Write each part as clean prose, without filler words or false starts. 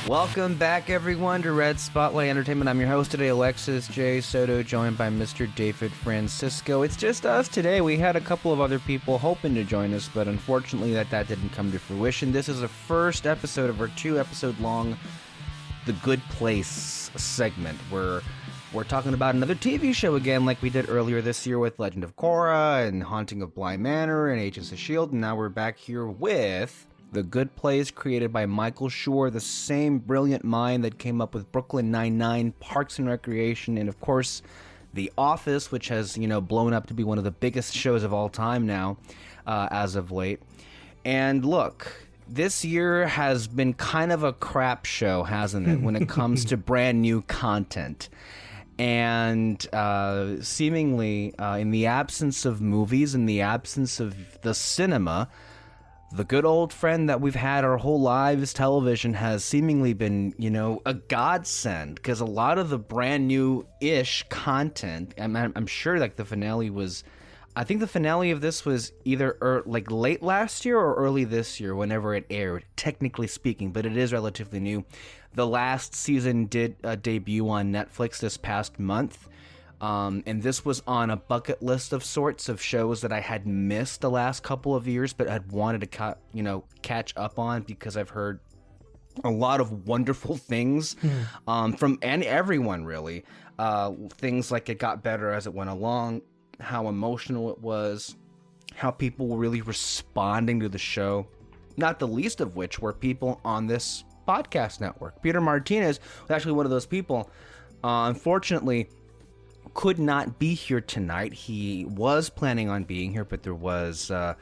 Welcome back, everyone, to Red Spotlight Entertainment. I'm your host today, Alexis J. Soto, joined by Mr. David Francisco. It's just us today. We had a couple of other people hoping to join us, but unfortunately that didn't come to fruition. This is the first episode of our 2-episode-long The Good Place segment, where we're talking about another TV show again, like we did earlier this year with Legend of Korra and Haunting of Bly Manor and Agents of S.H.I.E.L.D., and now we're back here with The Good Place, created by Michael Shure, the same brilliant mind that came up with Brooklyn Nine-Nine, Parks and Recreation, and of course, The Office, which has, blown up to be one of the biggest shows of all time now, as of late. And look, this year has been kind of a crap show, hasn't it, when it comes to brand new content. And seemingly, in the absence of movies, in the absence of the cinema, the good old friend that we've had our whole lives, television, has seemingly been, a godsend, because a lot of the brand new-ish content, I'm sure like the finale was, I think the finale of this was either late last year or early this year, whenever it aired, technically speaking, but it is relatively new. The last season did debut on Netflix this past month. And this was on a bucket list of sorts of shows that I had missed the last couple of years, but had wanted to, catch up on, because I've heard a lot of wonderful things from everyone, really. Things like it got better as it went along, how emotional it was, how people were really responding to the show, not the least of which were people on this podcast network. Peter Martinez was actually one of those people. Unfortunately, could not be here tonight. He was planning on being here, but there was an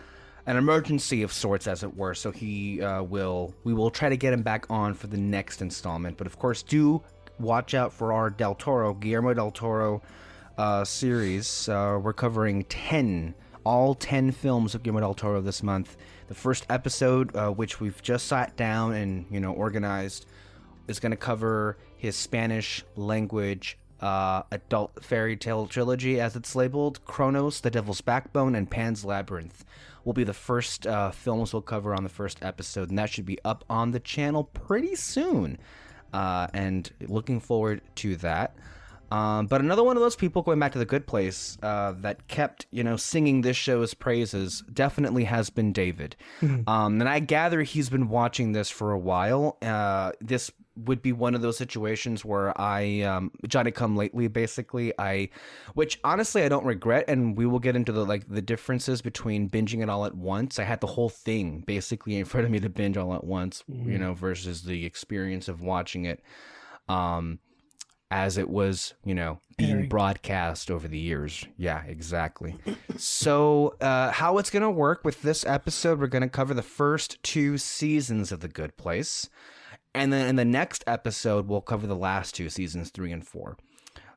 emergency of sorts, as it were. So we will try to get him back on for the next installment. But of course, do watch out for our Guillermo del Toro series. We're covering all 10 films of Guillermo del Toro this month. The first episode, which we've just sat down and organized, is going to cover his Spanish language adult fairy tale trilogy, as it's labeled. Kronos, The Devil's Backbone, and Pan's Labyrinth will be the first films we'll cover on the first episode, and that should be up on the channel pretty soon, and looking forward to that. But another one of those people, going back to The Good Place, that kept, singing this show's praises, definitely has been David. And I gather he's been watching this for a while. This would be one of those situations where Johnny come lately, basically. Which honestly I don't regret, and we will get into the differences between binging it all at once. I had the whole thing basically in front of me to binge all at once, versus the experience of watching it as it was, being broadcast over the years. Yeah, exactly. So how it's going to work with this episode, we're going to cover the first 2 seasons of The Good Place. And then in the next episode, we'll cover the last 2 seasons, 3 and 4.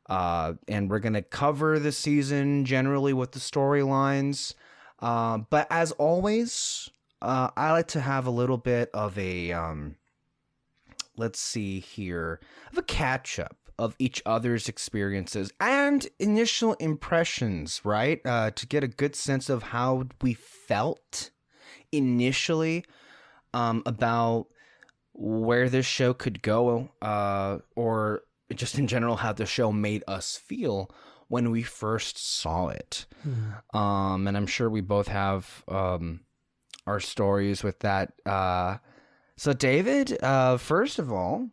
And we're going to cover the season generally with the storylines. But as always, I like to have a little bit of a, let's see here, of a catch-up of each other's experiences and initial impressions, right? To get a good sense of how we felt initially about where this show could go, or just in general how the show made us feel when we first saw it. And I'm sure we both have our stories with that. So David, first of all,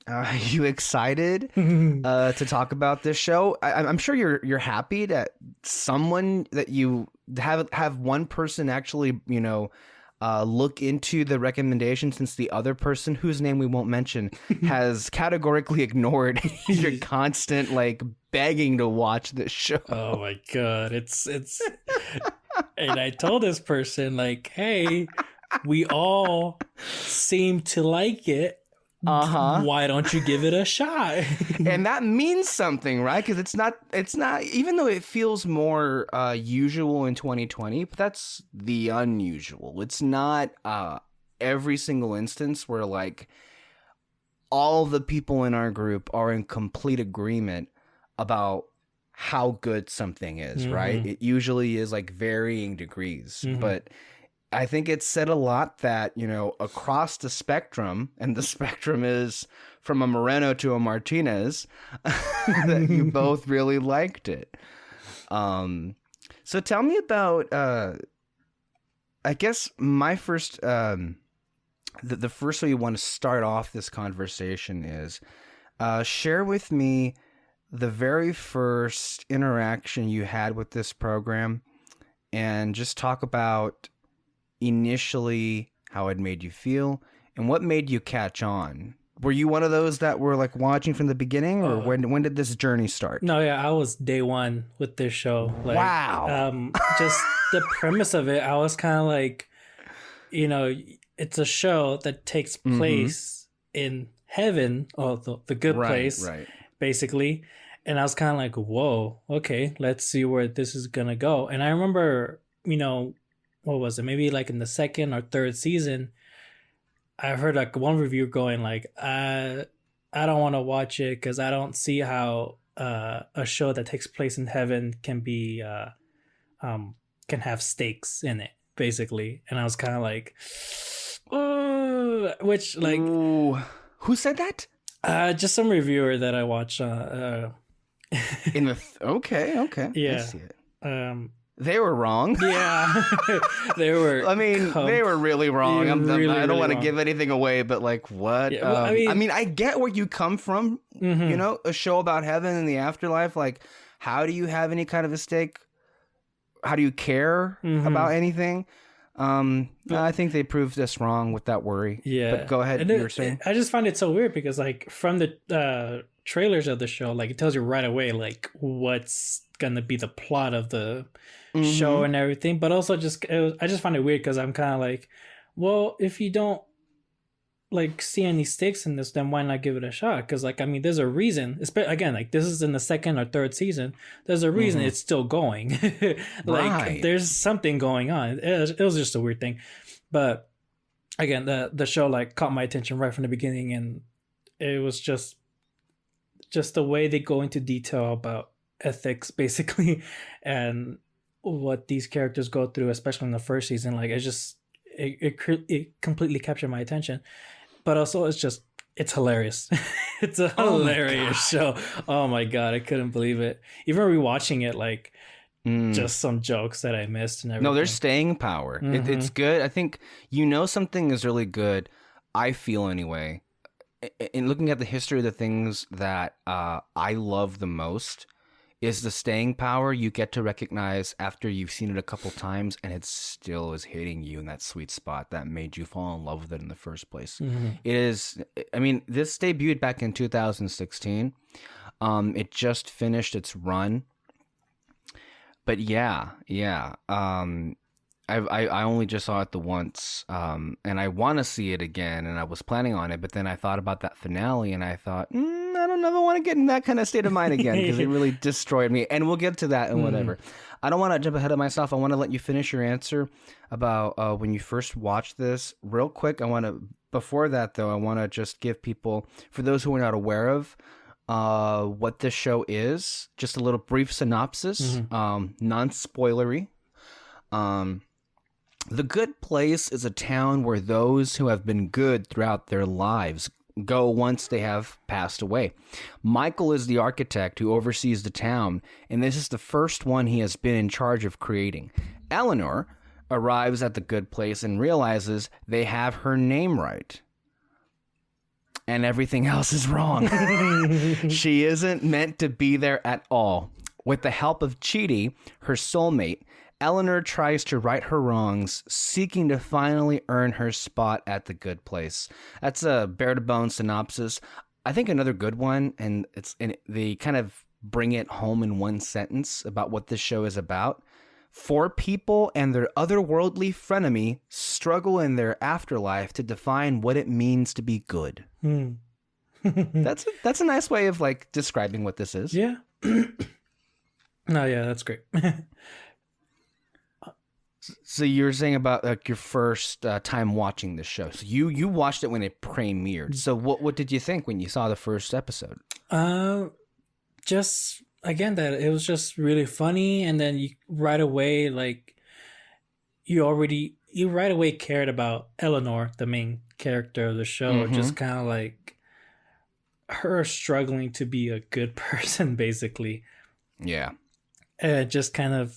are you excited to talk about this show? I'm sure you're happy that someone that you have one person actually, look into the recommendation, since the other person, whose name we won't mention, has categorically ignored your constant begging to watch this show. Oh my god, it's and I told this person hey, we all seem to like it. Why don't you give it a shot? And that means something, right? Because it's not, even though it feels more usual in 2020, but that's the unusual. It's not every single instance where all the people in our group are in complete agreement about how good something is, right? It usually is varying degrees, but I think it said a lot that, across the spectrum, and the spectrum is from a Moreno to a Martinez, that you both really liked it. So tell me about, I guess my first, the first way you want to start off this conversation is share with me the very first interaction you had with this program, and just talk about initially how it made you feel and what made you catch on. Were you one of those that were like watching from the beginning, or when did this journey start? No, yeah, I was day one with this show. Like, wow. Just the premise of it, I was kind of like, it's a show that takes place in heaven, or the good place, basically. And I was kind of like, whoa, okay, let's see where this is going to go. And I remember, what was it? Maybe like in the second or third season, I heard like one review going like, I don't want to watch it because I don't see how a show that takes place in heaven can be, can have stakes in it, basically. And I was kind of like, which like, ooh. Who said that? Just some reviewer that I watch. Okay. Yeah. I see it. They were wrong. Yeah, they were. I mean, they were really wrong. I don't want to give anything away, but like, what? Yeah, well, I mean, I get where you come from. A show about heaven and the afterlife. Like, how do you have any kind of a stake? How do you care about anything? I think they proved us wrong with that worry. Yeah, but go ahead. You were saying. I just find it so weird because, like, from the trailers of the show, like, it tells you right away, like, what's gonna be the plot of the show and everything. But also, I just find it weird because I'm kind of like, well, if you don't like see any stakes in this, then why not give it a shot? Because, like, I mean, there's a reason. Again, like, this is in the second or third season. There's a reason it's still going. Like, there's something going on. It was just a weird thing. But again, the show like caught my attention right from the beginning, and it was just the way they go into detail about ethics, basically, and what these characters go through, especially in the first season. Like, it completely captured my attention. But also, it's hilarious. It's a hilarious show. Oh my God, I couldn't believe it. Even rewatching it, like, just some jokes that I missed and everything. No, there's staying power. It's good. I think something is really good. I feel anyway. In looking at the history of the things that I love the most, is the staying power you get to recognize after you've seen it a couple times, and it still is hitting you in that sweet spot that made you fall in love with it in the first place. It is, I mean, this debuted back in 2016. It just finished its run. But yeah. I only just saw it the once, and I want to see it again, and I was planning on it, but then I thought about that finale, and I thought, I don't know if I want to get in that kind of state of mind again, because it really destroyed me, and we'll get to that and whatever. I don't want to jump ahead of myself. I want to let you finish your answer about when you first watched this. Real quick, before that, though, I want to just give people, for those who are not aware of, what this show is, just a little brief synopsis, non-spoilery. The Good Place is a town where those who have been good throughout their lives go once they have passed away. Michael is the architect who oversees the town, and this is the first one he has been in charge of creating. Eleanor arrives at the Good Place and realizes they have her name right, and everything else is wrong. She isn't meant to be there at all. With the help of Chidi, her soulmate, Eleanor tries to right her wrongs, seeking to finally earn her spot at the Good Place. That's a bare-to-bone synopsis. I think another good one, and they kind of bring it home in one sentence about what this show is about. 4 people and their otherworldly frenemy struggle in their afterlife to define what it means to be good. That's a nice way of like describing what this is. Yeah. No, yeah, that's great. So you were saying about like your first time watching this show. So you watched it when it premiered. So what did you think when you saw the first episode? Just again that it was just really funny, and then right away, like, you already you right away cared about Eleanor, the main character of the show, just kind of like her struggling to be a good person, basically. Yeah. Just kind of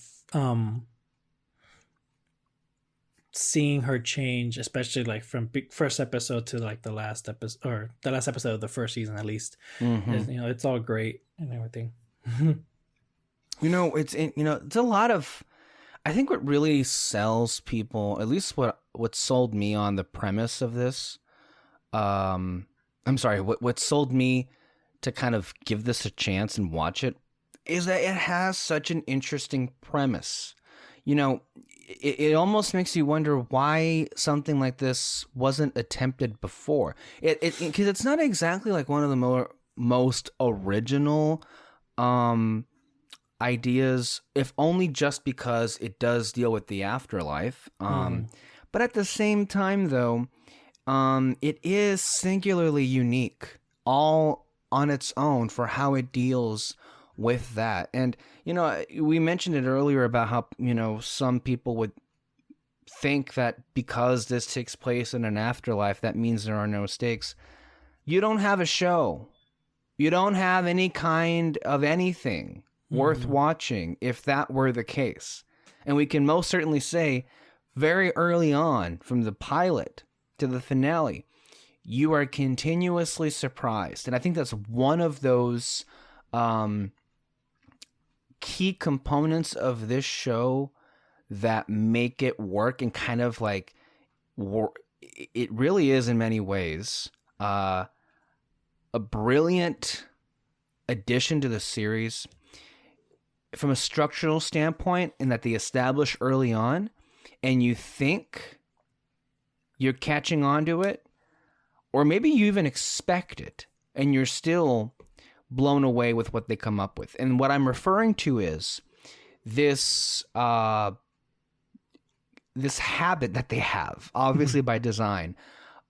seeing her change, especially like from first episode to like the last episode, or the last episode of the first season, at least. It's all great and everything. It's a lot of, I think what really sells people, at least what sold me on the premise of this, what sold me to kind of give this a chance and watch it, is that it has such an interesting premise. It almost makes you wonder why something like this wasn't attempted before. Because it's not exactly like one of the most original ideas, if only just because it does deal with the afterlife. But at the same time, though, it is singularly unique, all on its own, for how it deals with that. And we mentioned it earlier about how some people would think that because this takes place in an afterlife, that means there are no stakes. You don't have a show, you don't have any kind of anything worth watching if that were the case. And we can most certainly say very early on, from the pilot to the finale, you are continuously surprised. And I think that's one of those key components of this show that make it work, and kind of like it really is in many ways a brilliant addition to the series from a structural standpoint, in that they establish early on and you think you're catching on to it, or maybe you even expect it, and you're still blown away with what they come up with. And what I'm referring to is this this habit that they have, obviously by design,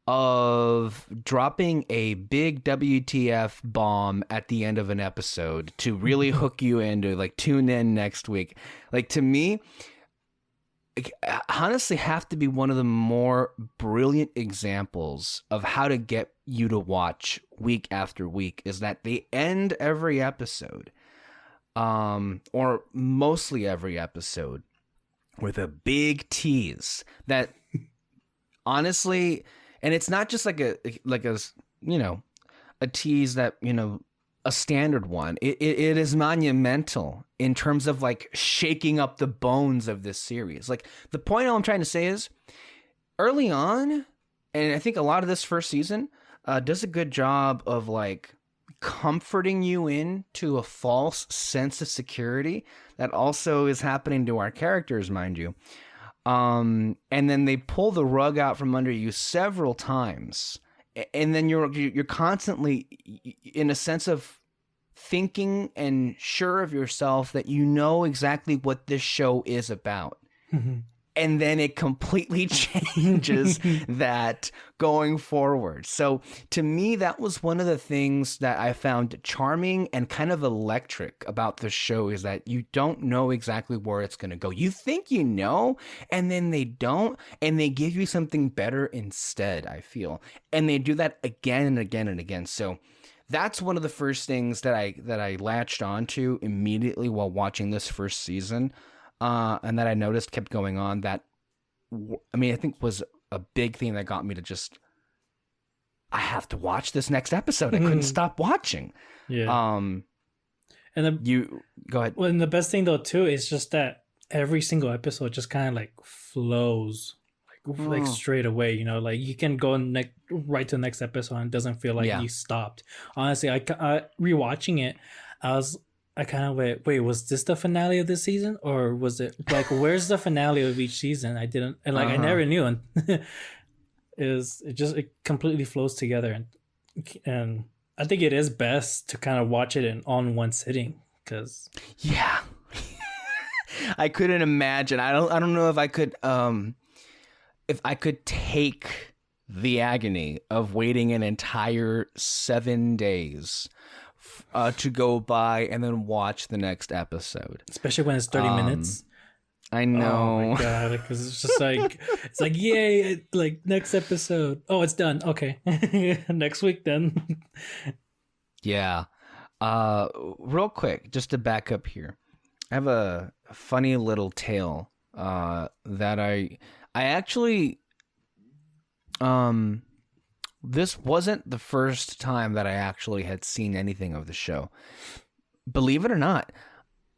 of dropping a big WTF bomb at the end of an episode to really hook you into like tune in next week. Like, to me, honestly, have to be one of the more brilliant examples of how to get you to watch week after week, is that they end every episode, or mostly every episode, with a big tease that honestly, and it's not just like a tease that, a standard one. It is monumental in terms of like shaking up the bones of this series. Like, the point I'm trying to say is, early on, and I think a lot of this first season does a good job of like comforting you into a false sense of security that also is happening to our characters, mind you. And then they pull the rug out from under you several times, and then you're constantly in a sense of thinking and sure of yourself that you know exactly what this show is about. And then it completely changes that going forward. So to me, that was one of the things that I found charming and kind of electric about the show, is that you don't know exactly where it's going to go. You think you know, and then they don't, and they give you something better instead, I feel. And they do that again and again and again. So that's one of the first things that I latched onto immediately while watching this first season. And that I noticed kept going on, that, I think was a big thing that got me to just, I have to watch this next episode. I couldn't stop watching. Yeah. You go ahead. Well, and the best thing though too is just that every single episode just kind of like flows like straight away. Like you can go right to the next episode and it doesn't feel like you stopped. Honestly, I rewatching it, I kind of wait, was this the finale of this season? Or was it like, where's the finale of each season? I didn't, and like, I never knew. And it completely flows together. And I think it is best to kind of watch it on one sitting, because. Yeah. I couldn't imagine. I don't know if I could take the agony of waiting an entire 7 days to go by and then watch the next episode, especially when it's 30 minutes. I Oh know. my god, because it's like yay, like next episode. Oh, it's done. Okay. Next week then. Yeah. Real quick, just to back up here. I have a funny little tale that I actually this wasn't the first time that I actually had seen anything of the show. Believe it or not,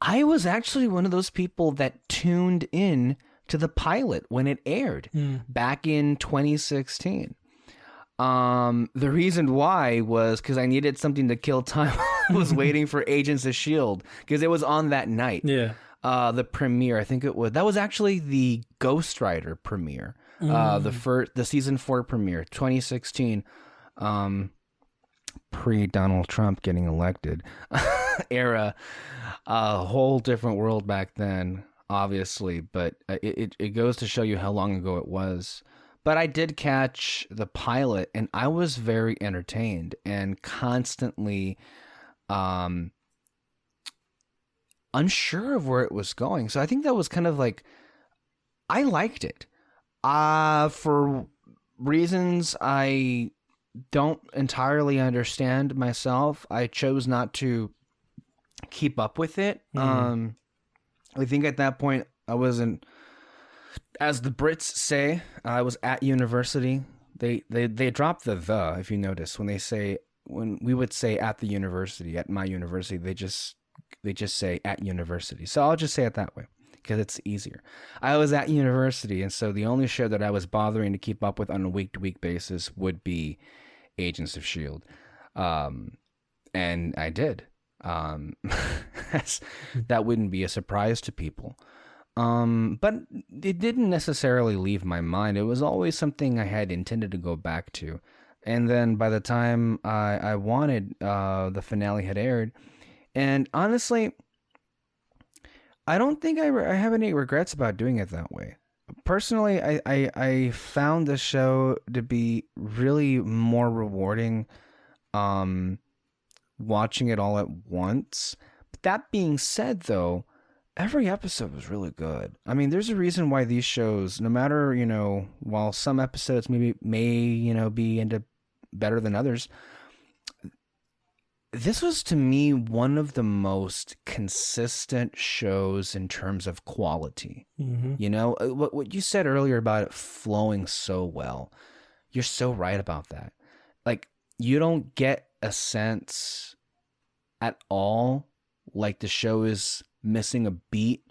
I was actually one of those people that tuned in to the pilot when it aired back in 2016. The reason why was because I needed something to kill time. I was waiting for Agents of S.H.I.E.L.D. because it was on that night. Yeah. The premiere, I think that was actually the Ghost Rider premiere. The season 4 premiere, 2016. Pre Donald Trump getting elected era. A whole different world back then, obviously, but it goes to show you how long ago it was. But I did catch the pilot, and I was very entertained and constantly unsure of where it was going. So I think that was kind of like, I liked it. For reasons I don't entirely understand myself, I chose not to keep up with it. I think at that point I wasn't, as the Brits say, I was at university. They dropped the if you notice, when we would say at the university, at my university, they just say at university. So I'll just say it that way because it's easier. I was at university, and so the only show that I was bothering to keep up with on a week-to-week basis would be Agents of S.H.I.E.L.D. And I did. That wouldn't be a surprise to people. But it didn't necessarily leave my mind. It was always something I had intended to go back to. And then by the time I wanted, the finale had aired. And honestly, I don't think I have any regrets about doing it that way. Personally, I found the show to be really more rewarding watching it all at once. But that being said, though, every episode was really good. I mean, there's a reason why these shows, no matter, while some episodes may be into better than others, this was to me one of the most consistent shows in terms of quality. What you said earlier about it flowing so well, you're so right about that. Like, you don't get a sense at all like the show is missing a beat,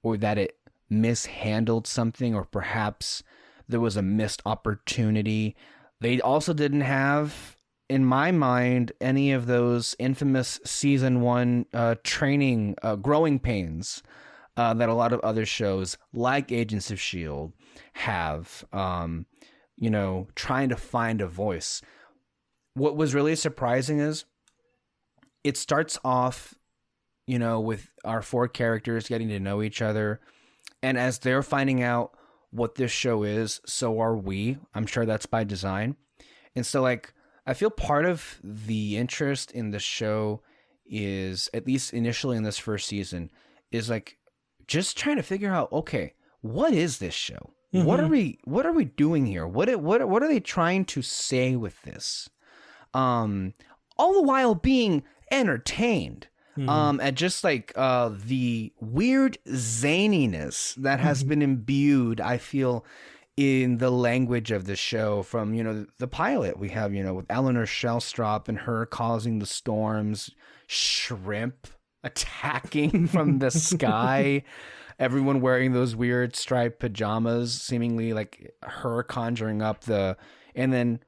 or that it mishandled something, or perhaps there was a missed opportunity. They also didn't have, in my mind, any of those infamous season 1 training growing pains that a lot of other shows like Agents of S.H.I.E.L.D. have, trying to find a voice. What was really surprising is it starts off, with our 4 characters getting to know each other. And as they're finding out what this show is, so are we. I'm sure that's by design. And so, I feel part of the interest in the show is, at least initially in this first season, is just trying to figure out, okay, what is this show? What are we doing here? What are they trying to say with this? All the while being entertained. At just the weird zaniness that has been imbued, I feel, in the language of the show from, the pilot we have, with Eleanor Shellstrop and her causing the storms, shrimp attacking from the sky, everyone wearing those weird striped pajamas, seemingly like her conjuring up and then,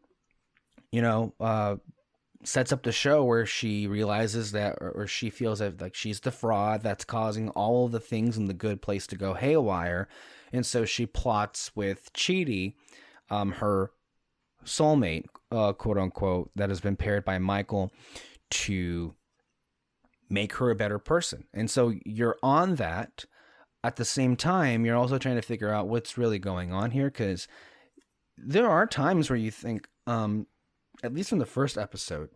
sets up the show where she realizes that, or she feels that she's the fraud that's causing all of the things in the good place to go haywire. And so she plots with Chidi, her soulmate, quote unquote, that has been paired by Michael, to make her a better person. And so you're on that. At the same time, you're also trying to figure out what's really going on here, because there are times where you think, at least from the first episode,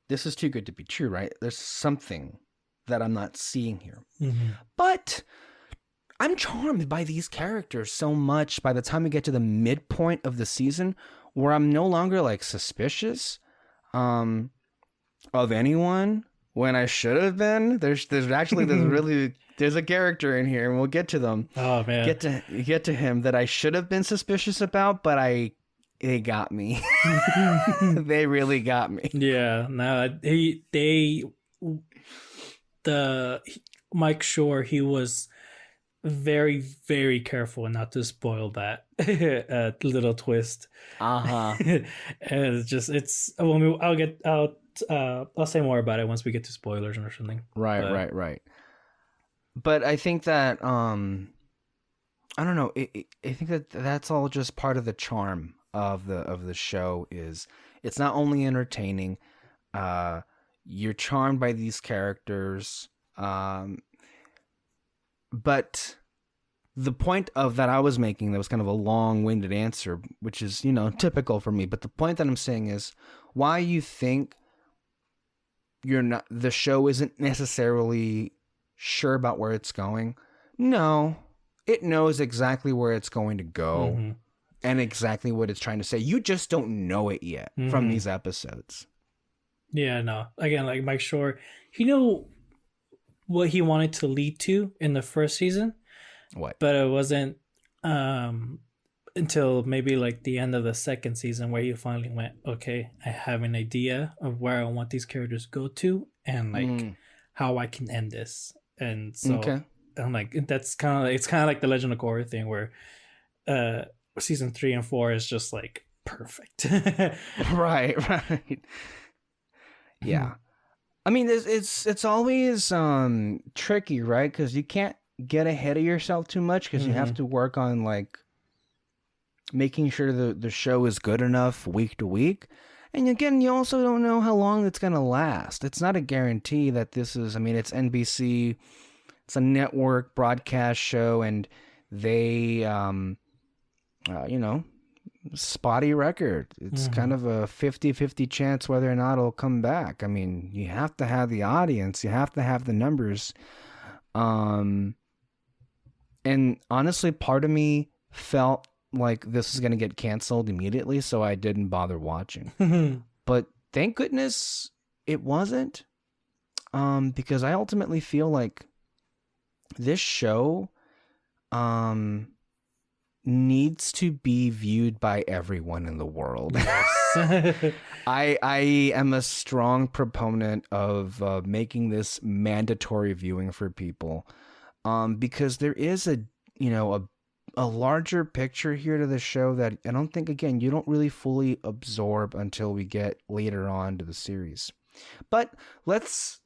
this is too good to be true, right? There's something that I'm not seeing here. But I'm charmed by these characters so much by the time we get to the midpoint of the season, where I'm no longer like suspicious of anyone when I should have been. There's actually there's a character in here, and we'll get to them. Oh man, get to him that I should have been suspicious about, but they got me. They really got me. Yeah, no, Mike Shure, he was very, very careful not to spoil that little twist. And I'll say more about it once we get to spoilers or something. Right. But I think that I don't know. I think that that's all just part of the charm of the show. Is it's not only entertaining. You're charmed by these characters. But the point of that I was making, that was kind of a long-winded answer, which is, typical for me. But the point that I'm saying is why you think the show isn't necessarily sure about where it's going. No, it knows exactly where it's going to go and exactly what it's trying to say. You just don't know it yet from these episodes. Yeah, no. Again, like Mike Shure, he knew what he wanted to lead to in the first season. What? But it wasn't until maybe like the end of the second season where he finally went, okay, I have an idea of where I want these characters to go to and like how I can end this. And so I'm like, it's kind of like the Legend of Korra thing where season 3 and 4 is just like perfect. Right. Yeah. I mean, it's always tricky, right? Because you can't get ahead of yourself too much because you have to work on like making sure the show is good enough week to week. And again, you also don't know how long it's going to last. It's not a guarantee that this is, it's NBC, it's a network broadcast show, and they, spotty record. It's kind of a 50-50 chance whether or not it'll come back. I mean, you have to have the audience, you have to have the numbers. And honestly, part of me felt like this is going to get canceled immediately, so I didn't bother watching. But thank goodness it wasn't, because I ultimately feel like this show needs to be viewed by everyone in the world. Yes. I am a strong proponent of making this mandatory viewing for people, because there is a larger picture here to the show that I don't think, again, you don't really fully absorb until we get later on to the series. But let's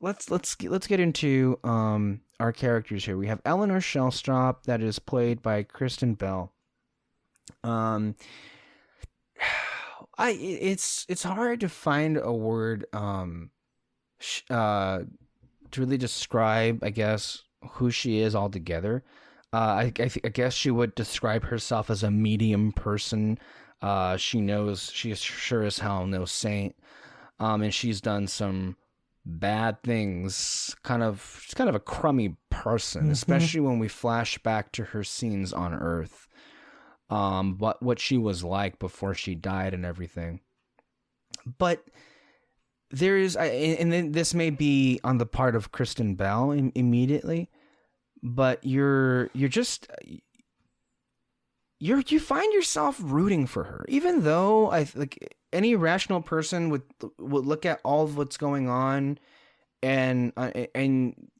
get into our characters here. We have Eleanor Shellstrop, that is played by Kristen Bell. It's hard to find a word to really describe, I guess, who she is altogether. I guess she would describe herself as a medium person. She is sure as hell no saint. And she's done some bad things. She's kind of a crummy person, especially when we flash back to her scenes on Earth. What she was like before she died and everything. But there is, and then this may be on the part of Kristen Bell immediately, but you find yourself rooting for her, even though any rational person would look at all of what's going on, and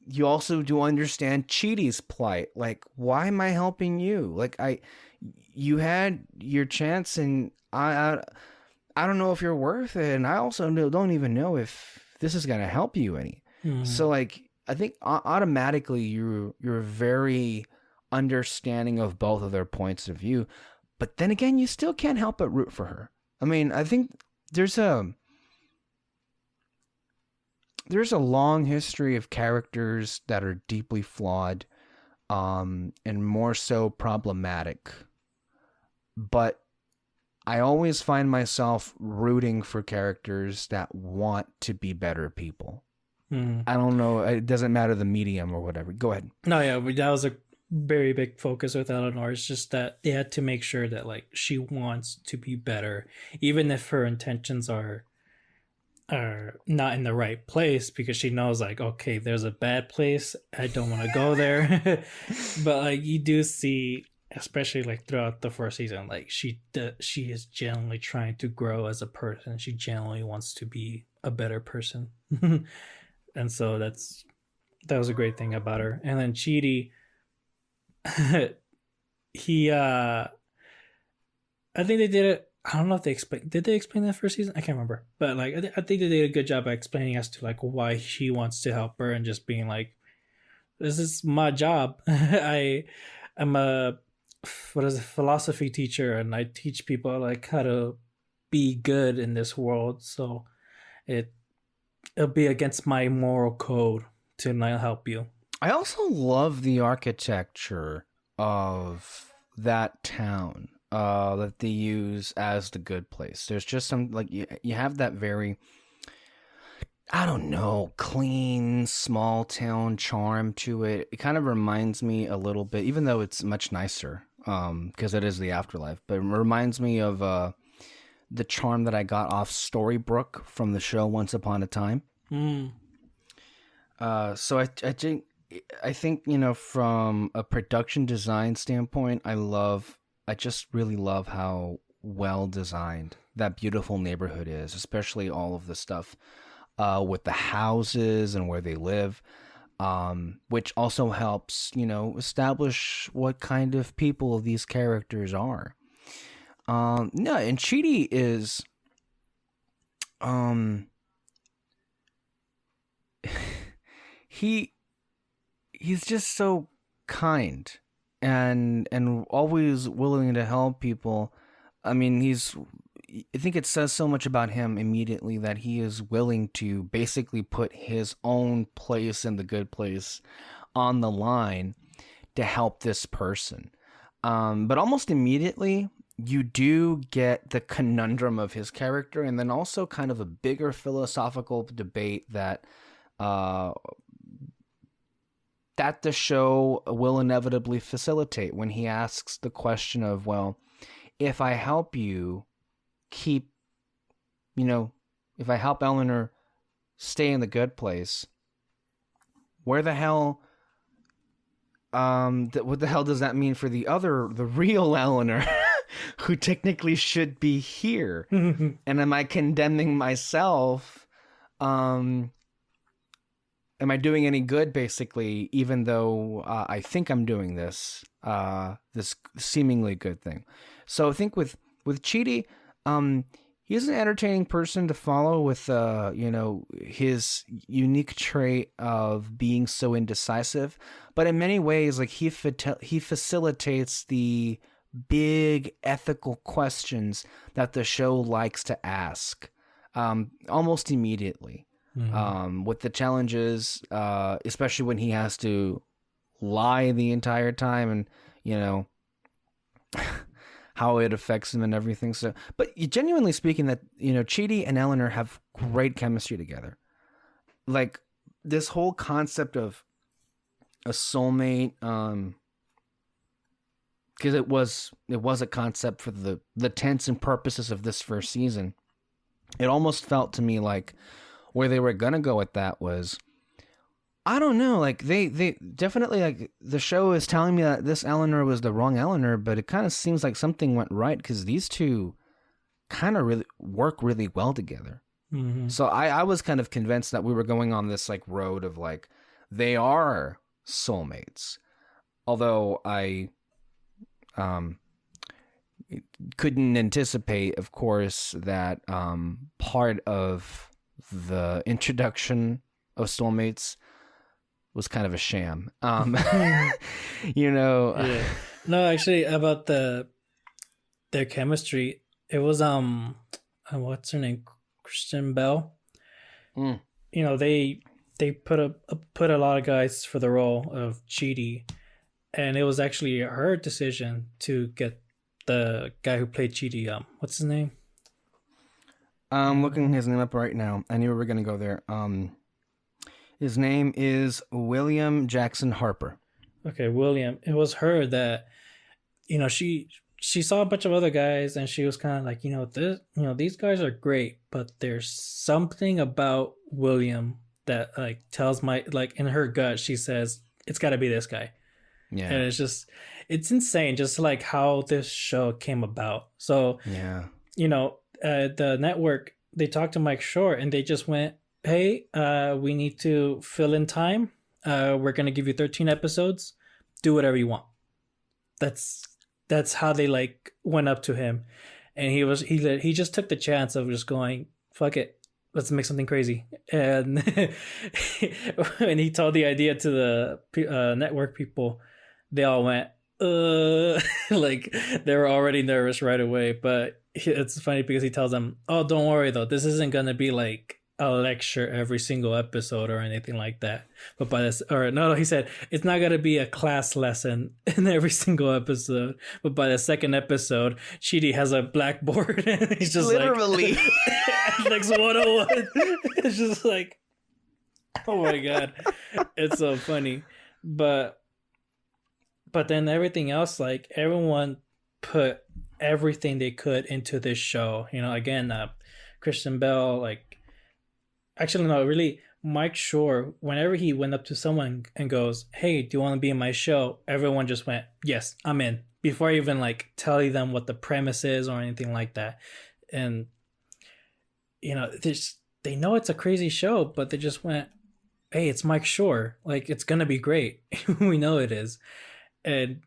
you also do understand Chidi's plight. Like, why am I helping you? Like, you had your chance, and I don't know if you're worth it, and I also don't even know if this is gonna help you any. So like, I think automatically you're very understanding of both of their points of view, but then again, you still can't help but root for her. I mean, I think there's a long history of characters that are deeply flawed, and more so problematic. But I always find myself rooting for characters that want to be better people. I don't know. It doesn't matter the medium or whatever. Go ahead. No, yeah, that was a very big focus with Eleanor. It's just that they had to make sure that like she wants to be better, even if her intentions are not in the right place, because she knows like, okay, there's a bad place, I don't want to go there. But like you do see, especially like throughout the first season, like she is genuinely trying to grow as a person. She genuinely wants to be a better person. And so that was a great thing about her. And then Chidi, he I think they did it. I don't know if did they explain that first season? I can't remember. But like I think they did a good job at explaining as to like why she wants to help her, and just being like, this is my job. I'm a philosophy teacher, and I teach people like how to be good in this world. So it'll be against my moral code to not help you. I also love the architecture of that town that they use as the good place. There's just some, like, you have that very, I don't know, clean, small town charm to it. It kind of reminds me a little bit, even though it's much nicer, because it is the afterlife, but it reminds me of the charm that I got off Storybrooke from the show Once Upon a Time. So I think, you know, from a production design standpoint, I just really love how well designed that beautiful neighborhood is, especially all of the stuff with the houses and where they live, which also helps, you know, establish what kind of people these characters are. No, and Chidi is, he's just so kind and always willing to help people. I mean, I think it says so much about him immediately that he is willing to basically put his own place in the good place on the line to help this person. But almost immediately, you do get the conundrum of his character, and then also kind of a bigger philosophical debate that the show will inevitably facilitate when he asks the question of, well, if I help you keep, you know, if I help Eleanor stay in the good place, where the hell, what the hell does that mean for the real Eleanor, who technically should be here? And am I condemning myself? Am I doing any good, basically, even though I think I'm doing this seemingly good thing? So I think with Chidi, he's an entertaining person to follow with, you know, his unique trait of being so indecisive. But in many ways, like, he facilitates the big ethical questions that the show likes to ask almost immediately. With the challenges, especially when he has to lie the entire time, and, you know, how it affects him and everything. So, but genuinely speaking, that, you know, Chidi and Eleanor have great chemistry together. Like, this whole concept of a soulmate, because it was a concept for the intents and purposes of this first season. It almost felt to me like where they were gonna go with that was, I don't know, like they definitely, like, the show is telling me that this Eleanor was the wrong Eleanor, but it kind of seems like something went right because these two kind of really work really well together. So I was kind of convinced that we were going on this, like, road of, like, they are soulmates, although I couldn't anticipate, of course, that part of the introduction of soulmates was kind of a sham. You know. Yeah. No, actually, about their chemistry, it was what's her name, Kristen Bell. You know, they put a lot of guys for the role of Chidi, and it was actually her decision to get the guy who played Chidi. What's his name? I'm looking his name up right now. I knew we were going to go there. His name is William Jackson Harper. okay, William, it was her that, she saw a bunch of other guys and she was kind of like, these guys are great, but there's something about William that like tells like in her gut, she says it's got to be this guy. Yeah. And it's insane just like how this show came about. So, yeah. The network, they talked to Mike Shure and they just went, hey, we need to fill in time. We're going to give you 13 episodes. Do whatever you want. That's how they like went up to him. And he just took the chance of just going, fuck it. Let's make something crazy. And when he told the idea to the network people, they all went, like they were already nervous right away. But it's funny because he tells them, oh, don't worry though, this isn't gonna be like a lecture every single episode or anything like that. But he said it's not gonna be a class lesson in every single episode. But by the second episode, Chidi has a blackboard and he's just literally like 101. It's just like, oh my god, it's so funny. But then everything else, like everyone put everything they could into this show. Again, Christian Bell, like, actually no, really, Mike Shure, whenever he went up to someone and goes, hey, do you want to be in my show? Everyone just went, yes, I'm in, before even like telling them what the premise is or anything like that. And they know it's a crazy show, but they just went, hey, it's Mike Shure, like it's gonna be great. We know it is. And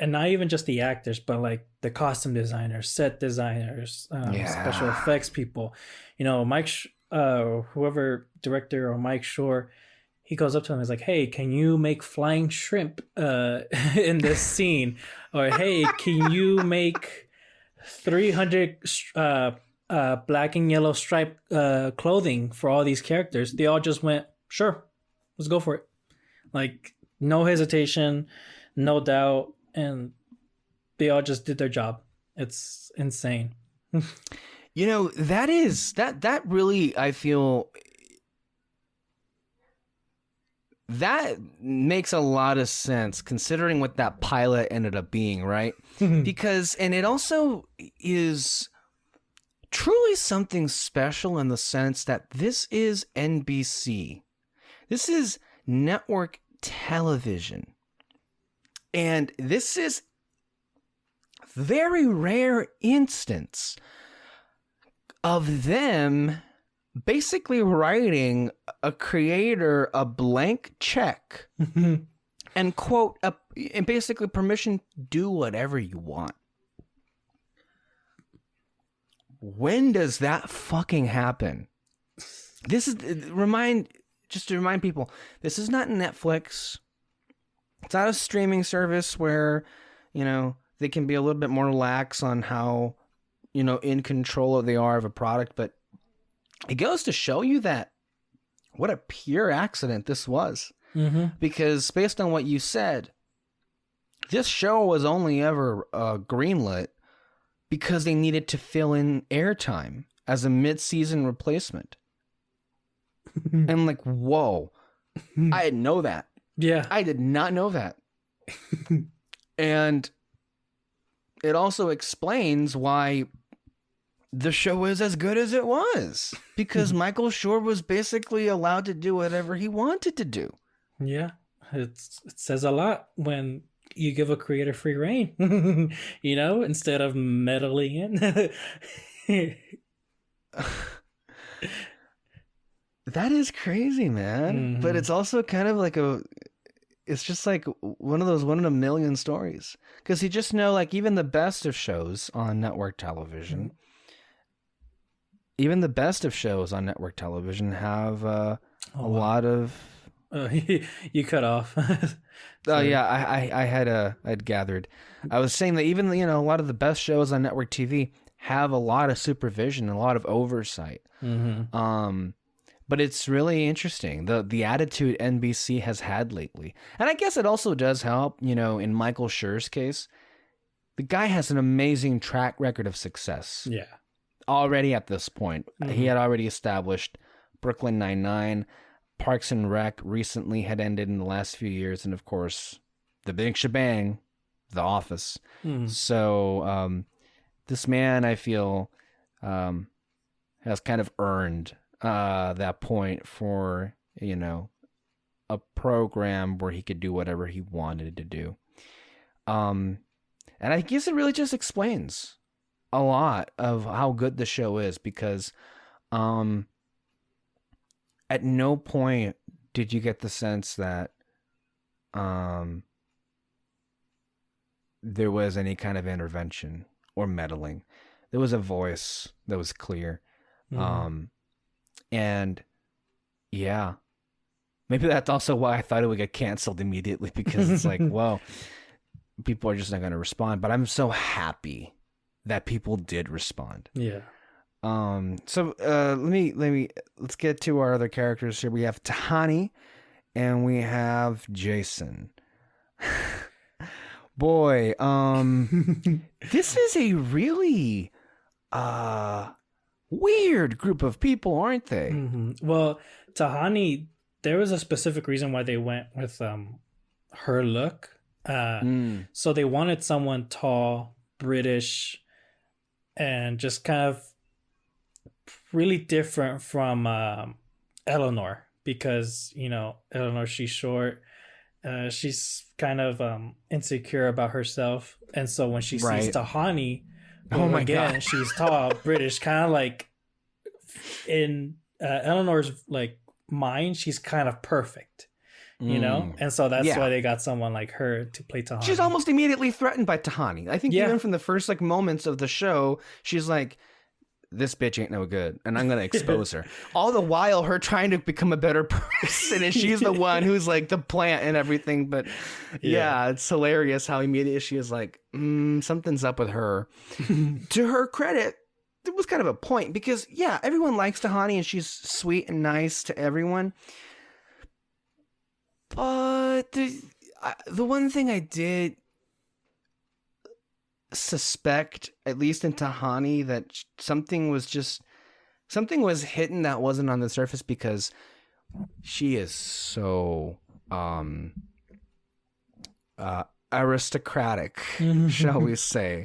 not even just the actors, but like the costume designers, set designers, special effects people. Mike, whoever director or Mike Shure, he goes up to him and is like, hey, can you make flying shrimp in this scene? Or hey, can you make 300 black and yellow striped clothing for all these characters? They all just went, sure, let's go for it. Like, no hesitation, no doubt, and they all just did their job. It's insane. That really, I feel, that makes a lot of sense considering what that pilot ended up being, right? Because, and it also is truly something special in the sense that this is NBC. This is network television. And this is very rare instance of them basically writing a creator a blank check and quote and basically permission, do whatever you want. When does that fucking happen? This is just to remind people, this is not Netflix. It's not a streaming service where, they can be a little bit more lax on how, in control they are of a product. But it goes to show you that what a pure accident this was. Mm-hmm. Because based on what you said, this show was only ever greenlit because they needed to fill in airtime as a mid-season replacement. And like, whoa, I didn't know that. Yeah. I did not know that. And it also explains why the show is as good as it was. Because Michael Shure was basically allowed to do whatever he wanted to do. Yeah. It says a lot when you give a creator free reign, instead of meddling in. That is crazy, man. Mm-hmm. But it's also kind of like it's just like one of those 1 in a million stories. Because you just know, like, even the best of shows on network television, have a lot of... you cut off. Oh, yeah, I'd gathered. I was saying that even, a lot of the best shows on network TV have a lot of supervision, a lot of oversight. Mm-hmm. But it's really interesting, the attitude NBC has had lately. And I guess it also does help, in Michael Shure's case. The guy has an amazing track record of success. Yeah. Already at this point. Mm-hmm. He had already established Brooklyn Nine-Nine. Parks and Rec recently had ended in the last few years. And of course, the big shebang, The Office. Mm. So this man, I feel, has kind of earned that point for, you know, a program where he could do whatever he wanted to do. And I guess it really just explains a lot of how good the show is, because at no point did you get the sense that there was any kind of intervention or meddling. There was a voice that was clear. Mm-hmm. And yeah, maybe that's also why I thought it would get canceled immediately, because it's like, well, people are just not going to respond. But I'm so happy that people did respond. Yeah. So let's get to our other characters here. We have Tahani and we have Jason. Boy, this is a really weird group of people, aren't they? Mm-hmm. Well, Tahani, there was a specific reason why they went with her look. So they wanted someone tall, British, and just kind of really different from Eleanor, because, you know, Eleanor, she's short. She's kind of insecure about herself. And so when she sees Tahani, God, she's tall, British, kind of like in Eleanor's like mind, she's kind of perfect, you know? And so that's why they got someone like her to play Tahani. She's almost immediately threatened by Tahani. I think even from the first like moments of the show, she's like, this bitch ain't no good, and I'm gonna expose her. All the while, her trying to become a better person, and she's the one who's like the plant and everything. But yeah, it's hilarious how immediately she is like, something's up with her. To her credit, it was kind of a point, because everyone likes Tahani and she's sweet and nice to everyone. But the one thing I did suspect, at least in Tahani, that something was hidden that wasn't on the surface, because she is so aristocratic, shall we say,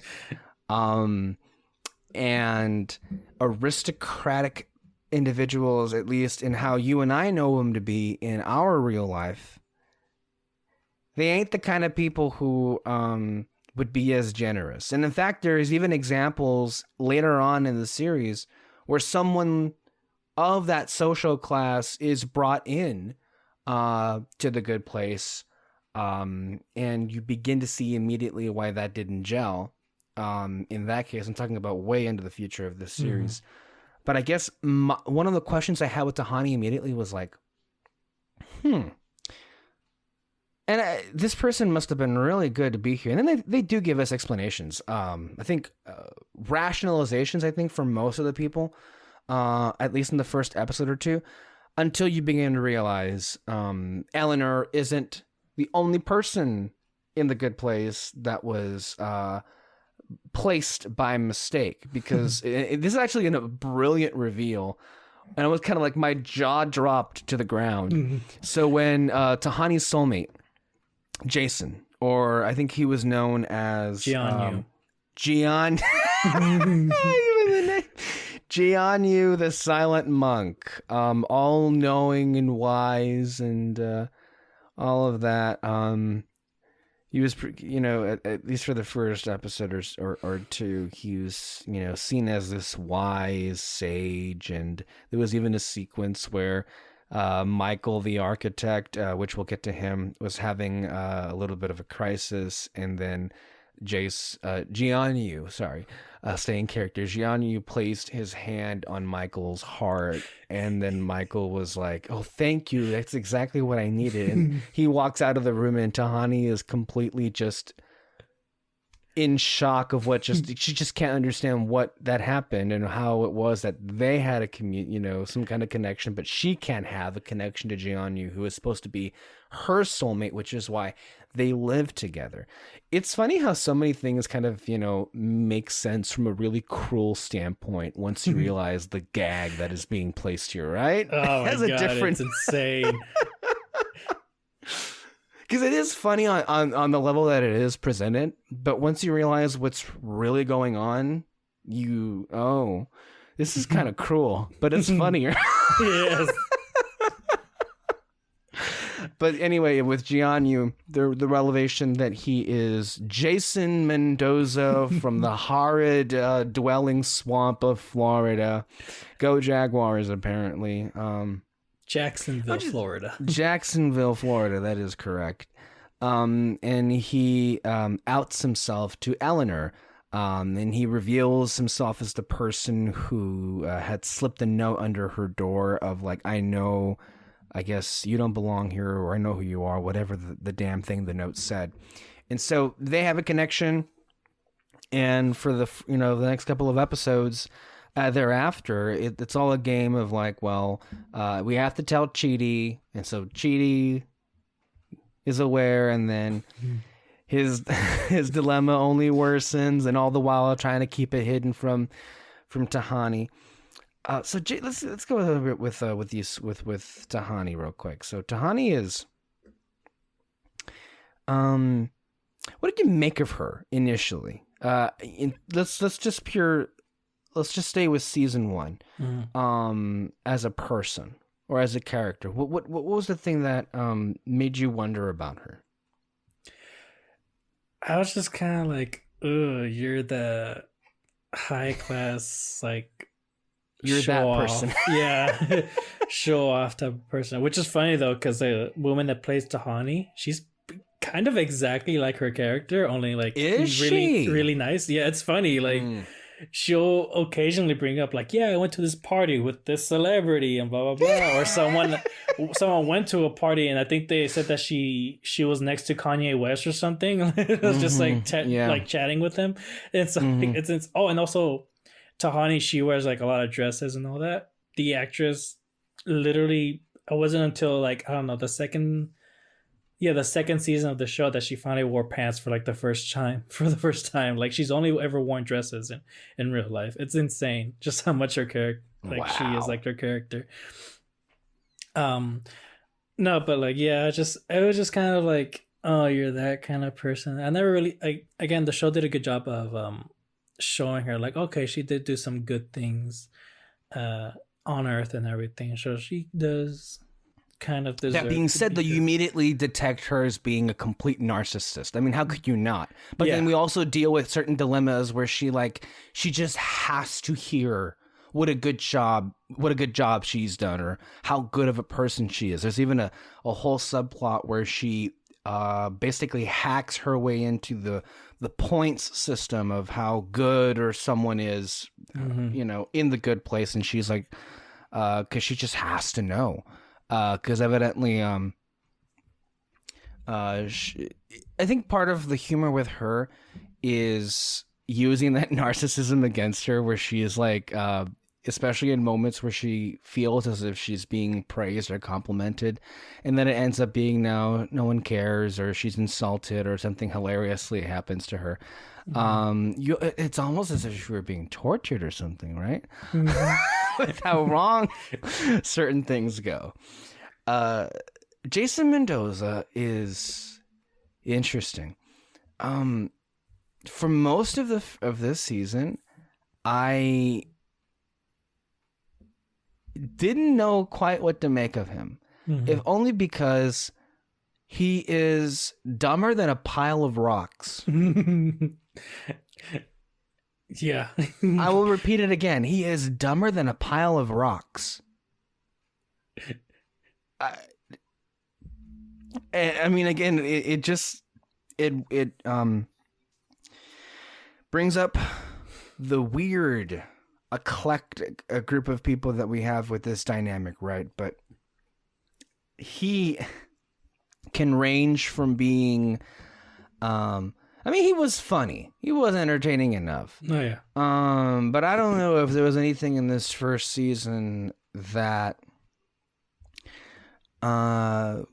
and aristocratic individuals, at least in how you and I know them to be in our real life, they ain't the kind of people who would be as generous. And in fact, there's even examples later on in the series where someone of that social class is brought in to the good place, and you begin to see immediately why that didn't gel. In that case, I'm talking about way into the future of this series. But I guess one of the questions I had with Tahani immediately was like, and this person must have been really good to be here. And then they do give us explanations. I think rationalizations, I think, for most of the people, at least in the first episode or two, until you begin to realize Eleanor isn't the only person in the good place that was placed by mistake. Because this is actually a brilliant reveal. And it was kind of like my jaw dropped to the ground. So when Tahani's soulmate, Jason, or I think he was known as Jianyu, the silent monk, all-knowing and wise, and all of that. He was, at least for the first episode or two, he was, seen as this wise sage, and there was even a sequence where Michael, the architect, which we'll get to him, was having a little bit of a crisis, and then Jianyu, staying character, Jianyu placed his hand on Michael's heart, and then Michael was like, "Oh, thank you, that's exactly what I needed." And he walks out of the room, and Tahani is completely just in shock of she just can't understand what that happened and how it was that they had a some kind of connection, but she can't have a connection to Jianyu, who is supposed to be her soulmate, which is why they live together. It's funny how so many things kind of, make sense from a really cruel standpoint once you realize the gag that is being placed here, right? Oh my God, it's insane. Because it is funny on the level that it is presented, but once you realize what's really going on, this is kind of cruel, but it's funnier. Yes. But anyway, with Jianyu, the revelation that he is Jason Mendoza from the horrid dwelling swamp of Florida. Go Jaguars, apparently. Jacksonville, Florida. Jacksonville, Florida, that is correct. And he outs himself to Eleanor. And he reveals himself as the person who had slipped a note under her door of like, I guess you don't belong here, or I know who you are, whatever the damn thing the note said. And so they have a connection. And for the next couple of episodes thereafter, it's all a game of like, well, we have to tell Chidi. And so Chidi is aware, and then his dilemma only worsens, and all the while trying to keep it hidden from Tahani. So let's go a little bit with Tahani real quick. So Tahani is, what did you make of her initially? Let's just stay with season 1. As a person or as a character, what was the thing that made you wonder about her? I was just kind of like, you're the high class, like, you're that person. Yeah. Show off type of person. Which is funny though, because the woman that plays Tahani, she's kind of exactly like her character, only like is really, she? really nice. Yeah, it's funny. Like she'll occasionally bring up like, yeah, I went to this party with this celebrity and blah blah blah. Or someone went to a party and I think they said that she was next to Kanye West or something. It was just like chatting with him. It's like it's and also Tahani, she wears like a lot of dresses and all that. The actress, literally, it wasn't until like, I don't know, the second season of the show that she finally wore pants for like the first time. Like she's only ever worn dresses in real life. It's insane just how much her character, like she is like her character. No, but like, yeah, it was just kind of like, oh, you're that kind of person. I never really, again, the show did a good job of showing her like, okay, she did do some good things on Earth and everything, so she does kind of deserve. That being said, though, you immediately detect her as being a complete narcissist. I mean, how could you not? But then we also deal with certain dilemmas where she just has to hear what a good job she's done, or how good of a person she is. There's even a whole subplot where she basically hacks her way into the points system of how good or someone is, in the good place. And she's like, because she just has to know, because evidently, I think part of the humor with her is using that narcissism against her, where she is like, especially in moments where she feels as if she's being praised or complimented, and then it ends up being no one cares, or she's insulted, or something hilariously happens to her. It's almost as if she were being tortured or something, right? With how wrong certain things go. Jason Mendoza is interesting. For most of this season, I didn't know quite what to make of him, if only because he is dumber than a pile of rocks. Yeah. I will repeat it again. He is dumber than a pile of rocks. I mean, again, it brings up the weird, eclectic group of people that we have with this dynamic, right? But he can range from being, he was funny. He was entertaining enough. Oh yeah. But I don't know if there was anything in this first season that, I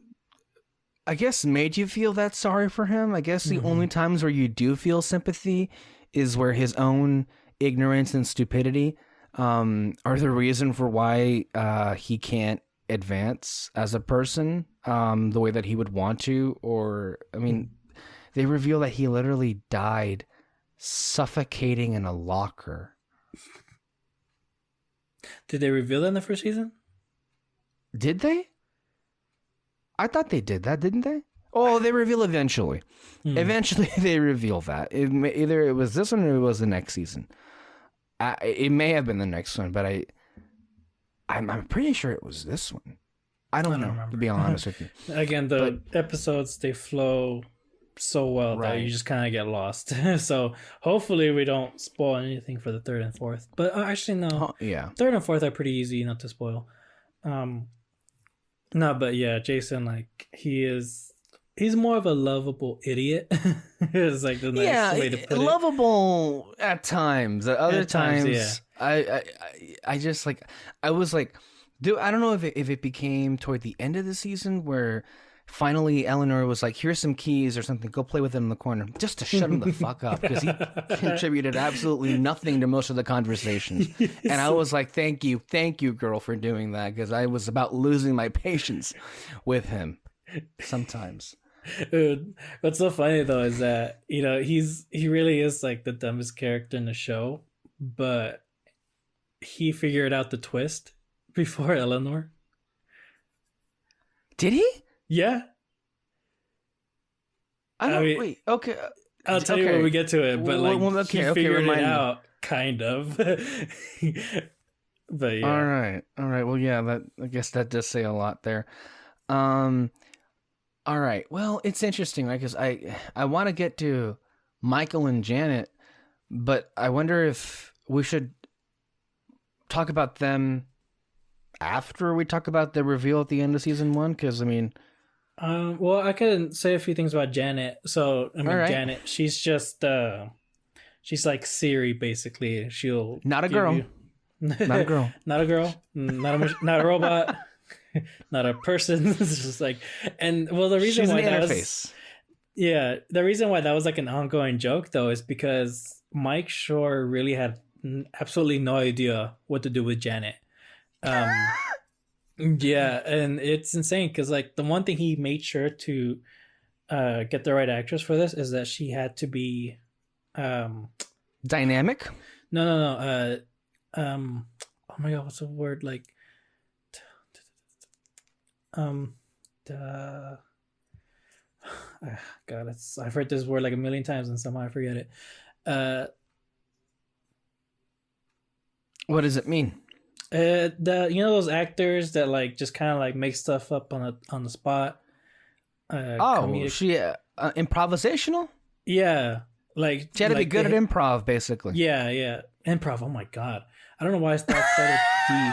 guess made you feel that sorry for him. I guess the only times where you do feel sympathy is where his own ignorance and stupidity are the reason for why he can't advance as a person, the way that he would want to, or I mean, they reveal that he literally died suffocating in a locker. Did they reveal that in the first season? Did they? I thought they did that, didn't they? Oh, they reveal eventually. Eventually, they reveal that. Either it was this one or it was the next season. It may have been the next one, but I'm pretty sure it was this one. I don't know, remember, to be honest with you. Again, the episodes, they flow so well that you just kind of get lost. So hopefully we don't spoil anything for the third and fourth. But actually, no. Third and fourth are pretty easy not to spoil. No, but yeah, Jason, like, he's more of a lovable idiot. It's like the nice way to put it. Lovable at times. At other times, I just like, I was like, dude, I don't know if it became toward the end of the season where finally Eleanor was like, here's some keys or something, go play with them in the corner, just to shut him the fuck up, because he contributed absolutely nothing to most of the conversations. And I was like, thank you girl for doing that, because I was about losing my patience with him sometimes. Dude, what's so funny though is that, you know, he really is like the dumbest character in the show, but he figured out the twist before Eleanor. Did he? Yeah. Wait, okay. I'll tell you when we get to it, but like he figured it out, kind of. But yeah. All right. Well, yeah, I guess that does say a lot there. All right. Well, it's interesting, right? Because I want to get to Michael and Janet, but I wonder if we should talk about them after we talk about the reveal at the end of season 1. Because I mean, well, I can say a few things about Janet. So I mean, Janet, she's just she's like Siri, basically. She'll not a girl. Not a girl. Not a girl. Not a robot. Not a person. It's just like, and well, the reason why that was, the reason why that was like an ongoing joke though is because Mike Shure really had absolutely no idea what to do with Janet. Yeah, and it's insane because like the one thing he made sure to get the right actress for this is that she had to be dynamic. No. Oh my god, what's the word like? God, I've heard this word like a million times and somehow I forget it. What does it mean? You know those actors that like just kind of like make stuff up on the spot. She improvisational. Yeah, like she had to be good at improv, basically. Yeah, improv. Oh my god, I don't know why I started D.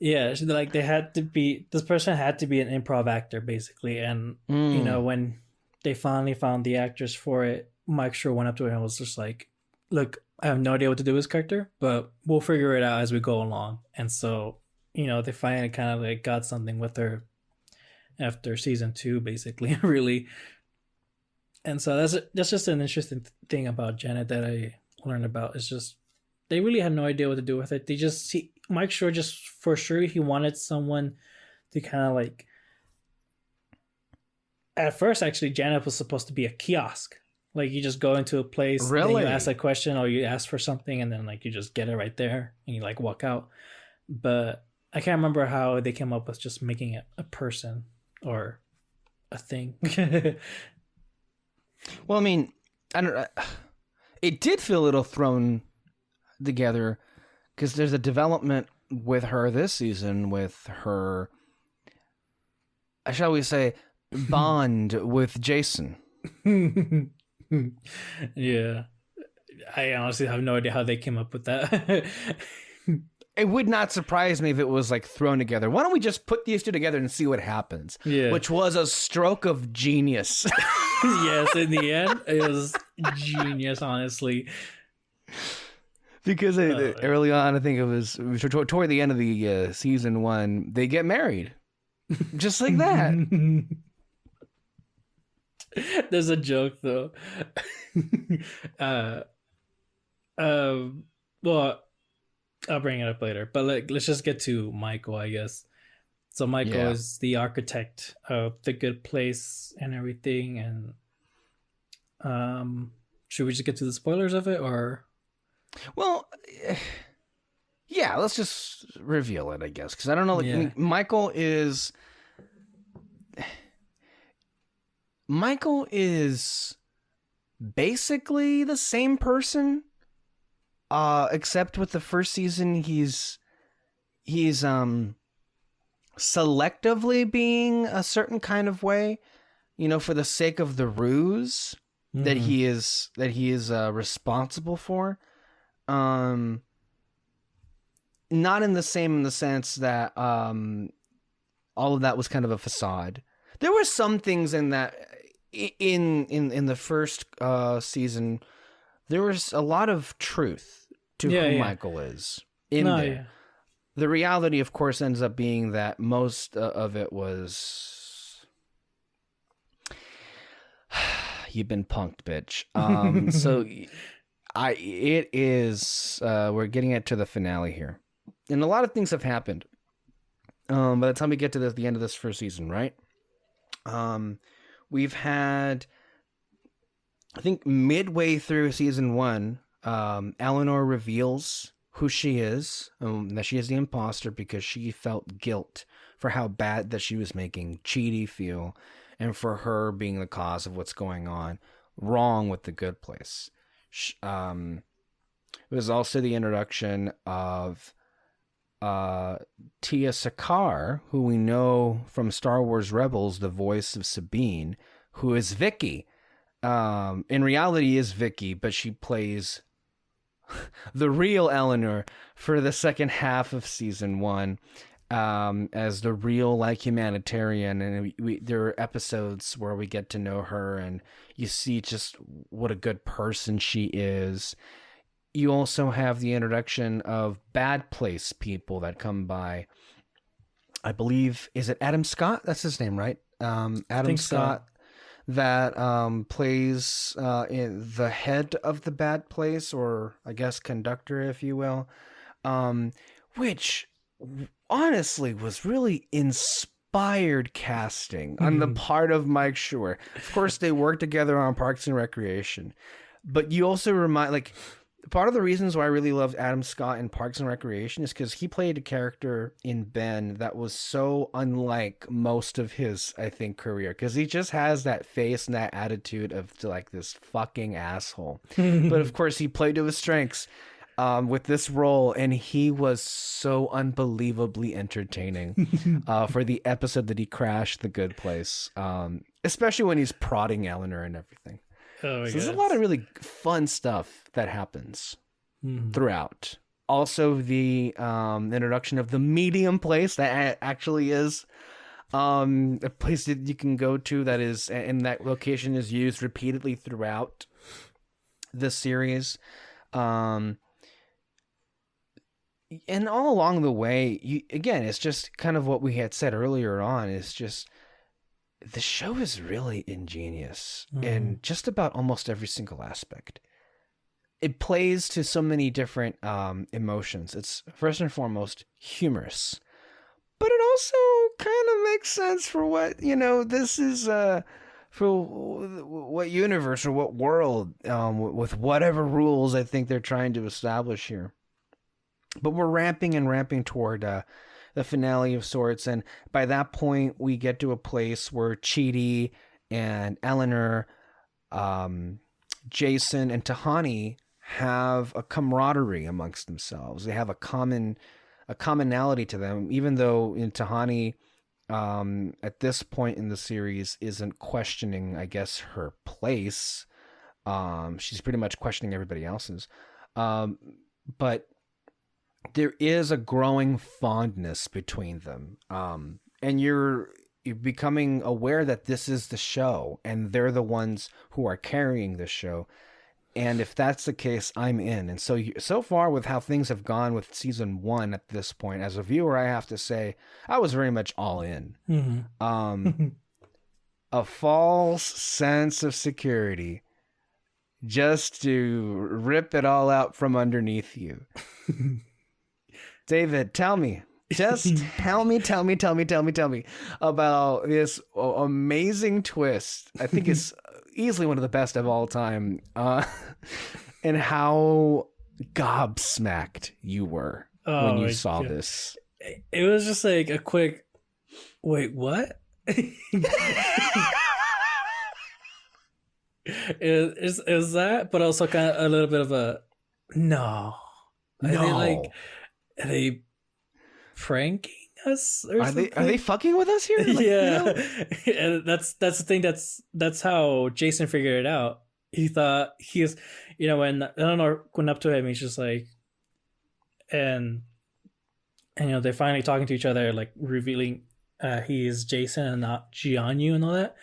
Yeah, like they had to be. This person had to be an improv actor, basically, and you know when they finally found the actress for it, Mike Shure went up to her and was just like, "Look, I have no idea what to do with this character, but we'll figure it out as we go along." And so, you know, they finally kind of like got something with her after season 2, basically, really. And so that's just an interesting thing about Janet that I learned about. It's just they really had no idea what to do with it. They just see Mike Shure just for sure he wanted someone to kind of like. At first, actually, Janet was supposed to be a kiosk. Like you just go into a place, then you ask a question or you ask for something, and then like you just get it right there, and you like walk out. But I can't remember how they came up with just making it a person or a thing. Well, I mean, I don't. It did feel a little thrown together because there's a development with her this season with her, shall we say, bond with Jason. Yeah, I honestly have no idea how they came up with that. It would not surprise me if it was like thrown together. Why don't we just put these two together and see what happens? Yeah, which was a stroke of genius. Yes, in the end, it was genius, honestly. Because early on, I think it was toward the end of the season 1, they get married, just like that. There's a joke though. Well, I'll bring it up later. But let's just get to Michael, I guess. So Michael is the architect of the good place and everything. And should we just get to the spoilers of it, or? Well, yeah, let's just reveal it, I guess, because I don't know. Like, Yeah. I mean, Michael is basically the same person, except with the first season, he's selectively being a certain kind of way, for the sake of the ruse that he is responsible for. Not in the sense that all of that was kind of a facade. There were some things in that in the first season. There was a lot of truth to who Michael is in there. Yeah. The reality, of course, ends up being that most of it was you've been punked, bitch. So it is we're getting it to the finale here, and a lot of things have happened by the time we get to the end of this first season, right? We've had, I think, midway through season 1, Eleanor reveals who she is, that she is the imposter because she felt guilt for how bad that she was making Chidi feel, and for her being the cause of what's going on wrong with the good place. It was also the introduction of Tia Sakar, who we know from Star Wars Rebels, the voice of Sabine, who is Vicky. In reality is Vicky, but she plays the real Eleanor for the second half of season 1, as the real humanitarian, and there are episodes where we get to know her and you see just what a good person she is. You also have the introduction of bad place people that come by. I believe, is it Adam Scott? That's his name, right? Adam Scott. So. That plays in the head of the bad place, or I guess conductor, if you will, which honestly was really inspired casting on the part of Mike Shure. Of course, they worked together on Parks and Recreation, but you also part of the reasons why I really loved Adam Scott in Parks and Recreation is because he played a character in Ben that was so unlike most of his, I think, career. Because he just has that face and that attitude of this fucking asshole. But of course, he played to his strengths with this role, and he was so unbelievably entertaining for the episode that he crashed the good place, especially when he's prodding Eleanor and everything. So there's a lot of really fun stuff that happens throughout. Also, the introduction of the medium place that actually is a place that you can go to that is, and that location is used repeatedly throughout the series. And all along the way, again, it's just kind of what we had said earlier on. It's just, the show is really ingenious in just about almost every single aspect. It plays to so many different emotions. It's first and foremost humorous, but it also kind of makes sense for what, this is, for what universe or what world, with whatever rules I think they're trying to establish here. But we're ramping toward the finale of sorts, and by that point we get to a place where Chidi and Eleanor, Jason and Tahani have a camaraderie amongst themselves. They have a commonality to them, even though in Tahani, at this point in the series, isn't questioning, I guess, her place. She's pretty much questioning everybody else's, but there is a growing fondness between them. And you're becoming aware that this is the show and they're the ones who are carrying the show. And if that's the case, I'm in. And so far with how things have gone with season 1 at this point, as a viewer, I have to say I was very much all in. A false sense of security just to rip it all out from underneath you. David, tell me, Just tell me about this amazing twist. I think it's easily one of the best of all time. And how gobsmacked you were when you saw this. It was just like a quick, wait, what? It was that, but also kind of a little bit of a no. Are they pranking us or something? Are they fucking with us here? Yeah. And that's the thing. That's how Jason figured it out. He thought he is, when Eleanor went up to him, he's just like, and they're finally talking to each other, like revealing he is Jason and not Jianyu and all that.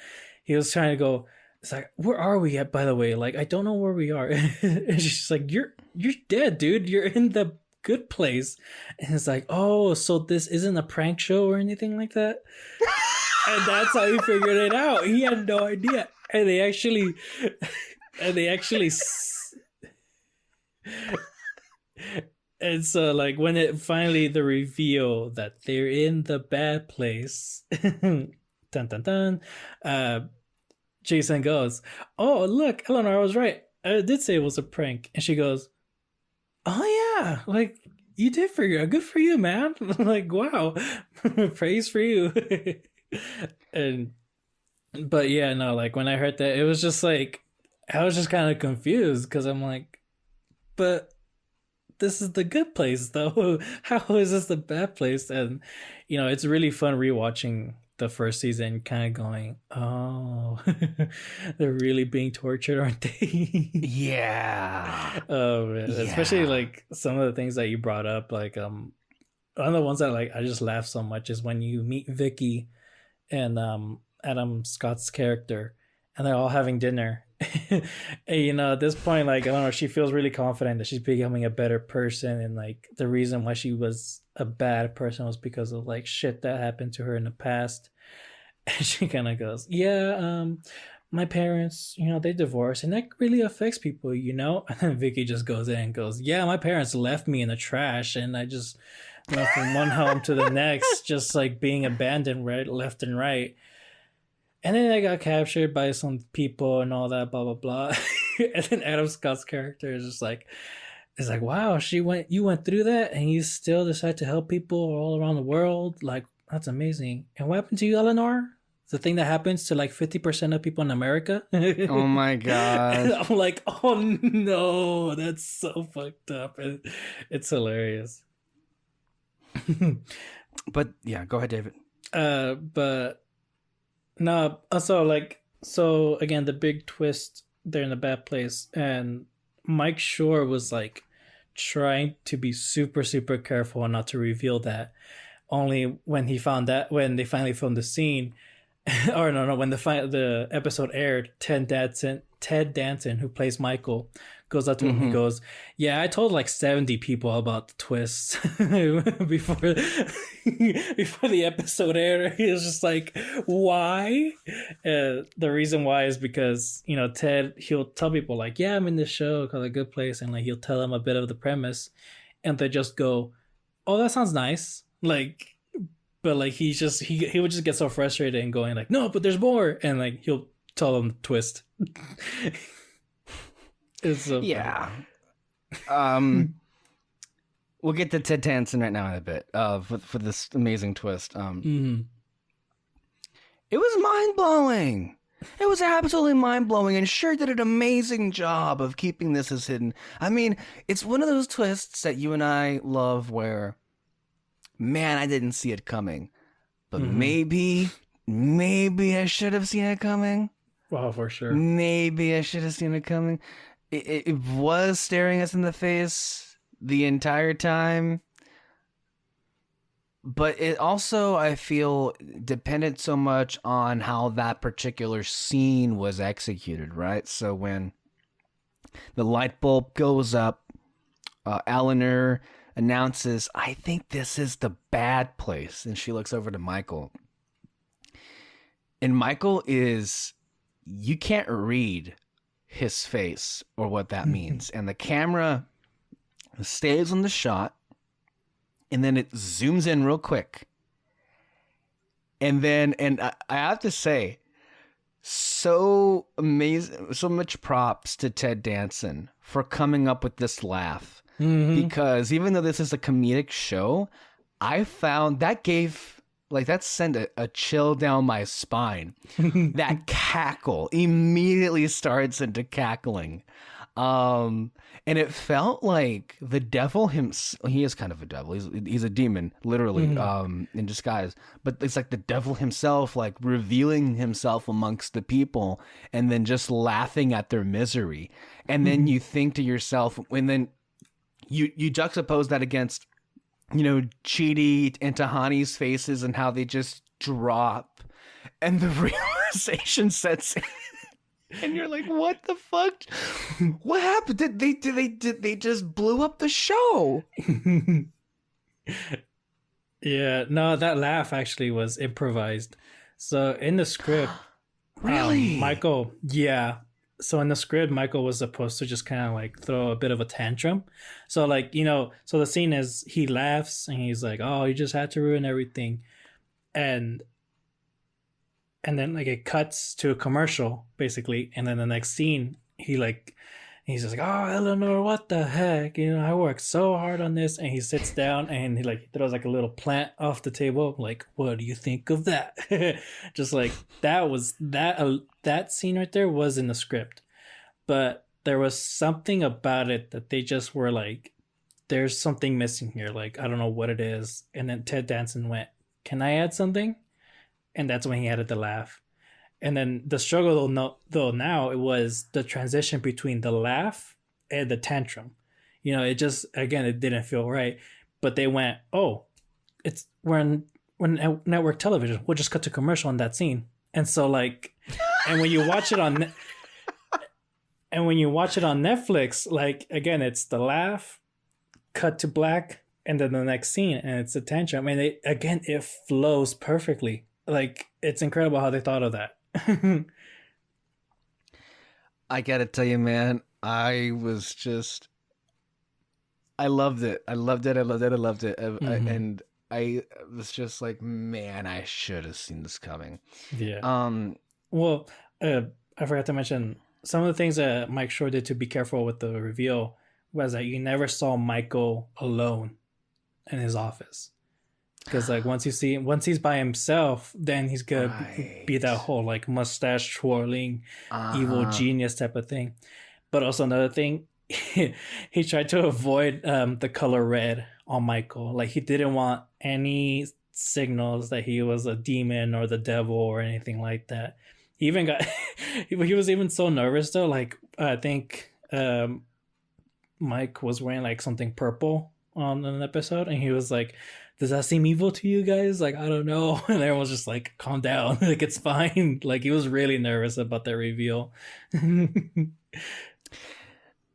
He was trying to go, it's like, where are we at, by the way? Like, I don't know where we are. And she's just like, you're dead, dude. You're in the good place. And it's like, oh, so this isn't a prank show or anything like that? And that's how he figured it out. He had no idea. And they actually and so, like, when it finally the reveal that they're in the bad place, dun dun dun, Jason goes, oh, look, Eleanor, I was right. I did say it was a prank. And she goes, oh yeah, like, you did figure out. Good for you, man. Like, wow. Praise for you. But yeah, no, like, when I heard that, it was just like, I was just kind of confused because I'm like, but this is the good place though. How is this the bad place? And it's really fun rewatching the first season, kind of going, oh, they're really being tortured, aren't they? Yeah. Oh man. Yeah. Especially like some of the things that you brought up, like one of the ones that like I just laughed so much is when you meet Vicky and Adam Scott's character, and they're all having dinner. And at this point, like, I don't know, she feels really confident that she's becoming a better person, and like the reason why she was a bad person was because of like shit that happened to her in the past. And she kind of goes, yeah, my parents, they divorced, and that really affects people, And then Vicky just goes in and goes, yeah, my parents left me in the trash, and I just went from one home to the next, just like being abandoned left and right. And then I got captured by some people and all that, blah, blah, blah. And then Adam Scott's character is just like, it's like, wow, you went through that and you still decide to help people all around the world. Like, that's amazing. And what happened to you, Eleanor? The thing that happens to like 50% of people in America. Oh my God. I'm like, oh no, that's so fucked up. And it's hilarious. But yeah, go ahead, David. But no, so again, the big twist, they're in a bad place, and Mike Shure was like trying to be super, super careful and not to reveal that. Only when he found that, when they finally filmed the scene, or no, when the episode aired, Ted Danson, who plays Michael, goes up to him and goes, yeah, I told like 70 people about the twist before the episode aired. He was just like, why? The reason why is because, Ted, he'll tell people like, yeah, I'm in this show called A Good Place, and like he'll tell them a bit of the premise, and they just go, oh, that sounds nice. Like, but like he would just get so frustrated and going like, no, but there's more, and like he'll tell them the twist. It's so yeah. We'll get to Ted Danson right now in a bit for this amazing twist. It was mind-blowing. It was absolutely mind-blowing, and Shure did an amazing job of keeping this as hidden. I mean, it's one of those twists that you and I love where, man, I didn't see it coming. But maybe I should have seen it coming. Wow, for sure. Maybe I should have seen it coming. It was staring us in the face the entire time. But it also, I feel, depended so much on how that particular scene was executed, right? So when the light bulb goes up, Eleanor announces, I think this is the bad place. And she looks over to Michael. And Michael is, you can't read his face or what that means. And the camera stays on the shot. and then it zooms in real quick. And then, I have to say, so amazing, so much props to Ted Danson for coming up with this laugh. Because even though this is a comedic show, I found that that sent a chill down my spine. That cackle immediately starts into cackling. And it felt like the devil he is kind of a devil. He's a demon, literally, in disguise. But it's like the devil himself, like revealing himself amongst the people and then just laughing at their misery. And then you think to yourself, and then you juxtapose that against, Chidi and Tahani's faces and how they just drop and the realization sets in. And you're like, what the fuck? What happened? Did they just blew up the show? Yeah, no, that laugh actually was improvised. So in the script, really, Michael, yeah. So in the script, Michael was supposed to just kind of like throw a bit of a tantrum. So like, so the scene is he laughs and he's like, "Oh, you just had to ruin everything," and then like it cuts to a commercial basically, and then the next scene he's just like, "Oh, Eleanor, what the heck? I worked so hard on this," and he sits down and he throws like a little plant off the table, like, "What do you think of that?" Just like that scene right there was in the script, but there was something about it that they just were like, "There's something missing here. Like, I don't know what it is." And then Ted Danson went, "Can I add something?" And that's when he added the laugh. And then the struggle though now, it was the transition between the laugh and the tantrum. It just, again, it didn't feel right. But they went, "Oh, we're in network television. We'll just cut to commercial on that scene." And so like, and when you watch it on Netflix, like, again, it's the laugh, cut to black, and then the next scene, and it's a tantrum. I mean, it flows perfectly. Like, it's incredible how they thought of that. I gotta tell you, man, I loved it. And I was just like, man, I should have seen this coming. Yeah. Well, I forgot to mention some of the things that Mike Shure did to be careful with the reveal was that you never saw Michael alone in his office. Because like once he's by himself, then he's gonna be that whole like mustache twirling, evil genius type of thing. But also another thing, he tried to avoid the color red on Michael. Like he didn't want any signals that he was a demon or the devil or anything like that. He even got he was even so nervous though. Like I think Mike was wearing like something purple on an episode, and he was like, "Does that seem evil to you guys? Like, I don't know." And everyone was just like, "Calm down, like it's fine." Like he was really nervous about that reveal.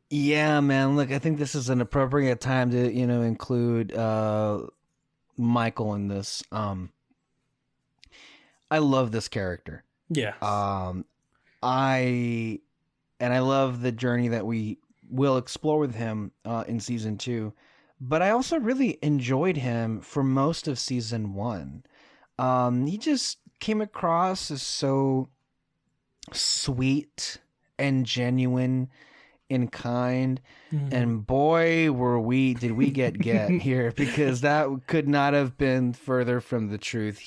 Yeah, man. Look, I think this is an appropriate time to include Michael in this. I love this character. Yeah. I love the journey that we will explore with him in season 2. But I also really enjoyed him for most of season 1. He just came across as so sweet and genuine and kind. And boy, did we get here, because that could not have been further from the truth.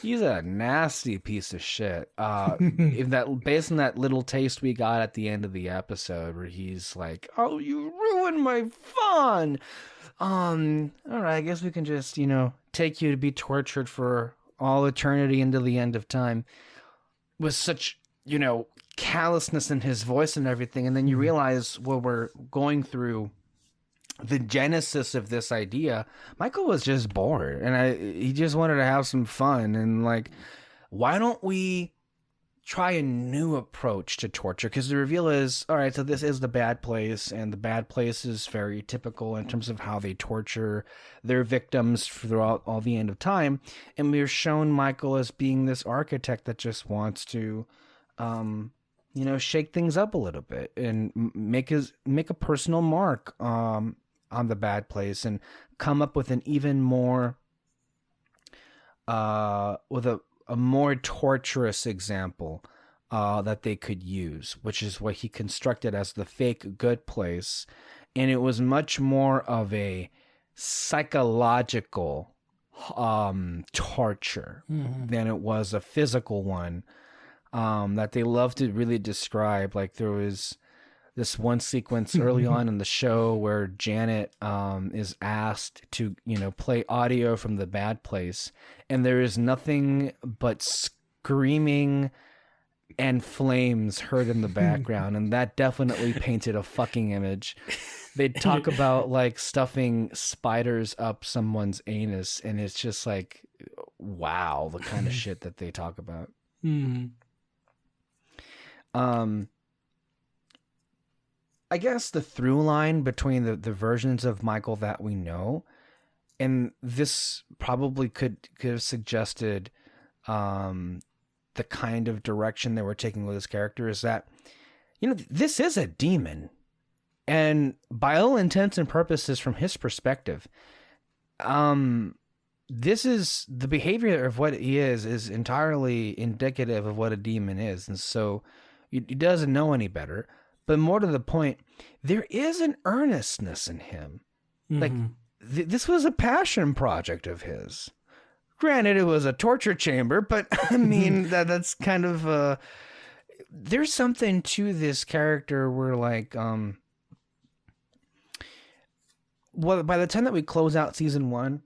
He's a nasty piece of shit. Based on that little taste we got at the end of the episode, where he's like, "Oh, you ruined my fun." All right, I guess we can just take you to be tortured for all eternity until the end of time, with such callousness in his voice and everything. And then you realize, well, we're going through the genesis of this idea. Michael was just bored, and he just wanted to have some fun. And like, why don't we try a new approach to torture? Because the reveal is, all right, so this is the bad place, and the bad place is very typical in terms of how they torture their victims throughout all the end of time. And we're shown Michael as being this architect that just wants to shake things up a little bit and make a personal mark on the Bad Place and come up with an even more with a more torturous example that they could use, which is what he constructed as the fake good place. And it was much more of a psychological torture than it was a physical one that they love to really describe. Like there was this one sequence early on in the show where Janet is asked to, play audio from the Bad Place, and there is nothing but screaming and flames heard in the background, and that definitely painted a fucking image. They talk about like stuffing spiders up someone's anus, and it's just like, wow, the kind of shit that they talk about. I guess the through line between the versions of Michael that we know, and this probably could have suggested the kind of direction they were taking with this character, is that, this is a demon. And by all intents and purposes, from his perspective, this is the behavior of what he is entirely indicative of what a demon is. And so he doesn't know any better. But more to the point, there is an earnestness in him. Like, this was a passion project of his. Granted, it was a torture chamber, but I mean, that's kind of there's something to this character where, like, well, by the time that we close out season 1,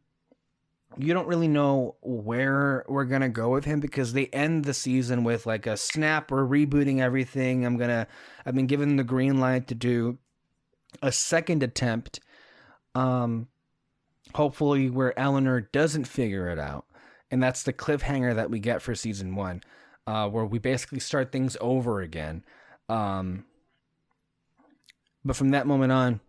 you don't really know where we're going to go with him, because they end the season with like a snap, or rebooting everything. I've been given the green light to do a second attempt. Hopefully where Eleanor doesn't figure it out. And that's the cliffhanger that we get for season 1, where we basically start things over again. But from that moment on,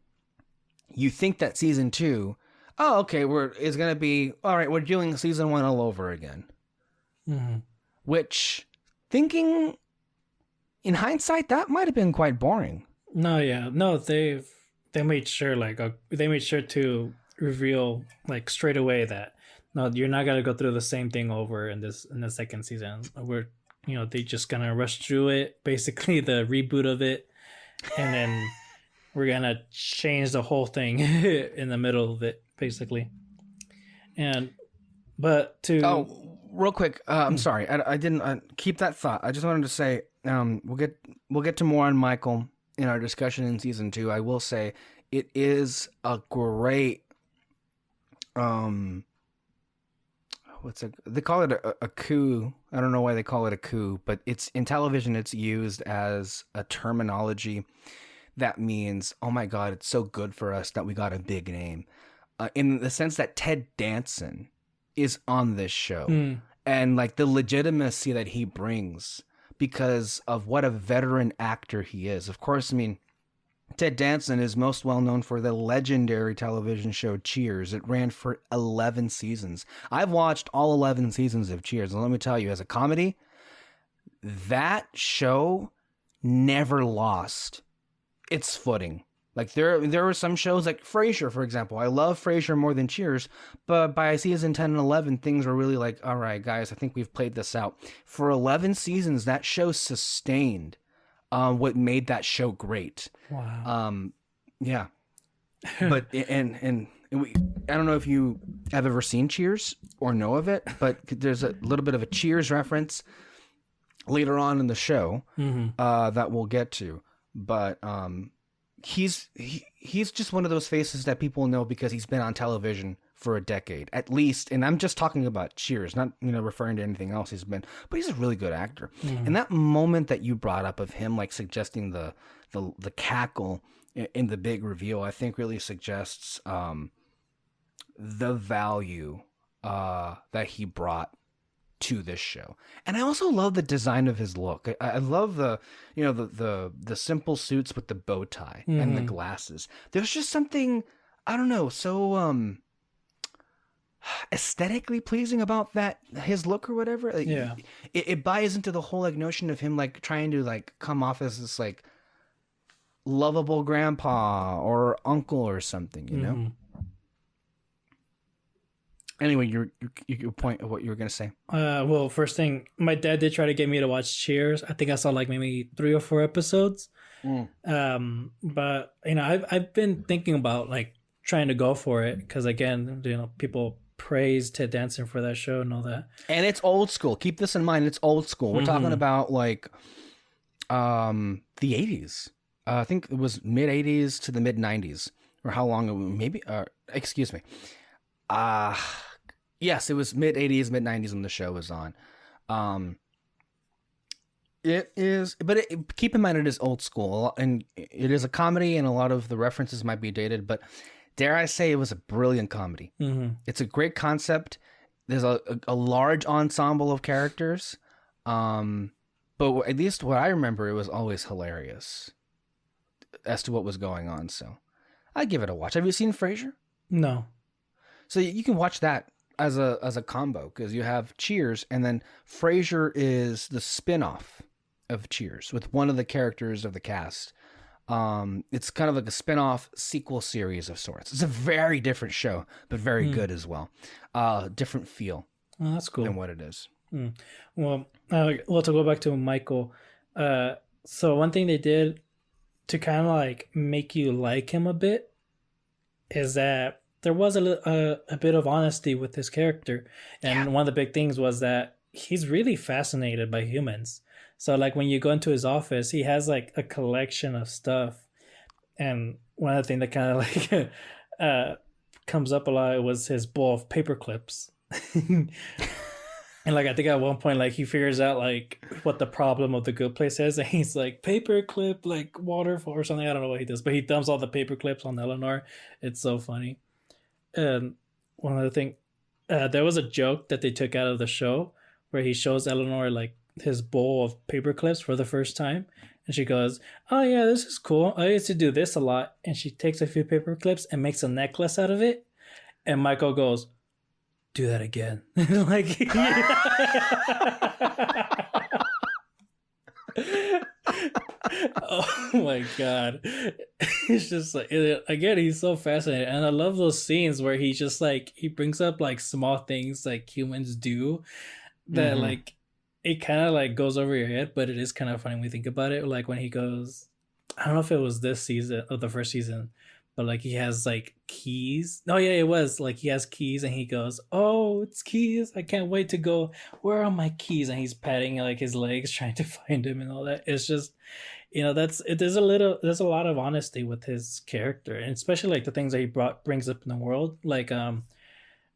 you think that season 2, oh, okay, it's going to be, all right, we're doing season 1 all over again. Which, thinking in hindsight, that might have been quite boring. They made sure, they made sure to reveal, like, straight away that, no, you're not going to go through the same thing over in the second season. They just going to rush through it, basically the reboot of it, and then we're going to change the whole thing in the middle of it, basically. Real quick, I'm sorry, I didn't keep that thought. I just wanted to say, we'll get to more on Michael in our discussion in season 2. I will say it is a great, they call it a coup. I don't know why they call it a coup, but it's in television. It's used as a terminology that means, oh my God, it's so good for us that we got a big name. In the sense that Ted Danson is on this show, and like the legitimacy that he brings because of what a veteran actor he is. Of course, I mean, Ted Danson is most well known for the legendary television show Cheers. It ran for 11 seasons. I've watched all 11 seasons of Cheers, and let me tell you, as a comedy, that show never lost its footing. Like there were some shows like Frasier, for example. I love Frasier more than Cheers, but by season 10 and 11, things were really like, all right, guys, I think we've played this out. For 11 seasons, that show sustained what made that show great. Wow. Yeah. But and I don't know if you have ever seen Cheers or know of it, but there's a little bit of a Cheers reference later on in the show that we'll get to. But he's just one of those faces that people know because he's been on television for a decade at least, and I'm just talking about Cheers, not referring to anything else he's been. But he's a really good actor. And that moment that you brought up of him like suggesting the cackle in the big reveal, I think really suggests the value that he brought to this show. And I also love the design of his look. I love the simple suits with the bow tie and the glasses. There's just something, I don't know, so aesthetically pleasing about that, his look or whatever. Like, yeah. It buys into the whole like notion of him like trying to like come off as this like lovable grandpa or uncle or something, you know? Anyway, your point of what you were going to say. Well, first thing, my dad did try to get me to watch Cheers. I think I saw like maybe 3 or 4 episodes. But you know, I've been thinking about like trying to go for it because again, you know, people praise Ted Danson for that show and all that. And it's old school. Keep this in mind. It's old school. We're talking about like the 80s. I think it was mid 80s to the mid 90s, or how long it maybe. Excuse me. Yes, it was mid 80s, mid 90s when the show was on. It is, but keep in mind it is old school, and it is a comedy, and a lot of the references might be dated, but dare I say it was a brilliant comedy. It's a great concept. There's a large ensemble of characters, but at least what I remember, it was always hilarious as to what was going on. So I'd give it a watch. Have you seen Frasier? No. So you can watch that as a combo, because you have Cheers, and then Frasier is the spin-off of Cheers with one of the characters of the cast. It's kind of like a spin-off sequel series of sorts. It's a very different show, but very good as well. Different feel. Oh, that's cool. Than what it is. Well, to go back to Michael. So one thing they did to kind of like make you like him a bit is that there was a bit of honesty with his character. And one of the big things was that he's really fascinated by humans. So like when you go into his office, he has like a collection of stuff. And one of the things that kind of like comes up a lot was his bowl of paper clips. And like I think at one point like he figures out like what the problem of the good place is, and he's like paper clip like waterfall or something. I don't know what he does, but he dumps all the paper clips on Eleanor. It's so funny. And one other thing, there was a joke that they took out of the show where he shows Eleanor like his bowl of paper clips for the first time, and she goes, "Oh yeah, this is cool. I used to do this a lot." And she takes a few paper clips and makes a necklace out of it. And Michael goes, "Do that again." Like, oh my god, it's just like again, he's so fascinating, and I love those scenes where he just like he brings up like small things like humans do that like it kind of like goes over your head, but it is kind of funny when we think about it. Like when he goes, I don't know if it was this season or the first season, but like he has like keys. Oh yeah, it was like he has keys, and he goes, "Oh, it's keys! I can't wait to go. Where are my keys?" And he's patting like his legs, trying to find him, and all that. It's just, you know, that's it. There's a lot of honesty with his character, and especially like the things that he brings up in the world. Like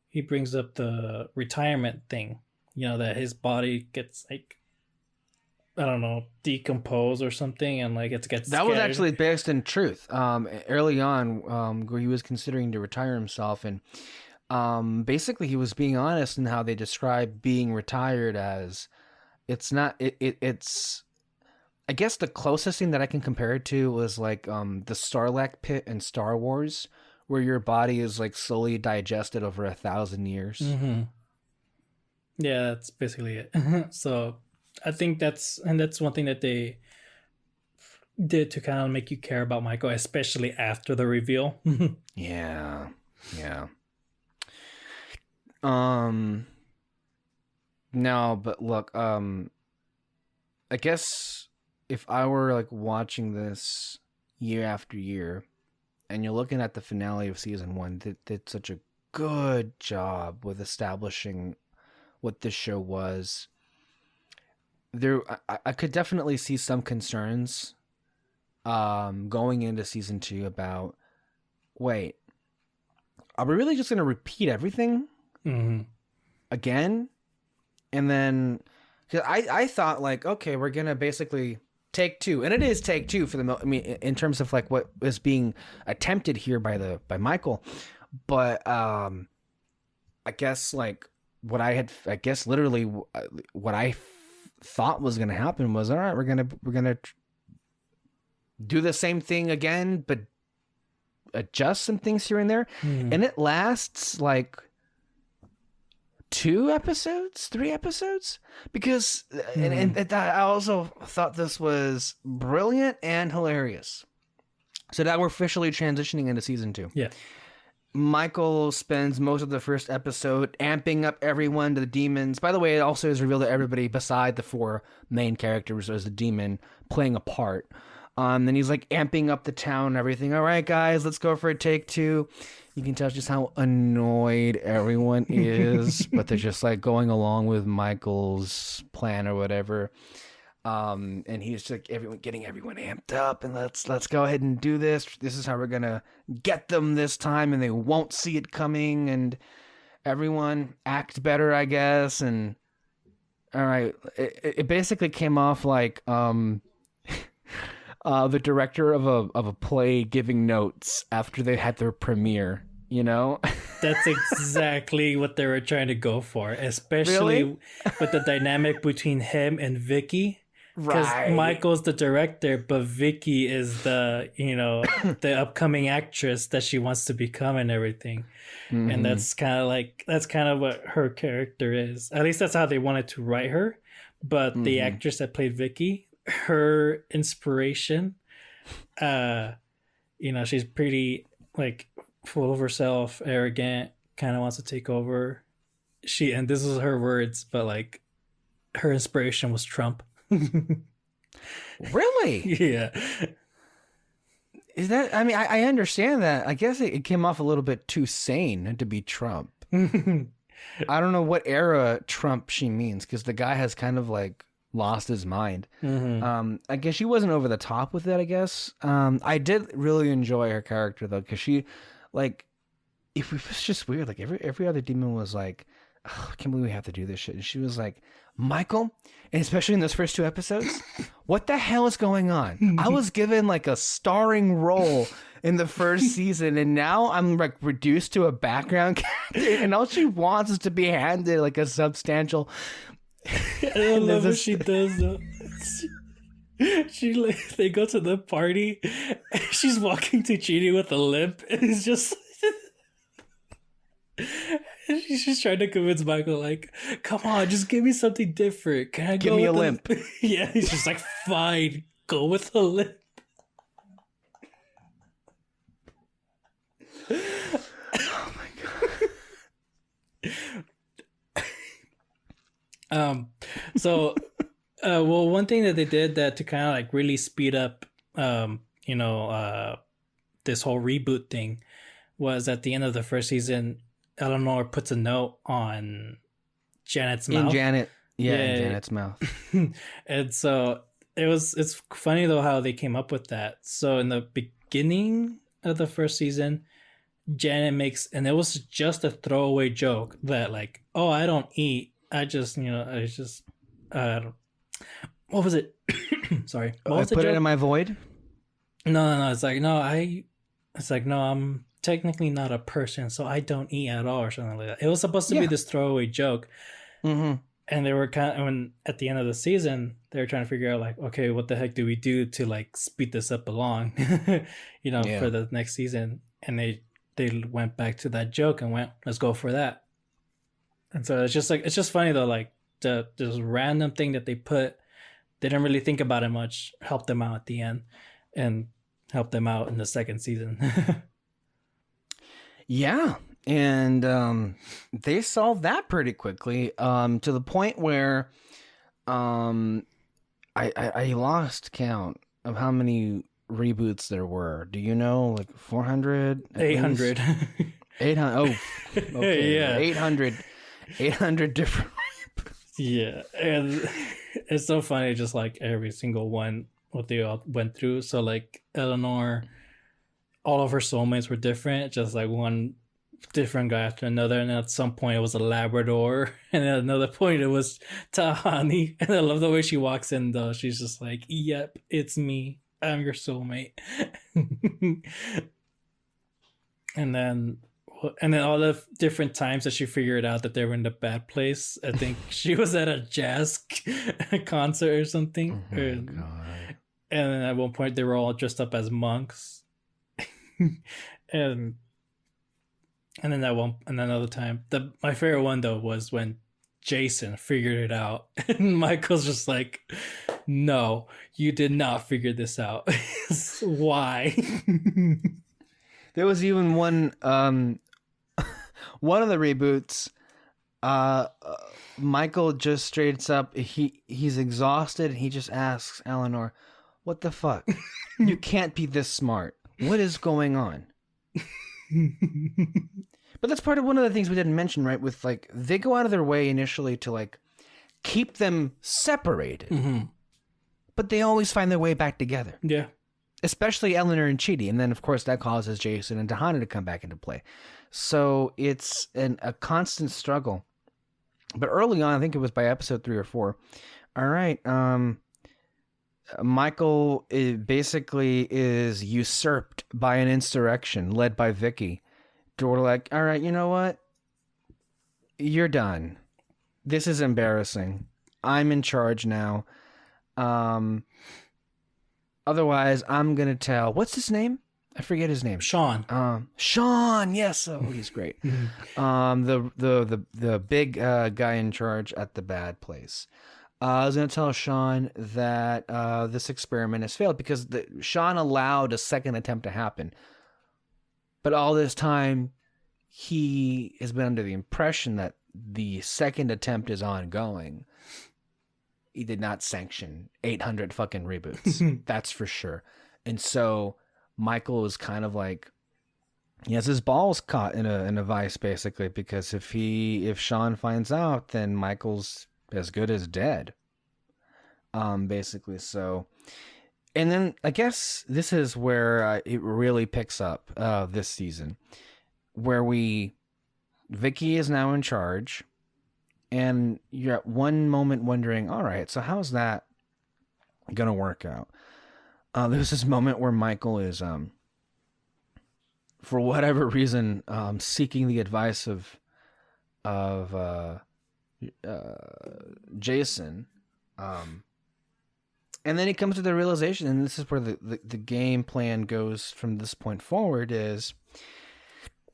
he brings up the retirement thing. You know, that his body gets like, I don't know, decompose or something, and like it gets that was actually based in truth. Early on, where he was considering to retire himself, and basically he was being honest in how they describe being retired as it's not. It's I guess the closest thing that I can compare it to was like the Sarlacc pit in Star Wars, where your body is like slowly digested over 1,000 years. Yeah, that's basically it. So I think that's one thing that they did to kind of make you care about Michael, especially after the reveal. Yeah. No, but look, I guess if I were like watching this year after year, and you're looking at the finale of season 1, that did such a good job with establishing what this show was. I could definitely see some concerns going into season 2 about, wait, are we really just going to repeat everything again? And then, cause I thought like, okay, we're going to basically take 2, and it is take 2 for the, I mean, in terms of like what is being attempted here by Michael, but I guess like, what I thought was going to happen was, all right, we're going to do the same thing again, but adjust some things here and there. And it lasts like 2 episodes, 3 episodes, because, and I also thought this was brilliant and hilarious. So now we're officially transitioning into season 2. Yeah. Michael spends most of the first episode amping up everyone to the demons. By the way, it also is revealed that everybody beside the 4 main characters as the demon playing a part. Then he's like amping up the town and everything. All right, guys, let's go for a take 2. You can tell just how annoyed everyone is, but they're just like going along with Michael's plan or whatever. And he's just like getting everyone amped up, and let's go ahead and do this. This is how we're gonna get them this time, and they won't see it coming. And everyone act better, I guess. And all right, it basically came off like the director of a play giving notes after they had their premiere. You know, that's exactly what they were trying to go for, especially really? With the dynamic between him and Vicky. Because Right. Michael's the director, but Vicky is the the upcoming actress that she wants to become and everything. Mm-hmm. And that's kind of what her character is. At least that's how they wanted to write her. But the actress that played Vicky, her inspiration, she's pretty like full of herself, arrogant, kind of wants to take over. And this is her words, but like her inspiration was Trump. Really? Yeah. Is that? I mean, I understand that. I guess it came off a little bit too sane to be Trump. I don't know what era Trump she means, because the guy has kind of like lost his mind. I guess she wasn't over the top with it. I guess I did really enjoy her character though, because she, like, it was just weird. Like every other demon was like, oh, I can't believe we have to do this shit. And she was like, Michael, and especially in those first 2 episodes, what the hell is going on? I was given like a starring role in the first season, and now I'm like reduced to a background character, and all she wants is to be handed like a substantial. I love what she does though. They go to the party, and she's walking to Genie with a limp, and it's just. She's just trying to convince Michael, like, come on, just give me something different. Can I give go me with a limp? Yeah, he's just like, fine, go with a limp. Oh my god. So, well, one thing that they did that to kind of like really speed up, this whole reboot thing was at the end of the first season. Eleanor puts a note on Janet's mouth. In Janet's mouth. And so it's funny though how they came up with that. So in the beginning of the first season, Janet makes, and it was just a throwaway joke that like, oh, I don't eat. I just, what was it? Sorry. What was I put it in my void? No. It's like, no, I'm technically not a person, so I don't eat at all or something like that. It was supposed to be this throwaway joke. And they were at the end of the season, they were trying to figure out like, okay, what the heck do we do to like speed this up along, for the next season. And they went back to that joke and went, let's go for that. And so it's just funny though, like this random thing that they didn't really think about it much, helped them out at the end and helped them out in the second season. Yeah, and they solved that pretty quickly, to the point where I lost count of how many reboots there were. Do you know, like 400? 800. 800. Oh, okay. Yeah. 800 different reboots. Yeah, and it's so funny, just like every single one, what they all went through. So like Eleanor, all of her soulmates were different, just like one different guy after another. And at some point it was a Labrador, and at another point it was Tahani. And I love the way she walks in though. She's just like, yep, it's me. I'm your soulmate. and then all the different times that she figured out that they were in the bad place. I think she was at a jazz concert or something. Oh my God. And then at one point they were all dressed up as monks. and then another time, my favorite one though was when Jason figured it out, and Michael's just like, No, you did not figure this out. Why? There was even one of the reboots. Michael just straight up, he's exhausted, and he just asks Eleanor, "What the fuck? You can't be this smart. What is going on?" But that's part of one of the things we didn't mention, right? With like, they go out of their way initially to like keep them separated, but they always find their way back together. Yeah. Especially Eleanor and Chidi, and then of course that causes Jason and Tahana to come back into play. So it's a constant struggle. But early on, I think it was by episode 3 or 4. All right, Michael basically is usurped by an insurrection led by Vicky. We're like, all right, you know what? You're done. This is embarrassing. I'm in charge now. Otherwise, I'm gonna tell. What's his name? I forget his name. Sean. Sean. Yes. Oh, he's great. The big guy in charge at the bad place. I was gonna tell Sean that this experiment has failed because Sean allowed a second attempt to happen, but all this time he has been under the impression that the second attempt is ongoing. He did not sanction 800 fucking reboots. That's for sure. And so Michael is kind of like, he has his balls caught in a vice, basically, because if Sean finds out, then Michael's as good as dead. Basically. So, and then I guess this is where it really picks up this season, where Vicky is now in charge. And you're at one moment wondering, all right, so how's that going to work out? There's this moment where Michael is, for whatever reason, seeking the advice of Jason. And then he comes to the realization, and this is where the game plan goes from this point forward, is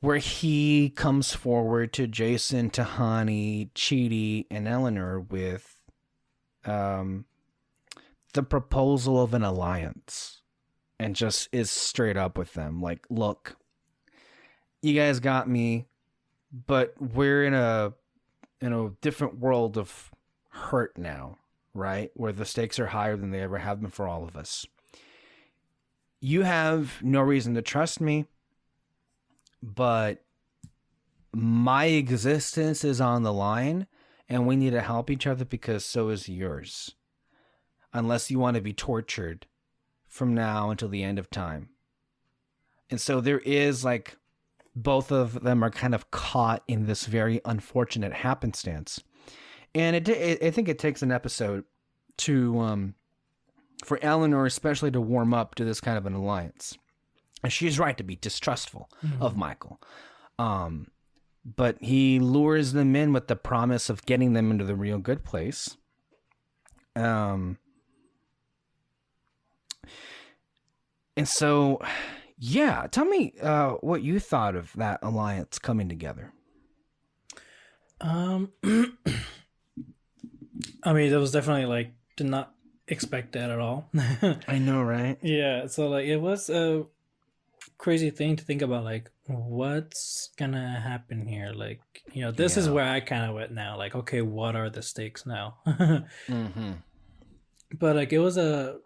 where he comes forward to Jason, Tahani, Chidi, and Eleanor with the proposal of an alliance, and just is straight up with them. Like, look, you guys got me, but we're in a different world of hurt now, right? Where the stakes are higher than they ever have been for all of us. You have no reason to trust me, but my existence is on the line, and we need to help each other because so is yours. Unless you want to be tortured from now until the end of time. And so there is, like, both of them are kind of caught in this very unfortunate happenstance. And I think it takes an episode to for Eleanor especially to warm up to this kind of an alliance. And she's right to be distrustful of Michael. But he lures them in with the promise of getting them into the real good place. And so, yeah, tell me what you thought of that alliance coming together. I mean, that was definitely, like, did not expect that at all. I know, right? Yeah, so, like, it was a crazy thing to think about, like, what's gonna happen here? Like, you know, this is where I kind of went now. Like, okay, what are the stakes now? But, like, it was a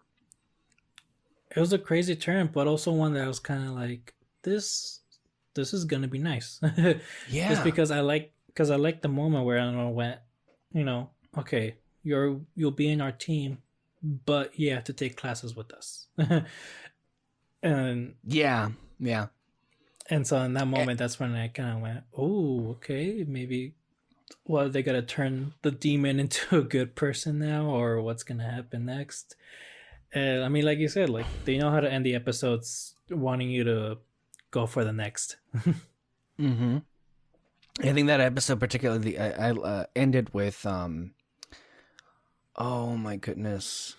crazy turn, but also one that I was kind of like, this is gonna be nice. Yeah, just because I like the moment where I went, you know, okay, you'll be in our team, but you have to take classes with us. And yeah. And so in that moment, that's when I kind of went, oh, okay, maybe, well, they got to turn the demon into a good person now, or what's going to happen next? And I mean, like you said, like, they know how to end the episodes wanting you to go for the next. I think that episode particularly, I ended with, oh my goodness.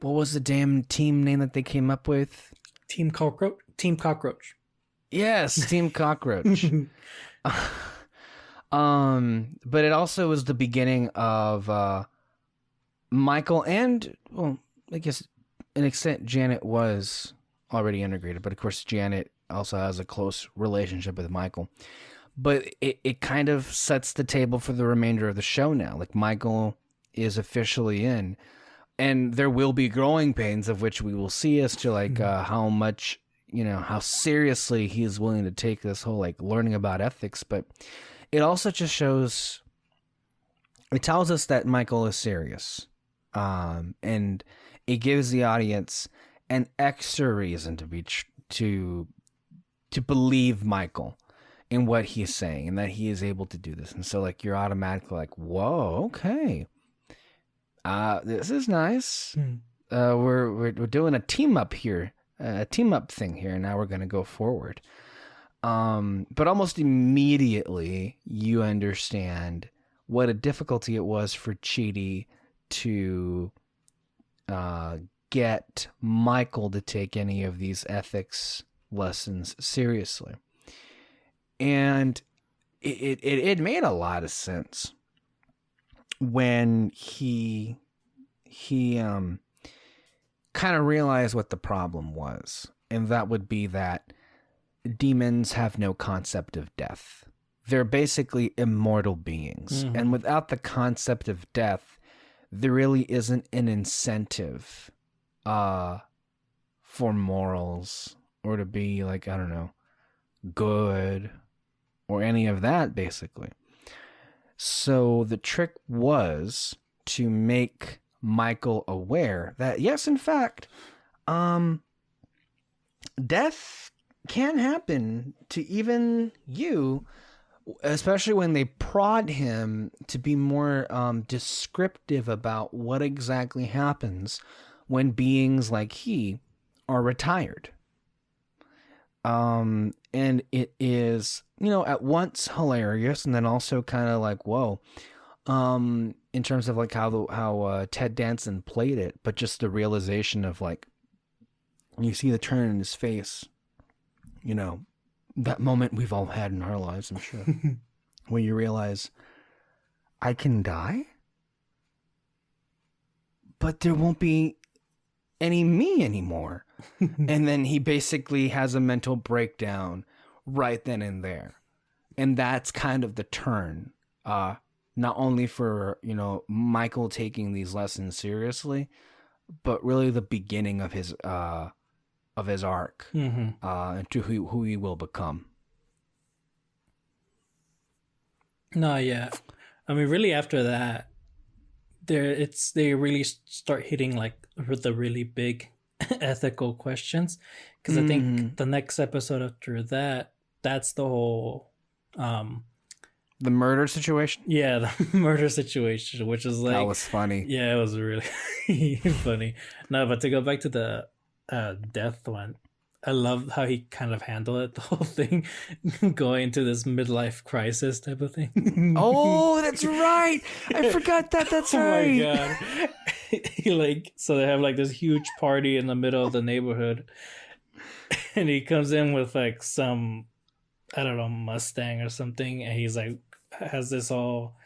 What was the damn team name that they came up with? Team Cockroach. Yes, Team Cockroach. But it also was the beginning of Michael and, well, I guess an extent Janet was already integrated, but of course Janet also has a close relationship with Michael. But it kind of sets the table for the remainder of the show now. Like, Michael is officially in, and there will be growing pains of which we will see as to like how much, how seriously he is willing to take this whole like learning about ethics. But it also just shows, it tells us that Michael is serious, and it gives the audience an extra reason to believe Michael in what he's saying, and that he is able to do this. And so like you're automatically like, whoa, okay, this is nice. We're doing a team up here, a team up thing here, and now we're gonna go forward. But almost immediately you understand what a difficulty it was for Chidi to get Michael to take any of these ethics lessons seriously. And it made a lot of sense when he kind of realized what the problem was, and that would be that demons have no concept of death. They're basically immortal beings, and without the concept of death, there really isn't an incentive for morals or to be like, I don't know, good or any of that, basically. So the trick was to make Michael aware that, yes, in fact, death can happen to even you, especially when they prod him to be more descriptive about what exactly happens when beings like he are retired. And it is, at once hilarious, and then also kind of like, whoa, in terms of like how Ted Danson played it, but just the realization of like, you see the turn in his face, that moment we've all had in our lives, I'm sure, when you realize, I can die, but there won't be any me anymore. And then he basically has a mental breakdown right then and there. And that's kind of the turn, not only for, Michael taking these lessons seriously, but really the beginning of his arc, to who he will become. No, yeah. I mean, really after that, they really start hitting like the really big ethical questions, because I think the next episode after that's the whole the murder situation. Yeah, the murder situation, which is like, that was funny. Yeah, it was really funny. No, but to go back to the death one, I love how he kind of handled it, the whole thing, going into this midlife crisis type of thing. Oh, that's right. I forgot that. That's right. Oh my god. So they have like this huge party in the middle of the neighborhood, and he comes in with like some, I don't know, Mustang or something, and he's like, has this all,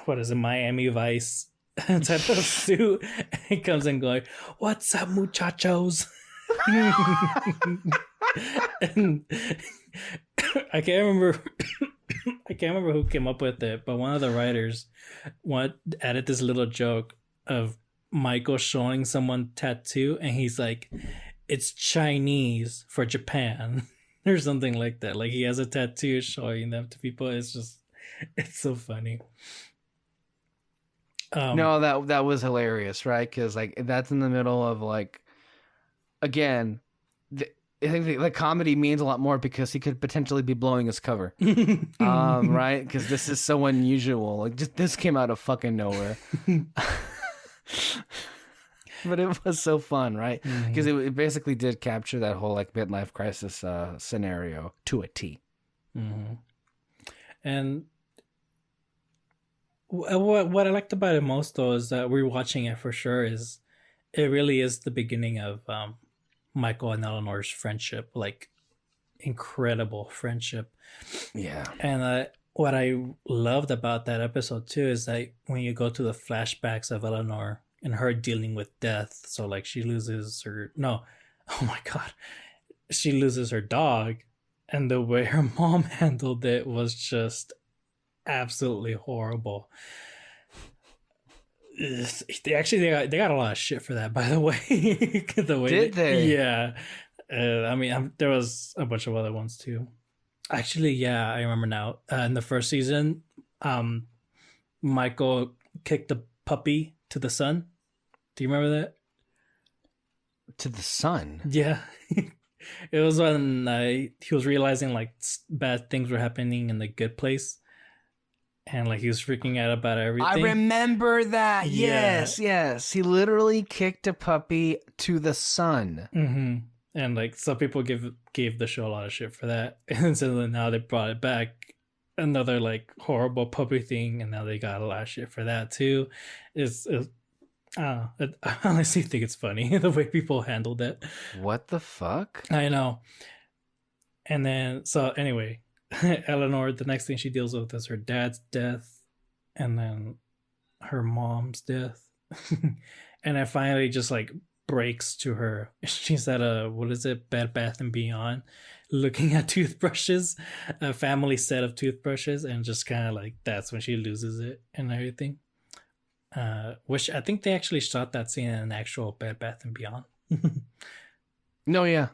what is it, Miami Vice type of suit. He comes in going, "What's up, muchachos?" And I can't remember who came up with it, but one of the writers added this little joke of Michael showing someone tattoo, and he's like, "It's Chinese for Japan," or something like that. Like, he has a tattoo showing them to people. It's so funny. No, that was hilarious, right? Because like that's in the middle of like, again, I think the comedy means a lot more because he could potentially be blowing his cover, right? Because this is so unusual. Like, just this came out of fucking nowhere. But it was so fun, right? Because it basically did capture that whole like midlife crisis scenario to a T. And what I liked about it most, though, is that rewatching it for sure is it really is the beginning of Michael and Eleanor's friendship, like incredible friendship. Yeah. And what I loved about that episode too is that when you go to the flashbacks of Eleanor and her dealing with death, so like she loses her no, oh my god, she loses her dog, and the way her mom handled it was just absolutely horrible. They got a lot of shit for that, by the way. Did they? Yeah. I mean, there was a bunch of other ones too. Actually, yeah, I remember now. In the first season, Michael kicked the puppy to the sun. Do you remember that? To the sun? Yeah. It was when he was realizing like bad things were happening in the good place. And like he was freaking out about everything. I remember that. Yeah. Yes. He literally kicked a puppy to the sun. Mm-hmm. And like some people gave the show a lot of shit for that. And so then now they brought it back, another like horrible puppy thing, and now they got a lot of shit for that too. I honestly think it's funny the way people handled it. What the fuck? I know. And then so anyway, Eleanor, the next thing she deals with is her dad's death, and then her mom's death. And it finally just like breaks to her. She's at Bed Bath and Beyond, looking at toothbrushes, a family set of toothbrushes, and just kind of like that's when she loses it and everything. Which I think they actually shot that scene in an actual Bed Bath and Beyond. No, yeah.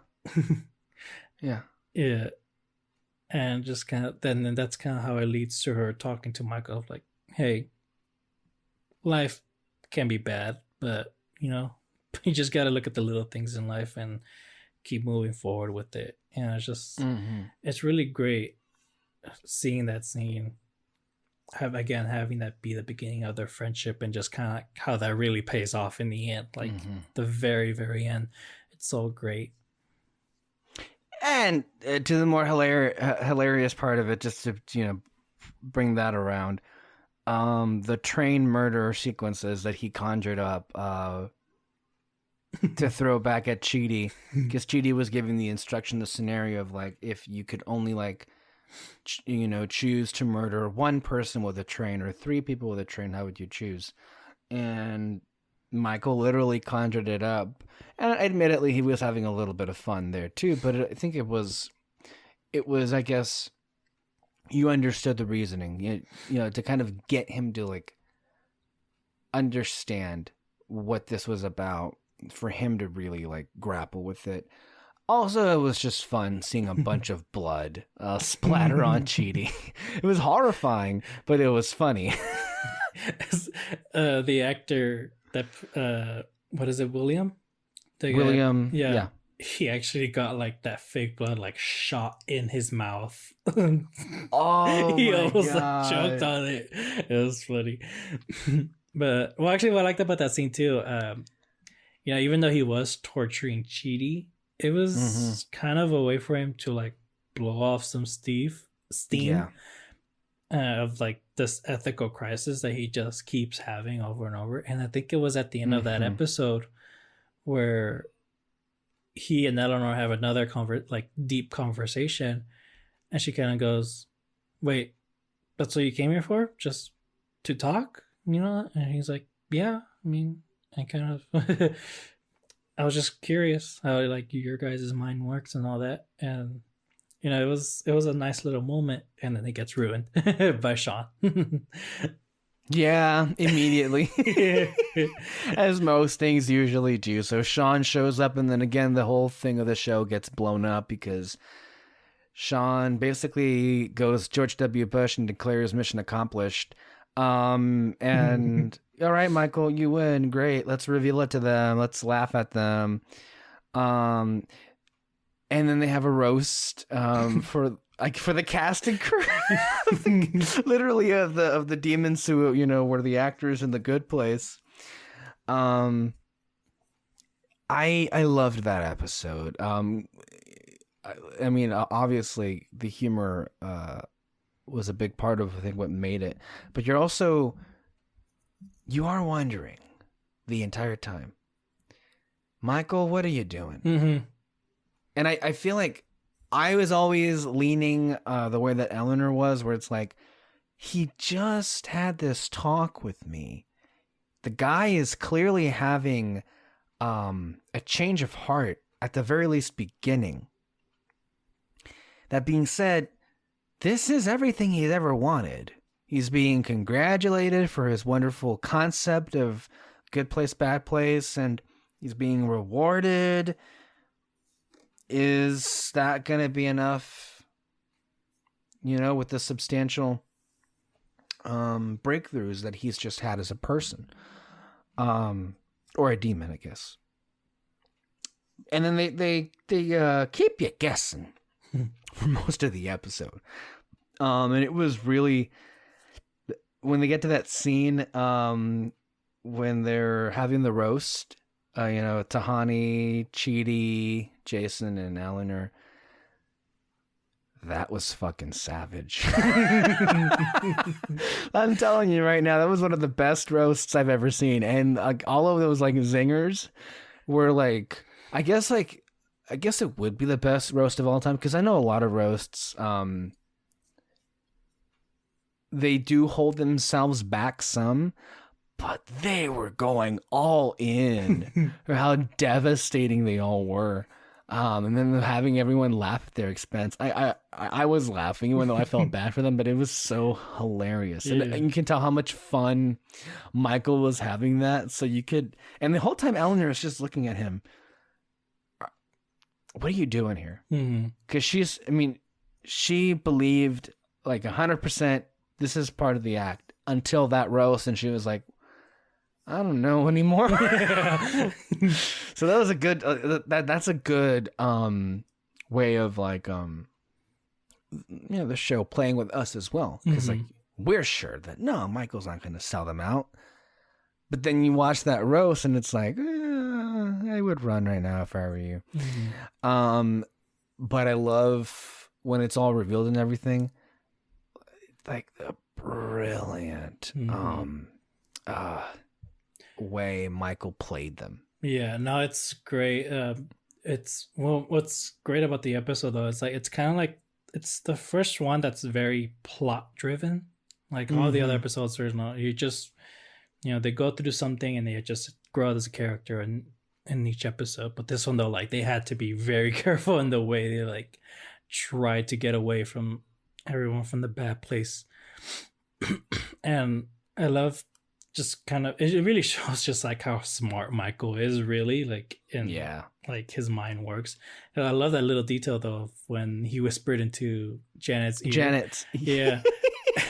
Yeah. Yeah. And just kind of then that's kind of how it leads to her talking to Michael like, hey, life can be bad, but you know, you just got to look at the little things in life and keep moving forward with it. And it's just it's really great seeing that scene, having that be the beginning of their friendship, and just kind of how that really pays off in the end, like the very, very end. It's so great. And to the more hilarious part of it, just to bring that around, the train murder sequences that he conjured up to throw back at Chidi, because Chidi was giving the instruction, the scenario of like, if you could only like choose to murder one person with a train or three people with a train, how would you choose? And Michael literally conjured it up, and admittedly he was having a little bit of fun there too, but I think it was I guess you understood the reasoning, to kind of get him to like understand what this was about, for him to really like grapple with it. Also, it was just fun seeing a bunch of blood splatter on Chidi. It was horrifying, but it was funny. The actor that what is it, William? William, yeah. He actually got like that fake blood like shot in his mouth. Oh, he my almost God. like choked on it. It was funny. But well, actually, what I liked about that scene too, even though he was torturing Chidi, it was kind of a way for him to like blow off some steam. Yeah. Of like this ethical crisis that he just keeps having over and over. And I think it was at the end of that episode where he and Eleanor have another deep conversation, and she kind of goes, wait, that's what you came here for? Just to talk? And he's like, yeah, I mean, I kind of I was just curious how like your guys' mind works and all that. And it was a nice little moment, and then it gets ruined by Sean. Yeah, immediately. As most things usually do. So Sean shows up, and then again the whole thing of the show gets blown up because Sean basically goes George W. Bush and declares mission accomplished. And all right, Michael, you win. Great. Let's reveal it to them. Let's laugh at them. And then they have a roast for the cast and crew, literally of the demons who were the actors in The Good Place. I loved that episode. I mean, obviously the humor was a big part of, I think, what made it. But you are wondering the entire time, Michael, what are you doing? Mm-hmm. And I feel like I was always leaning the way that Eleanor was, where it's like, he just had this talk with me. The guy is clearly having a change of heart, at the very least beginning. That being said, this is everything he's ever wanted. He's being congratulated for his wonderful concept of good place, bad place, and he's being rewarded. Is that going to be enough, with the substantial breakthroughs that he's just had as a person? Or a demon, I guess. And then they keep you guessing for most of the episode. And it was really, when they get to that scene, when they're having the roast, Tahani, Chidi, Jason, and Eleanor, that was fucking savage. I'm telling you right now, that was one of the best roasts I've ever seen. And all of those zingers were I guess it would be the best roast of all time, because I know a lot of roasts, they do hold themselves back some, but they were going all in for how devastating they all were. And then having everyone laugh at their expense. I was laughing, even though I felt bad for them, but it was so hilarious. Yeah. And you can tell how much fun Michael was having that. So you could, and the whole time Eleanor is just looking at him. What are you doing here? Because she believed 100% this is part of the act until that roast. And she was like, I don't know anymore. So that was a good, that's a good way of the show playing with us as well. Because we're sure that no, Michael's not going to sell them out. But then you watch that roast and it's I would run right now if I were you. But I love when it's all revealed and everything. The brilliant way Michael played them. Yeah, no, it's great. What's great about the episode though is it's kind of it's the first one that's very plot driven. All the other episodes, there's no, you just they go through something and they just grow as a character in each episode. But this one though, they had to be very careful in the way they tried to get away from everyone from the bad place. And I love just it really shows just how smart Michael is really his mind works. And I love that little detail though of when he whispered into Janet's ear. Yeah.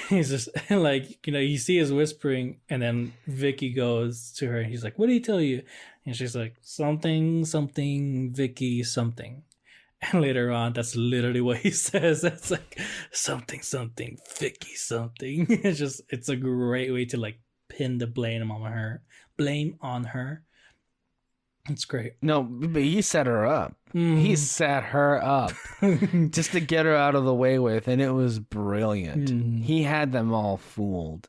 He's just you see his whispering, and then Vicky goes to her and he's like, what did he tell you? And she's like, something Vicky something. And later on, that's literally what he says. It's something Vicky something. It's a great way to pin the blame on her. It's great. No, but he set her up. He set her up just to get her out of the way with, and it was brilliant. He had them all fooled.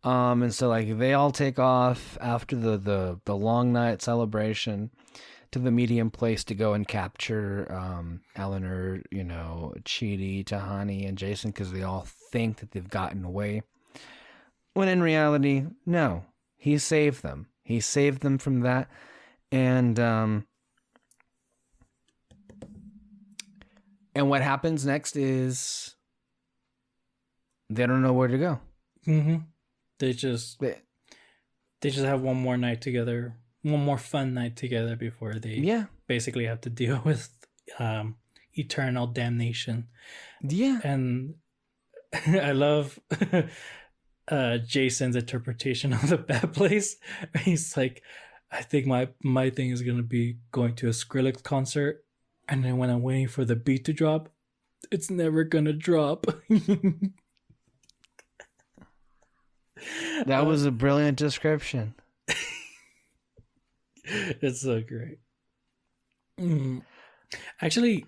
And so they all take off after the long night celebration to the medium place to go and capture Eleanor, Chidi, Tahani, and Jason, because they all think that they've gotten away. When in reality, no. He saved them. He saved them from that. And what happens next is they don't know where to go. They just have one more night together, one more fun night together before they basically have to deal with eternal damnation. Yeah. And I love Jason's interpretation of the bad place. He's like, I think my thing is going to be going to a Skrillex concert, and then when I'm waiting for the beat to drop, it's never going to drop. That was a brilliant description. It's so great. Actually,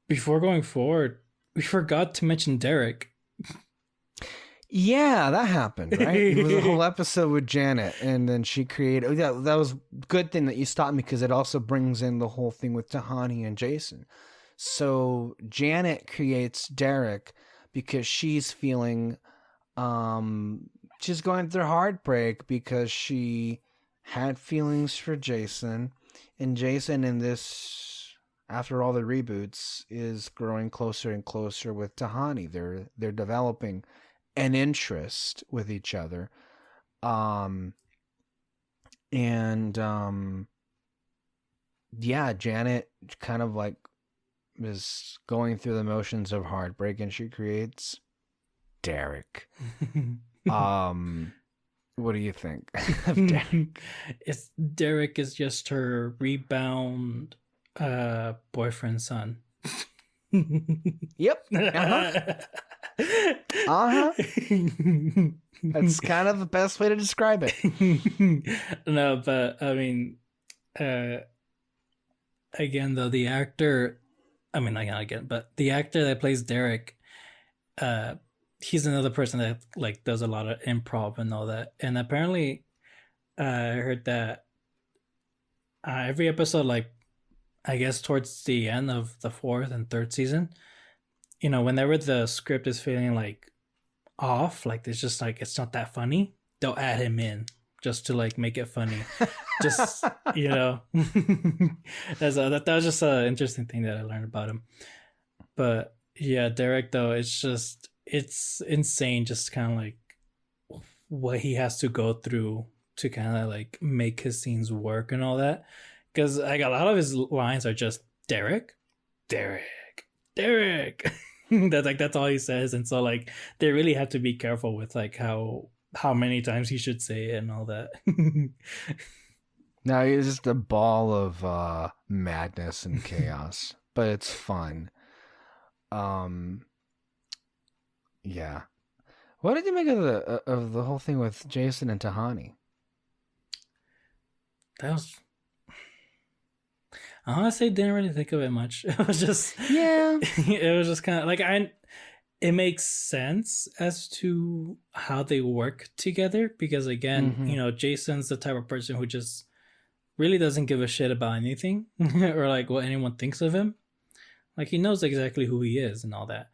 before going forward, we forgot to mention Derek. Yeah, that happened, right? It was a whole episode with Janet, and then she created... that was a good thing that you stopped me, because it also brings in the whole thing with Tahani and Jason. So Janet creates Derek because she's feeling she's going through heartbreak because she had feelings for Jason, and Jason in this, after all the reboots, is growing closer and closer with Tahani. They're developing an interest with each other. Yeah, Janet kind of like is going through the motions of heartbreak, and she creates Derek. What do you think of Derek? Derek is just her rebound boyfriend's son. Yep. That's kind of the best way to describe it. No, but I mean, again, though, the actor, I mean, not again, but the actor that plays Derek, he's another person that like does a lot of improv and all that. And apparently, I heard that every episode, like, I guess towards the end of the 4th and 3rd season, whenever the script is feeling like off, like it's just like it's not that funny, they'll add him in just to like make it funny. Just that was just an interesting thing that I learned about him. But yeah, Derek though, it's insane, just kind of like what he has to go through to kind of like make his scenes work and all that. Because like a lot of his lines are just Derek. That's all he says, and so like they really have to be careful with like how many times he should say it and all that. No, he's just a ball of madness and chaos, but it's fun. Yeah. What did you make of the whole thing with Jason and Tahani? That was, I honestly didn't really think of it much. It was just, yeah, it was just kind of like it makes sense as to how they work together, because again, Jason's the type of person who just really doesn't give a shit about anything or like what anyone thinks of him. Like he knows exactly who he is and all that.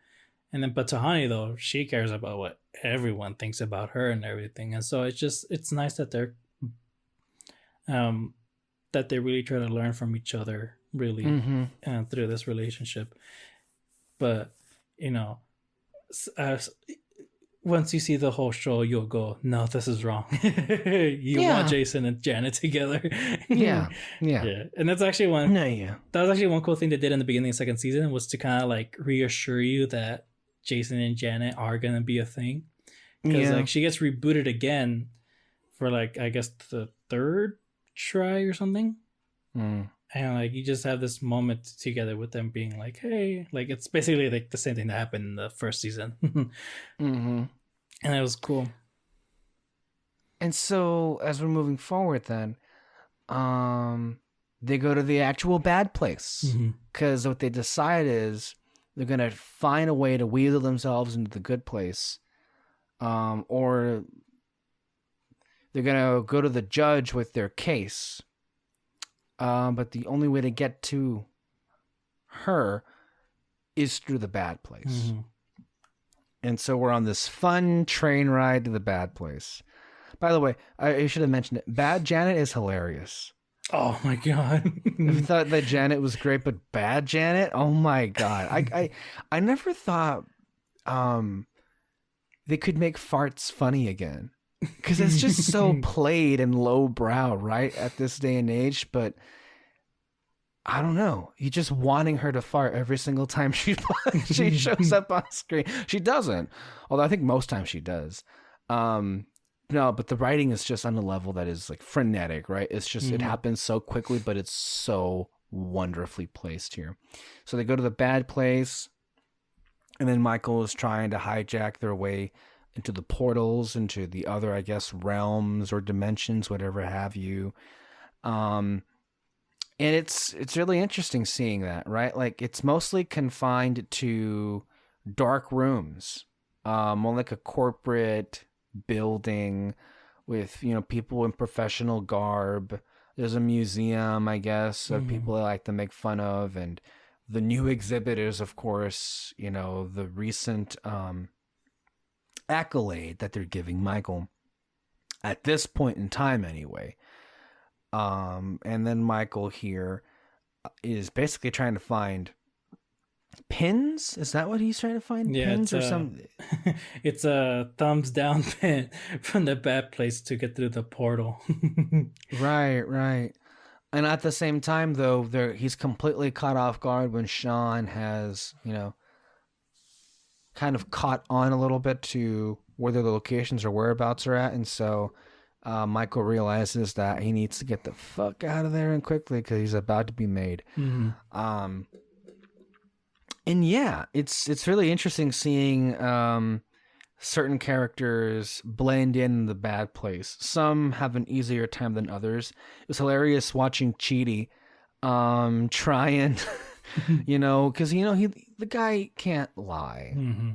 And then, but Tahani though, she cares about what everyone thinks about her and everything. And so it's nice that they're, that they really try to learn from each other really through this relationship. But, once you see the whole show, you'll go, no, this is wrong. You want Jason and Janet together. Yeah. And that's actually one. That was actually one cool thing they did in the beginning of the 2nd season, was to kind of like reassure you that Jason and Janet are gonna be a thing. Because like she gets rebooted again for like I guess the 3rd try or something. And like you just have this moment together with them being like, hey, like it's basically like the same thing that happened in the 1st season. And it was cool. And so as we're moving forward then, they go to the actual bad place, because what they decide is they're going to find a way to weasel themselves into the good place, or they're going to go to the judge with their case. But the only way to get to her is through the bad place. And so we're on this fun train ride to the bad place. By the way, I should have mentioned it. Bad Janet is hilarious. Oh my god! I thought that Janet was great, but Bad Janet, oh my god! I never thought they could make farts funny again, because it's just so played and lowbrow, right, at this day and age. But I don't know. You just wanting her to fart every single time she shows up on screen. She doesn't, although I think most times she does. No, but the writing is just on a level that is like frenetic, right? It's just it happens so quickly, but it's so wonderfully placed here. So they go to the bad place, and then Michael is trying to hijack their way into the portals, into the other, I guess, realms or dimensions, whatever have you. And it's really interesting seeing that, right? Like it's mostly confined to dark rooms, more like a corporate building with, people in professional garb. There's a museum, I guess, of people I like to make fun of, and the new exhibit is, of course, the recent accolade that they're giving Michael at this point in time anyway. And then Michael here is basically trying to find pins. Is that what he's trying to find? Yeah, pins or something? It's a thumbs down pin from the bad place to get through the portal. Right. And at the same time, though, he's completely caught off guard when Sean has, kind of caught on a little bit to where the locations or whereabouts are at. And so Michael realizes that he needs to get the fuck out of there and quickly because he's about to be made. Mm-hmm. And yeah, it's really interesting seeing certain characters blend in the bad place. Some have an easier time than others. It was hilarious watching Chidi try and, because, the guy can't lie. Mm-hmm.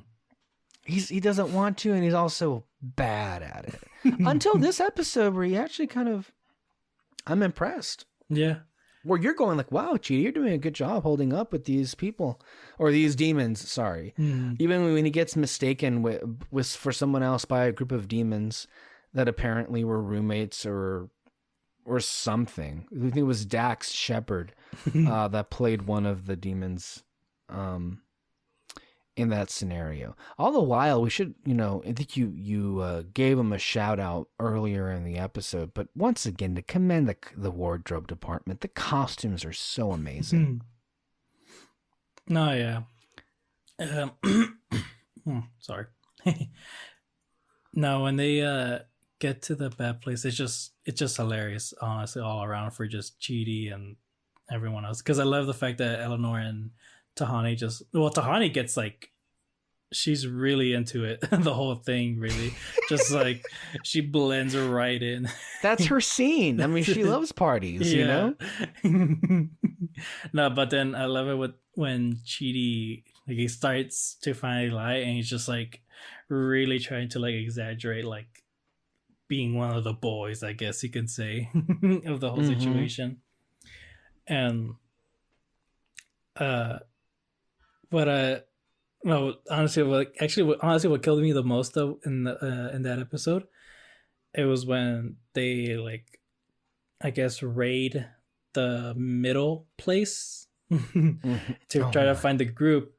He doesn't want to, and he's also bad at it. Until this episode where he actually I'm impressed. Yeah. Where you're going like, wow, Chidi, you're doing a good job holding up with these people or these demons. Sorry. Mm-hmm. Even when he gets mistaken with for someone else by a group of demons that apparently were roommates or something. I think it was Dax Shepard that played one of the demons in that scenario. All the while, we should, I think you gave him a shout out earlier in the episode, but once again, to commend the wardrobe department. The costumes are so amazing. No, yeah. Sorry. No, when they get to the bad place, it's just hilarious, honestly, all around for just Chidi and everyone else. Because I love the fact that Eleanor and Tahani Tahani gets she's really into it. The whole thing, really. Just she blends right in. That's her scene. I mean, she loves parties, No, but then I love it when Chidi, he starts to finally lie and he's just really trying to exaggerate, being one of the boys, I guess you can say, of the whole situation. And no, honestly, what killed me the most though in that episode, it was when they I guess raid the middle place to try to find the group.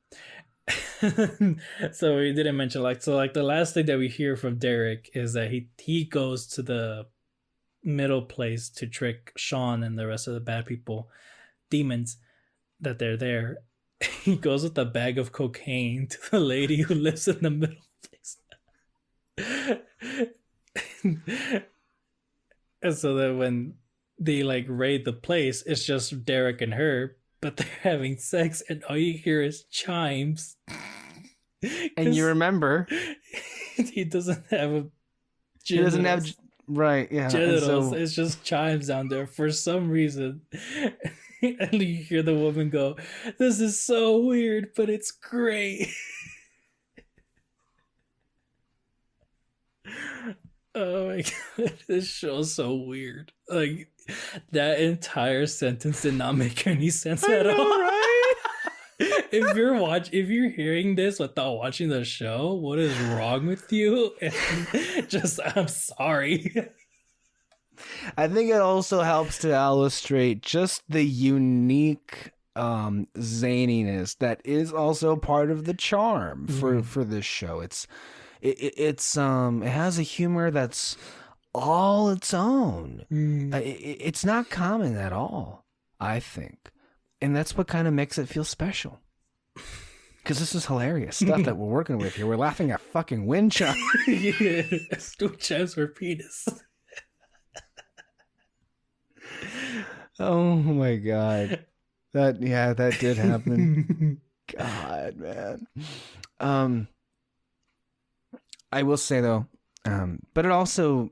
So we didn't mention the last thing that we hear from Derek is that he goes to the middle place to trick Sean and the rest of the bad people, demons, that they're there. He goes with a bag of cocaine to the lady who lives in the middle place. And so that when they raid the place, it's just Derek and her, but they're having sex and all you hear is chimes. And you remember he doesn't have right, yeah. genitals. So, it's just chimes down there for some reason. And you hear the woman go, "This is so weird, but it's great." Oh my god, this show's so weird. That entire sentence did not make any sense at all. Right? If you're hearing this without watching the show, what is wrong with you? I'm sorry. I think it also helps to illustrate just the unique zaniness that is also part of the charm for this show. It has a humor that's all its own. It's not common at all, I think, and that's what kind of makes it feel special. Because this is hilarious stuff that we're working with here. We're laughing at fucking wind chimes. Yeah, wind chimes for penis. Oh my god. That did happen. God, man. I will say though, but it also,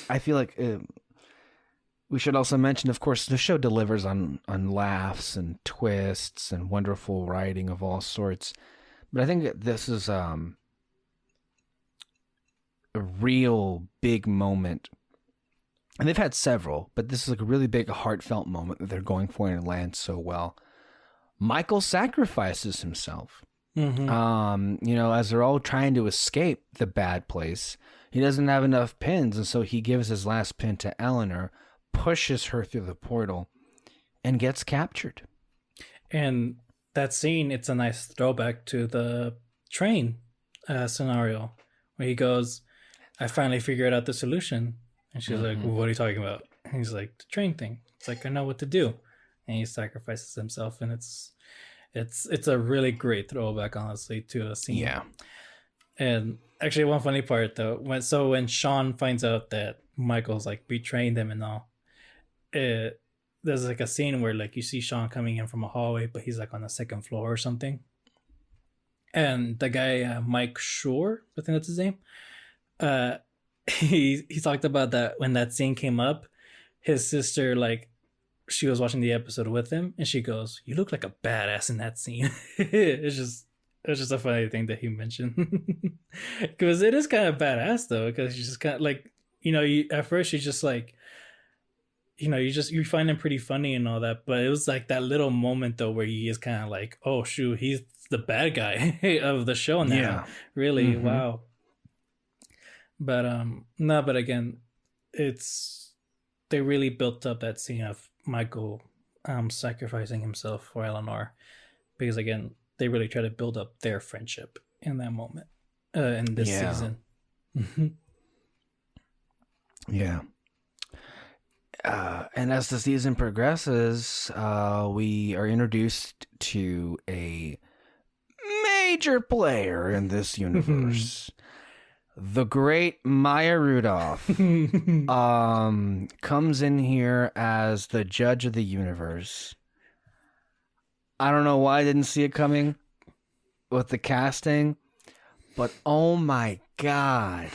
I feel like we should also mention, of course, the show delivers on laughs and twists and wonderful writing of all sorts. But I think that this is a real big moment. And they've had several, but this is a really big heartfelt moment that they're going for and it lands so well. Michael sacrifices himself. Mm-hmm. As they're all trying to escape the bad place, he doesn't have enough pins, and so he gives his last pin to Eleanor, pushes her through the portal, and gets captured. And that scene, it's a nice throwback to the train scenario where he goes, I finally figured out the solution. And she's like, well, what are you talking about? And he's like, the train thing. It's like, I know what to do. And he sacrifices himself, and it's a really great throwback, honestly, to a scene. Yeah. And actually, one funny part though, when Sean finds out that Michael's like betraying them and all, there's like a scene where like you see Sean coming in from a hallway, but he's like on the second floor or something. And the guy, Mike Shure, I think that's his name. He talked about that when that scene came up, his sister, like, she was watching the episode with him, and she goes, "You look like a badass in that scene." It's just a funny thing that he mentioned, because it is kind of badass though, because she's just kind of like, at first she's just like, you find him pretty funny and all that, but it was like that little moment though where he is kind of like, oh shoot, he's the bad guy of the show now. Yeah. Really, wow. But no, but again, they really built up that scene of Michael sacrificing himself for Eleanor, because again, they really try to build up their friendship in that moment, in this season. Yeah. And as the season progresses, we are introduced to a major player in this universe. The great Maya Rudolph comes in here as the judge of the universe. I don't know why I didn't see it coming with the casting, but oh my God,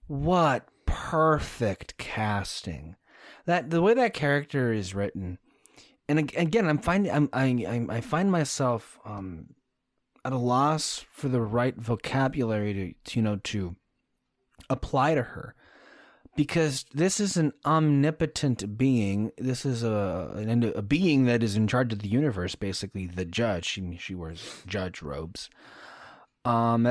what perfect casting! The way that character is written, and again, I find myself at a loss for the right vocabulary to apply to her, because this is an omnipotent being. This is a being that is in charge of the universe, basically the judge. She wears judge robes. And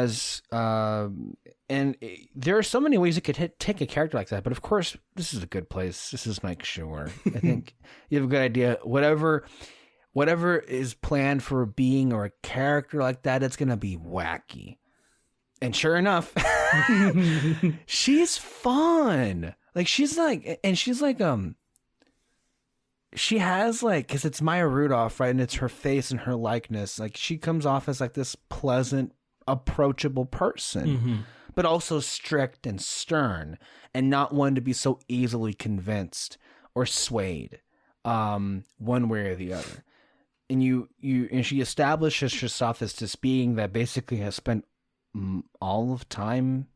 there are so many ways you could take a character like that, but of course, this is a good place. This is Mike Shure. I think you have a good idea. Whatever is planned for a being or a character like that, it's gonna be wacky. And sure enough, she's fun. She has because it's Maya Rudolph, right? And it's her face and her likeness. Like, she comes off as like this pleasant, approachable person, but also strict and stern, and not one to be so easily convinced or swayed one way or the other. And and she establishes herself as this being that basically has spent all of time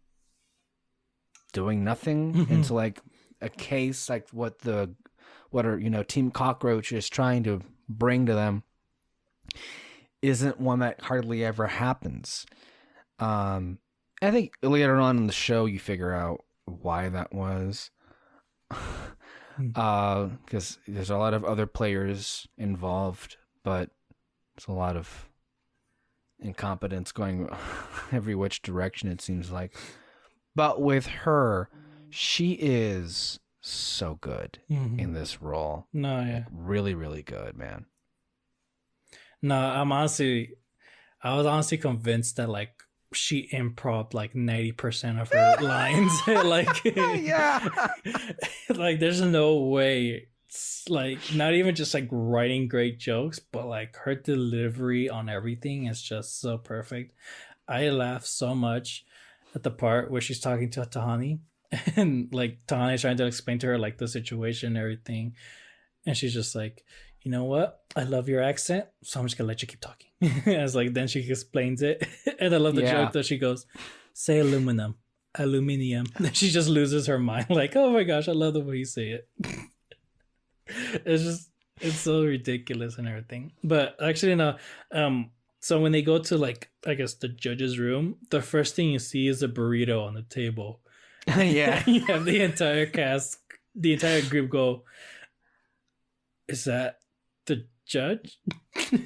doing nothing into like a case like what Team Cockroach is trying to bring to them isn't one that hardly ever happens. I think later on in the show you figure out why that was, because there's a lot of other players involved, but it's a lot of incompetence going every which direction, it seems like. But with her, she is so good in this role. No, yeah. Like, really, really good, man. No, I was honestly convinced that like she improv like 90% of her lines. Like, yeah. Like, there's no way. It's like not even just like writing great jokes, but like her delivery on everything is just so perfect. I laugh so much at the part where she's talking to Tahani, and like Tahani's trying to explain to her like the situation and everything, and she's just like, you know what? I love your accent, so I'm just gonna let you keep talking. As like then she explains it, and I love the joke that she goes, "Say aluminium." Then she just loses her mind. Like, oh my gosh, I love the way you say it. It's so ridiculous and everything. But actually, no. So when they go to like, I guess the judge's room, the first thing you see is a burrito on the table. Yeah. You have the entire cast, the entire group go, is that the judge?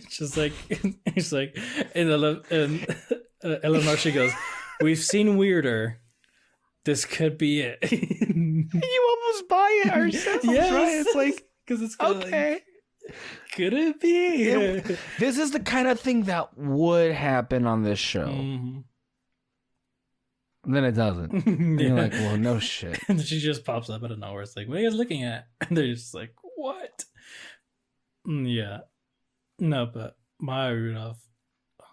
Just like, he's like, and Eleanor, she goes, we've seen weirder. This could be it. You almost buy it ourselves, yes. Right? It's like, because it's okay. Like, could it be? This is the kind of thing that would happen on this show. Mm-hmm. Then it doesn't. And you're like, well, no shit. And she just pops up out of nowhere. It's like, what are you guys looking at? And they're just like, what? Yeah. No, but Maya Rudolph,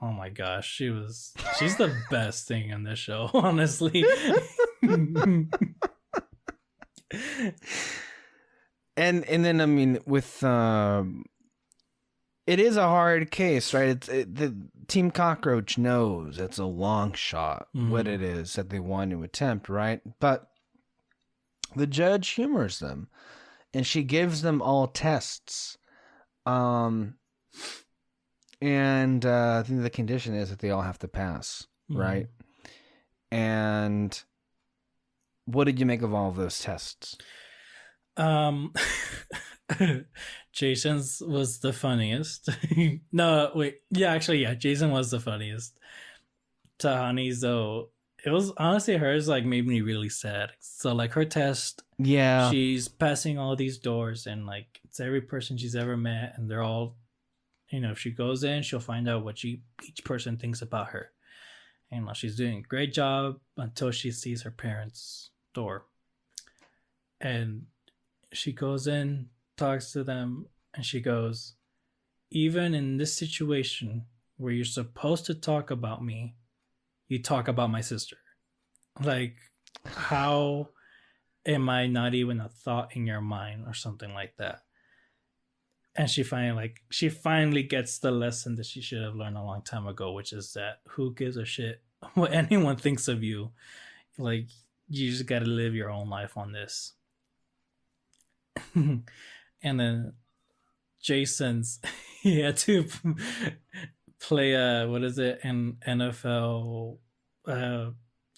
oh my gosh, she's the best thing in this show, honestly. And then, I mean, with it is a hard case, right? The Team Cockroach knows it's a long shot what it is that they want to attempt, right? But the judge humors them, and she gives them all tests. And I think the condition is that they all have to pass, right? And what did you make of all of those tests? Jason's was the funniest. No, wait. Yeah, actually, yeah. Jason was the funniest. Tahani's, though, it was honestly hers, like, made me really sad. So, like, her test, yeah, she's passing all these doors, and, like, it's every person she's ever met, and they're all, you know, if she goes in, she'll find out what each person thinks about her. And she's doing a great job until she sees her parents' door. And she goes in, talks to them, and she goes, even in this situation where you're supposed to talk about me, you talk about my sister. Like, how am I not even a thought in your mind or something like that? And she finally gets the lesson that she should have learned a long time ago, which is that who gives a shit what anyone thinks of you? Like, you just got to live your own life on this. And then Jason's, he had to play an NFL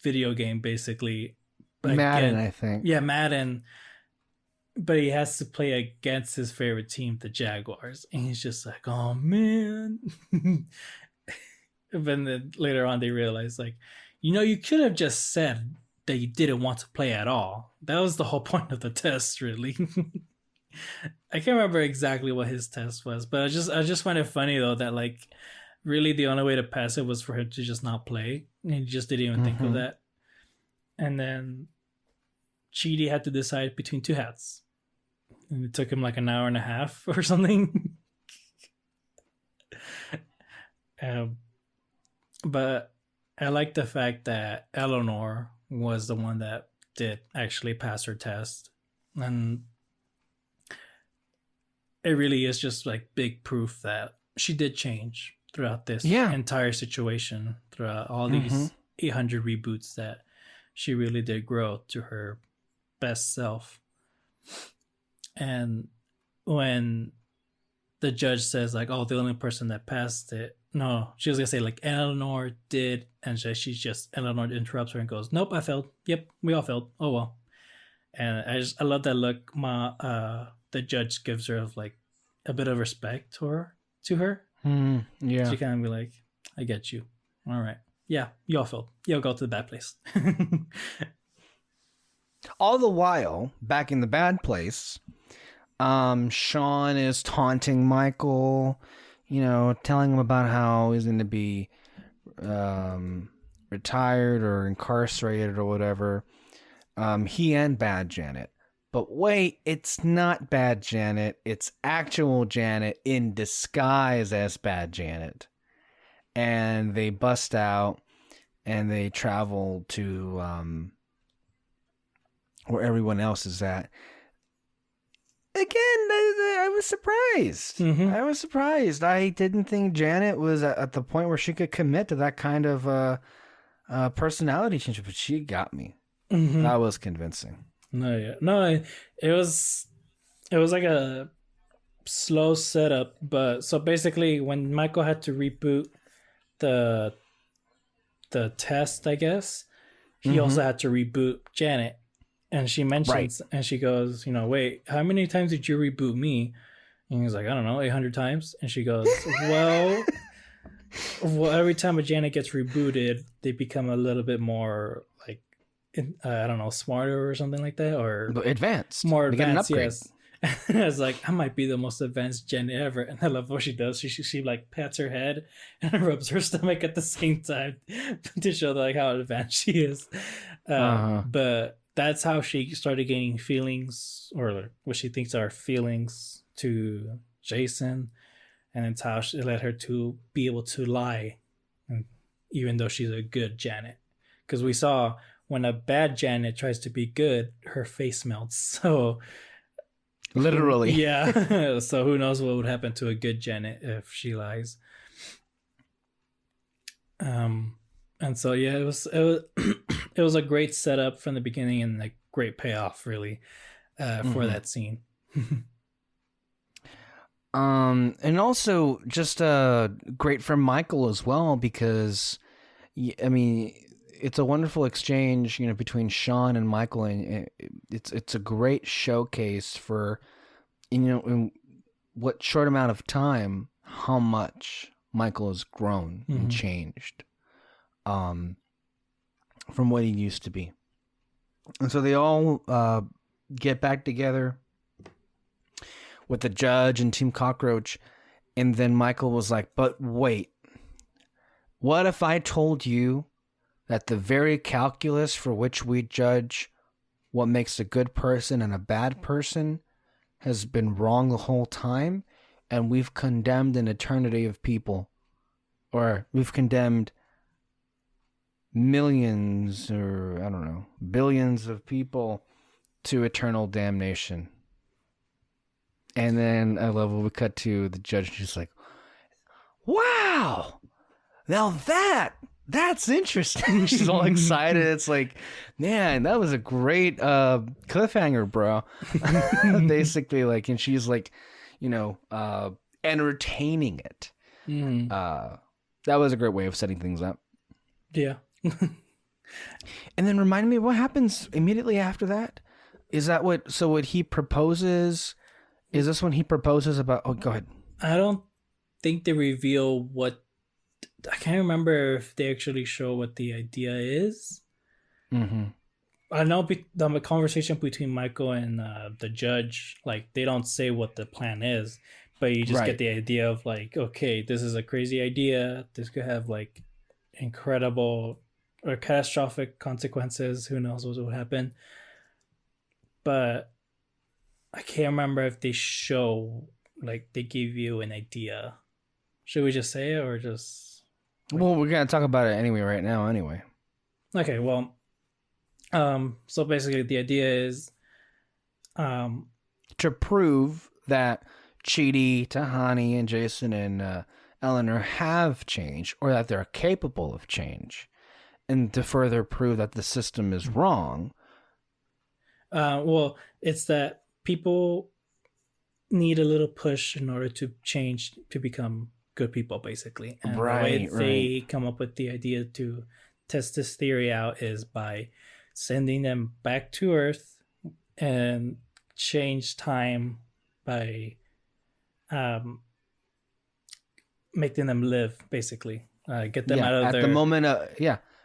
video game, basically. Madden, I think. Yeah, Madden. But he has to play against his favorite team, the Jaguars. And he's just like, oh, man. But then later on, they realize, like, you know, you could have just said that you didn't want to play at all. That was the whole point of the test, really. I can't remember exactly what his test was, but I just find it funny, though, that, like, really the only way to pass it was for him to just not play. And he just didn't even think of that. And then Chidi had to decide between two hats. And it took him like an hour and a half or something. But I like the fact that Eleanor was the one that did actually pass her test. And it really is just like big proof that she did change throughout this entire situation, throughout all these 800 reboots, that she really did grow to her best self. And when the judge says, like, oh, the only person that passed it, no, she was gonna say, like, Eleanor did, and Eleanor interrupts her and goes, nope, I failed. Yep, we all failed. Oh well. And I love that look the judge gives her of, like, a bit of respect to her. Yeah. She kind of be like, I get you. All right. Yeah, you all failed. You'll go to the bad place. All the while, back in the bad place, Sean is taunting Michael, you know, telling him about how he's going to be retired or incarcerated or whatever. He and Bad Janet. But wait, it's not Bad Janet. It's actual Janet in disguise as Bad Janet. And they bust out and they travel to where everyone else is at. Again, I was surprised. I was surprised. I didn't think Janet was at the point where she could commit to that kind of personality change, but she got me. That was convincing. No, it was like a slow setup. But so basically, when Michael had to reboot the test, I guess he also had to reboot Janet. And she mentions, and she goes, you know, wait, how many times did you reboot me? And he's like, I don't know, 800 times. And she goes, well, every time a Janet gets rebooted, they become a little bit more like, I don't know, smarter or something like that, or advanced, more they get an advanced. upgrade. Yes. I was like, I might be the most advanced Jen ever. And I love what she does. She like pats her head and rubs her stomach at the same time to show like how advanced she is. But that's how she started gaining feelings, or what she thinks are feelings, to Jason. And it's how it led her to be able to lie, and even though she's a good Janet. Because we saw when a bad Janet tries to be good, her face melts. So literally, yeah. So who knows what would happen to a good Janet if she lies. And so yeah, it was it was a great setup from the beginning, and a great payoff, really, for that scene. And also just great for Michael as well, because I mean, it's a wonderful exchange, between Sean and Michael, and it's a great showcase for, in what short amount of time, how much Michael has grown and changed, from what he used to be. And so they all get back together with the judge and Team Cockroach, and then Michael was like, but wait, what if I told you that the very calculus for which we judge what makes a good person and a bad person has been wrong the whole time, and we've condemned an eternity of people, or we've condemned millions, or I don't know, billions of people to eternal damnation. And then I love when we cut to the judge, and she's like, wow, now that's interesting. She's all excited. It's like, man, that was a great cliffhanger, bro. Basically, like, and she's like, entertaining it. That was a great way of setting things up. Yeah. And then remind me, what happens immediately after that? Is that what he proposes? Is this when he proposes about... Oh, go ahead. I don't think they reveal what... I can't remember if they actually show what the idea is. I know the conversation between Michael and the judge, like, they don't say what the plan is, but you just get the idea of, like, okay, this is a crazy idea. This could have, like, incredible or catastrophic consequences. Who knows what will happen? But I can't remember if they show, like, they give you an idea. Should we just say it, or just... Well, we're going to talk about it right now. Okay, well, so basically the idea is... to prove that Chidi, Tahani, and Jason and Eleanor have changed, or that they're capable of change, and to further prove that the system is wrong. Well, it's that people need a little push in order to change, to become good people, basically. And the way they come up with the idea to test this theory out is by sending them back to Earth and change time by making them live, basically. Get them out of their...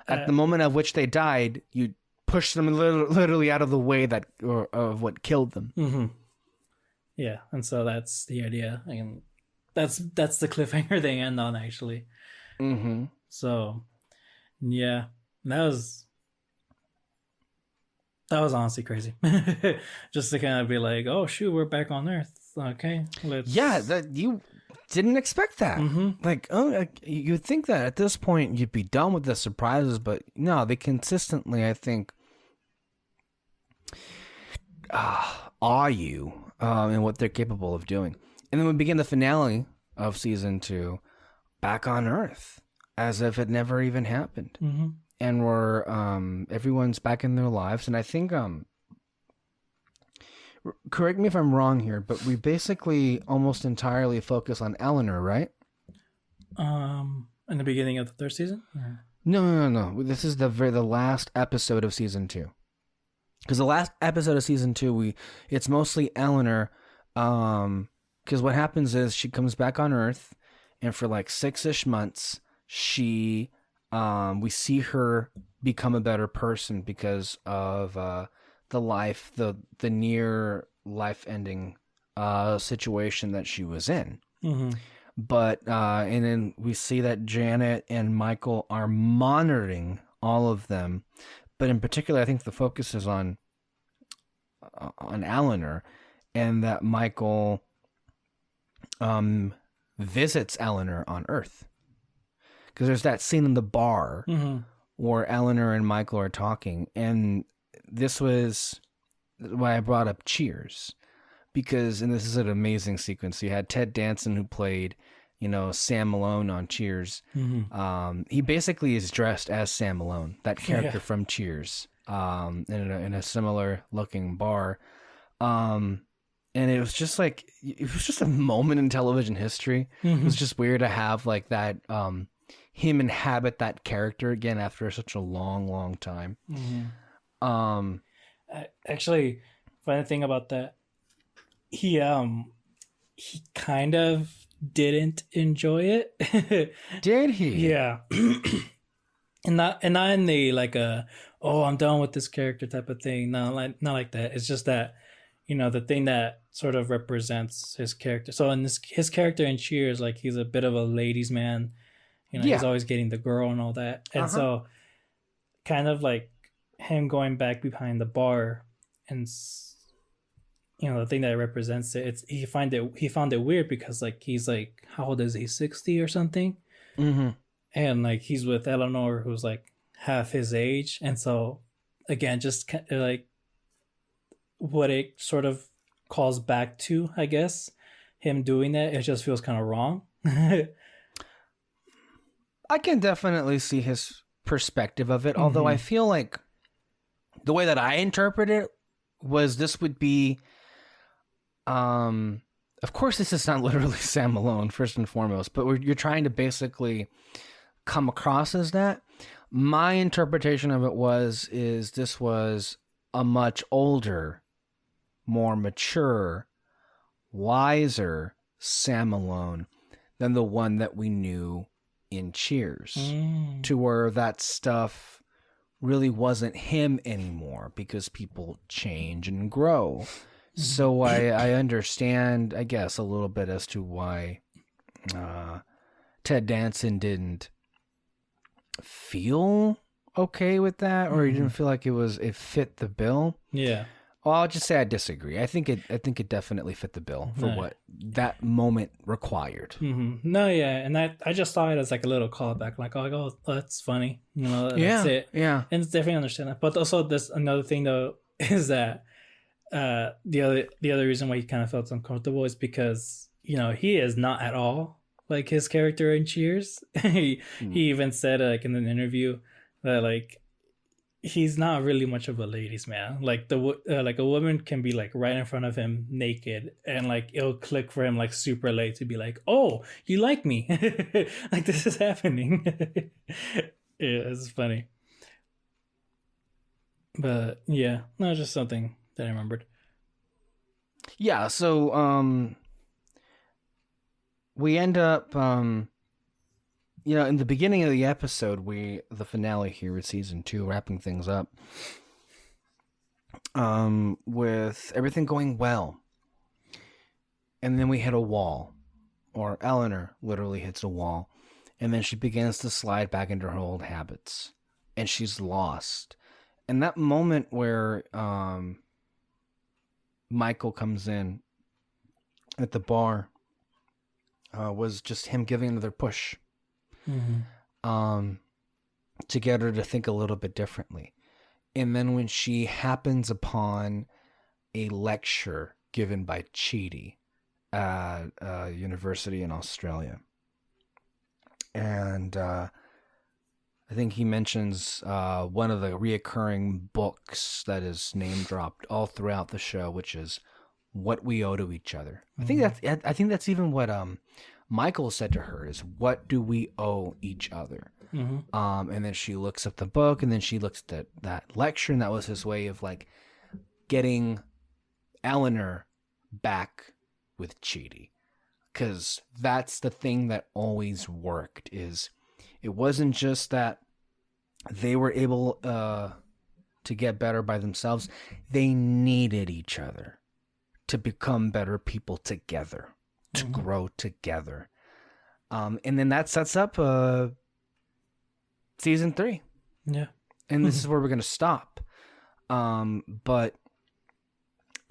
At the moment of which they died, you push them literally out of the way of what killed them. Yeah, and so that's the idea, and that's the cliffhanger they end on, actually. So, yeah, that was honestly crazy. Just to kind of be like, oh shoot, we're back on Earth. Okay, let's... Yeah, that you didn't expect that. Like, you'd think that at this point you'd be done with the surprises, but no, they consistently, I think, awe you in what they're capable of doing. And then we begin the finale of season 2 back on Earth, as if it never even happened. And we're everyone's back in their lives, and I think correct me if I'm wrong here, but we basically almost entirely focus on Eleanor, right? In the beginning of the third season? No. This is the last episode of season 2. Because the last episode of season 2, it's mostly Eleanor, because Because what happens is she comes back on Earth, and for like 6-ish months, we see her become a better person because of the near life ending situation that she was in. Mm-hmm. But and then we see that Janet and Michael are monitoring all of them, but in particular, I think the focus is on Eleanor, and that Michael visits Eleanor on Earth, because there's that scene in the bar where Eleanor and Michael are talking, and this was why I brought up Cheers, because, and this is an amazing sequence. You had Ted Danson, who played, Sam Malone on Cheers. He basically is dressed as Sam Malone, that character from Cheers, in a similar looking bar. And it was just a moment in television history. It was just weird to have like that, him inhabit that character again after such a long, long time. Actually, funny thing about that, he kind of didn't enjoy it. Did he? Yeah. and not in the like I'm done with this character type of thing. No, not like that. It's just that, the thing that sort of represents his character. So in his character in Cheers, like, he's a bit of a ladies' man. He's always getting the girl and all that. And so kind of like him going back behind the bar and the thing that represents it, he found it weird because, like, he's like, how old is he, 60 or something? And like, he's with Eleanor, who's like half his age. And so again, just like what it sort of calls back to, I guess, him doing that, it just feels kind of wrong. I can definitely see his perspective of it, although I feel like the way that I interpret it was, this would be, of course, this is not literally Sam Malone, first and foremost, but you're trying to basically come across as that. My interpretation of it is this was a much older, more mature, wiser Sam Malone than the one that we knew in Cheers, to where that stuff really wasn't him anymore because people change and grow. So I understand, I guess, a little bit as to why Ted Danson didn't feel okay with that, or he didn't feel like it fit the bill. Yeah. Well, I'll just say I disagree. I think it definitely fit the bill for what that moment required. No, yeah, and I just saw it as like a little callback, like, oh, that's funny, that's it. Yeah, and it's definitely understand that. But also, this another thing though is that the other reason why he kind of felt uncomfortable is because he is not at all like his character in Cheers. He even said, like, in an interview, that like, he's not really much of a ladies' man. Like like a woman can be like right in front of him naked, and like it'll click for him like super late to be like, oh, you like me. Like, this is happening. Yeah, it's funny. But yeah, no, just something that I remembered. Yeah, so we end up in the beginning of the episode, the finale here with season 2, wrapping things up, with everything going well. And then we hit a wall, or Eleanor literally hits a wall, and then she begins to slide back into her old habits, and she's lost. And that moment where Michael comes in at the bar was just him giving another push. To get her to think a little bit differently. And then when she happens upon a lecture given by Chidi at a university in Australia, and I think he mentions one of the reoccurring books that is name dropped all throughout the show, which is What We Owe to Each Other. I think that's even what Michael said to her, is, what do we owe each other? And then she looks up the book, and then she looks at that lecture, and that was his way of like getting Eleanor back with Chidi. because that's the thing that always worked. Is it wasn't just that they were able to get better by themselves. They needed each other to become better people together, to grow together. And then that sets up season 3. Yeah. And this is where we're going to stop. But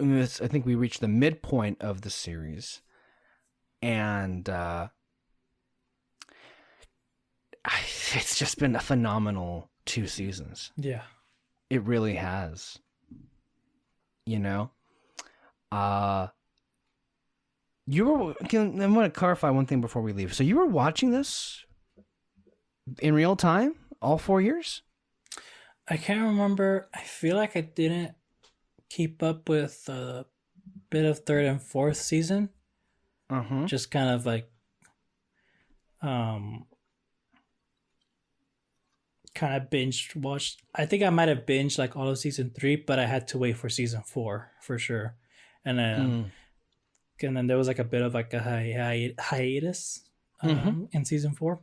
I think we reached the midpoint of the series. And it's just been a phenomenal 2 seasons. Yeah. It really has. You know? You were. I'm going to clarify one thing before we leave. So you were watching this in real time, all 4 years? I can't remember. I feel like I didn't keep up with a bit of 3rd and 4th season. Just kind of like, kind of binge watched. I think I might have binged like all of season 3, but I had to wait for season 4 for sure. And then, there was like a bit of like a hiatus in season 4.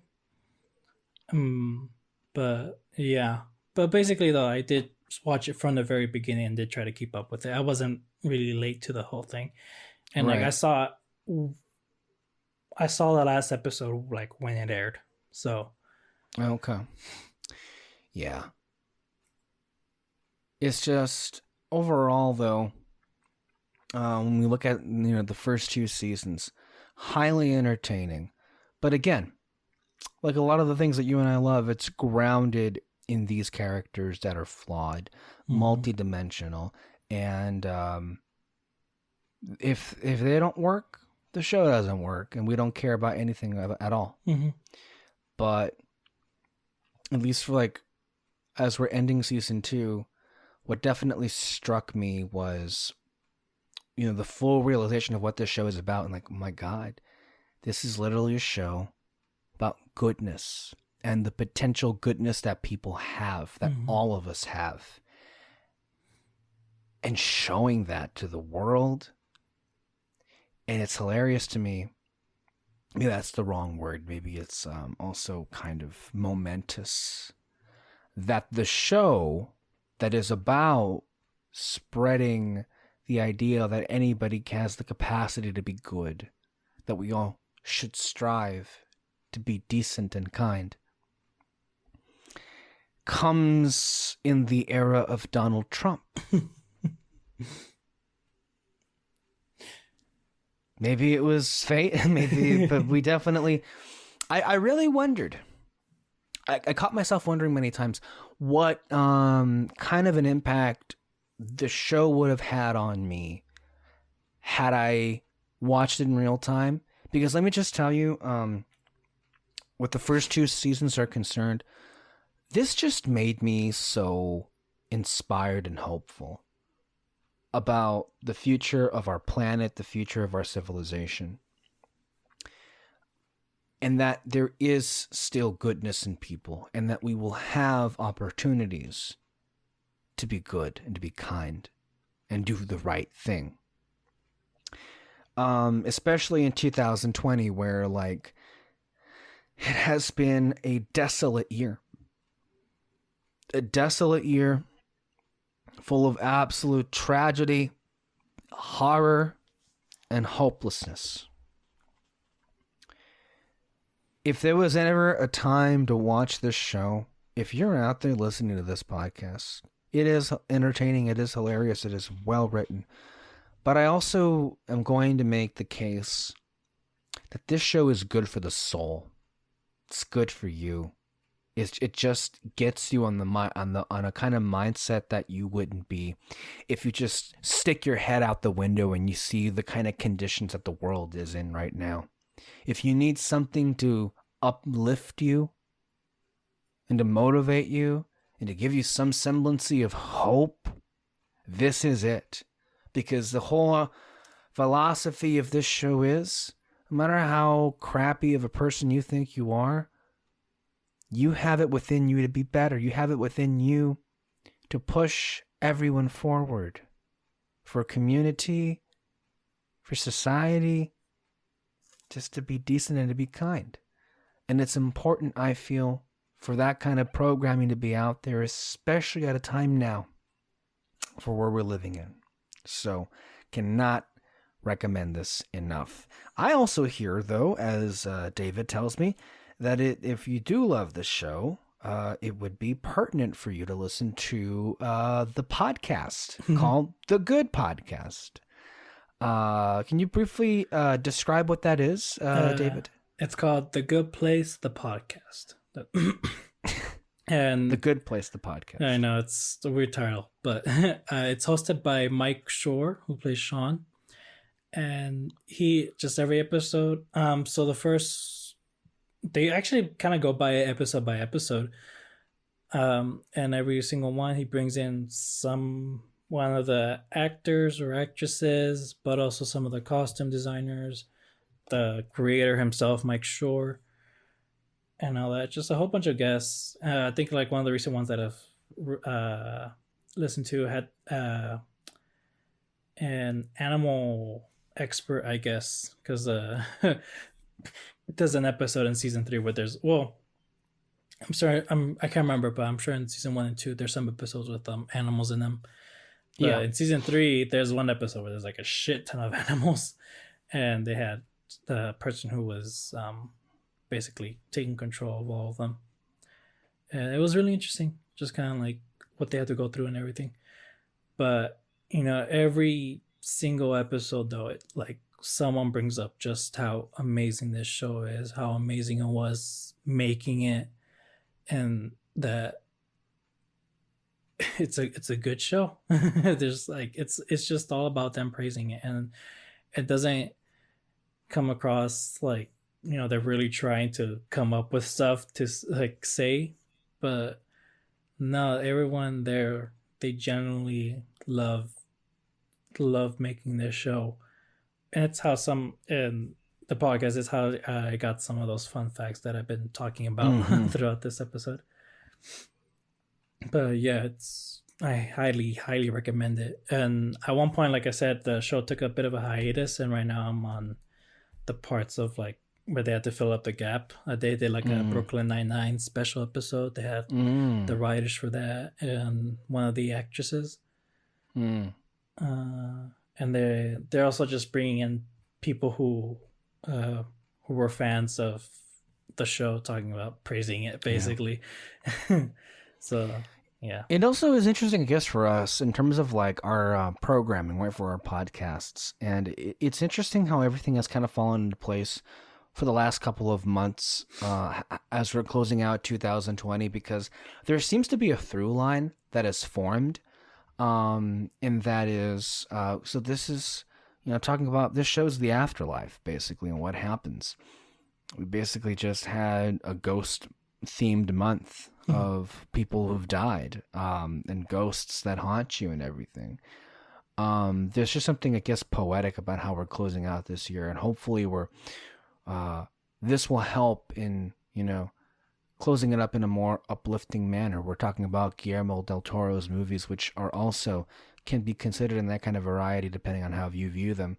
But yeah, but basically though, I did watch it from the very beginning and did try to keep up with it. I wasn't really late to the whole thing, and like I saw the last episode like when it aired. So okay, yeah. It's just overall though, when we look at the first 2 seasons, highly entertaining, but again, like a lot of the things that you and I love, it's grounded in these characters that are flawed, multidimensional, and if they don't work, the show doesn't work, and we don't care about anything at all. But at least for like, as we're ending season 2, what definitely struck me was, the full realization of what this show is about, and like, oh my God, this is literally a show about goodness and the potential goodness that people have, that all of us have, and showing that to the world. And it's hilarious to me. Maybe that's the wrong word. Maybe it's also kind of momentous that the show that is about spreading the idea that anybody has the capacity to be good, that we all should strive to be decent and kind, comes in the era of Donald Trump. Maybe it was fate, but we definitely, I really wondered. I caught myself wondering many times what kind of an impact the show would have had on me had I watched it in real time. Because let me just tell you, what the first 2 seasons are concerned, this just made me so inspired and hopeful about the future of our planet, the future of our civilization. And that there is still goodness in people, and that we will have opportunities to be good and to be kind and do the right thing. Especially in 2020, where like it has been a desolate year. A desolate year full of absolute tragedy, horror, and hopelessness. If there was ever a time to watch this show, if you're out there listening to this podcast, it is entertaining, it is hilarious, it is well written. But I also am going to make the case that this show is good for the soul. It's good for you. It just gets you on a kind of mindset that you wouldn't be if you just stick your head out the window and you see the kind of conditions that the world is in right now. If you need something to uplift you and to motivate you and to give you some semblance of hope, this is it. Because the whole philosophy of this show is, no matter how crappy of a person you think you are, you have it within you to be better. You have it within you to push everyone forward for community, for society, just to be decent and to be kind. And it's important, I feel, for that kind of programming to be out there, especially at a time now for where we're living in. So, cannot recommend this enough. I also hear, though, as David tells me, that if you do love the show, it would be pertinent for you to listen to the podcast called The Good Podcast. Can you briefly describe what that is, David? It's called The Good Place, the podcast. And The Good Place, the podcast. I know it's a weird title, but it's hosted by Mike Shure, who plays Sean. And he just every episode. So the first, they actually kind of go by episode. And every single one, he brings in one of the actors or actresses, but also some of the costume designers, the creator himself, Mike Shure, and all that. Just a whole bunch of guests. I think like one of the recent ones that I've listened to had an animal expert, I guess, because there's an episode in season 3 where I'm sorry, I can't remember, but I'm sure in season 1 and 2 there's some episodes with animals in them. But yeah, in season 3 there's one episode where there's like a shit ton of animals, and they had the person who was basically taking control of all of them, and it was really interesting, just kind of like what they had to go through and everything. But every single episode though, it like someone brings up just how amazing this show is, how amazing it was making it, and that it's a good show. There's like it's just all about them praising it, and it doesn't come across like they're really trying to come up with stuff to like say, but no, everyone there, they genuinely love making this show. And it's how in the podcast is how I got some of those fun facts that I've been talking about throughout this episode. But yeah, I highly recommend it. And at one point, like I said, the show took a bit of a hiatus, and right now I'm on the parts of like where they had to fill up the gap. They did like a Brooklyn Nine-Nine special episode. They had the writers for that and one of the actresses. And they're also just bringing in people who were fans of the show, talking about praising it basically. So yeah, it also is interesting, I guess, for us in terms of like our programming, right, for our podcasts. And it's interesting how everything has kind of fallen into place for the last couple of months as we're closing out 2020, because there seems to be a through line that has formed. And that is, so this is, talking about, this shows the afterlife, basically, and what happens. We basically just had a ghost-themed month of people who've died, and ghosts that haunt you and everything. There's just something, I guess, poetic about how we're closing out this year, and hopefully this will help in, closing it up in a more uplifting manner. We're talking about Guillermo del Toro's movies, which are also can be considered in that kind of variety depending on how you view them.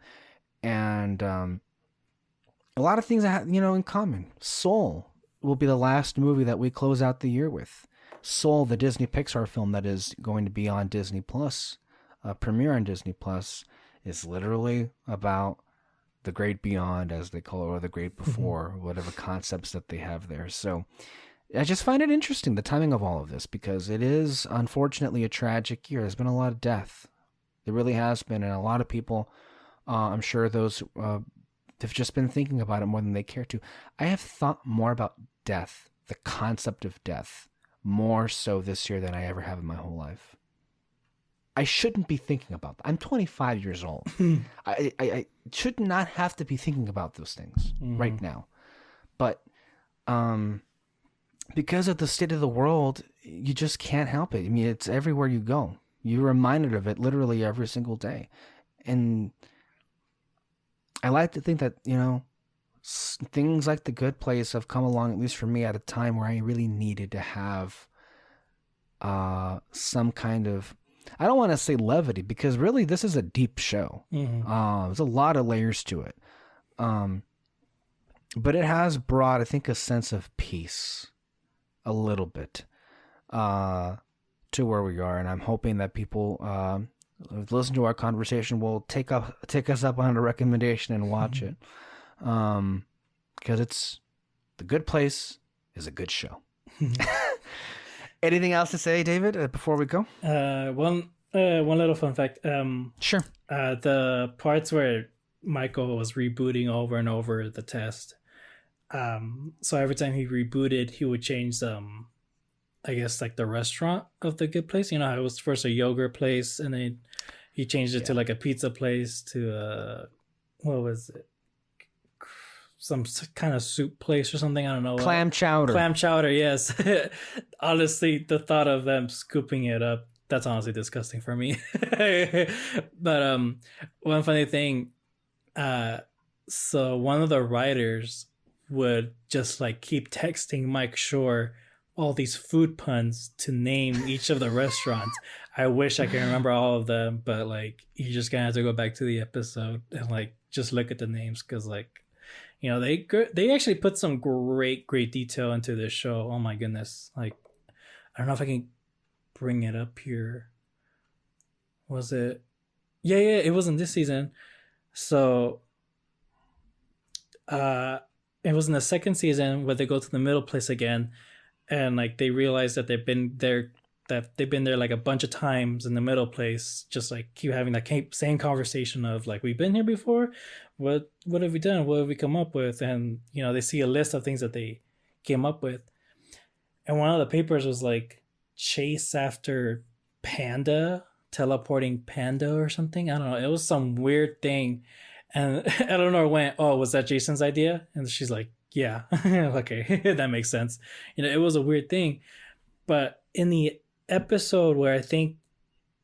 And a lot of things that have, in common. Soul will be the last movie that we close out the year with. Soul, the Disney Pixar film that is going to be on Disney Plus, premiere on Disney Plus, is literally about the great beyond, as they call it, or the great before, whatever concepts that they have there. So I just find it interesting, the timing of all of this, because it is unfortunately a tragic year. There's been a lot of death. There really has been. And a lot of people, I'm sure those have just been thinking about it more than they care to. I have thought more about death, the concept of death, more so this year than I ever have in my whole life. I shouldn't be thinking about that. I'm 25 years old. I should not have to be thinking about those things right now. But because of the state of the world, you just can't help it. I mean, it's everywhere you go. You're reminded of it literally every single day. And I like to think that, things like The Good Place have come along, at least for me, at a time where I really needed to have some kind of, I don't want to say levity, because really this is a deep show. There's a lot of layers to it. but it has brought, I think, a sense of peace a little bit to where we are. And I'm hoping that people listen to our conversation will take us up on a recommendation and watch it. Because it's The Good Place is a good show. Anything else to say, David, before we go? One little fun fact. Sure. The parts where Michael was rebooting over and over the test. So every time he rebooted, he would change I guess like the restaurant of The Good Place. You know, it was first a yogurt place, and then he changed it to like a pizza place, to what was it? Some kind of soup place or something. I don't know. Clam chowder. Clam chowder, yes. Honestly, the thought of them scooping it up, that's honestly disgusting for me. But one funny thing, so one of the writers would just like keep texting Mike Shure all these food puns to name each of the restaurants. I wish I could remember all of them, but like you just gonna have to go back to the episode and like just look at the names, because like, you know, they actually put some great detail into this show. Oh my goodness. Like, I don't know if I can bring it up here. Was it? Yeah, it was in this season. So it was in the second season where they go to the middle place again, and like they realize that they've been there like a bunch of times in the middle place, just like keep having that same conversation of like, we've been here before. What have we done? What have we come up with? And, you know, they see a list of things that they came up with. And one of the papers was like, chase after panda, teleporting panda or something. I don't know. It was some weird thing. And Eleanor went, oh, was that Jason's idea? And she's like, yeah, okay, that makes sense. You know, it was a weird thing. But in the episode where I think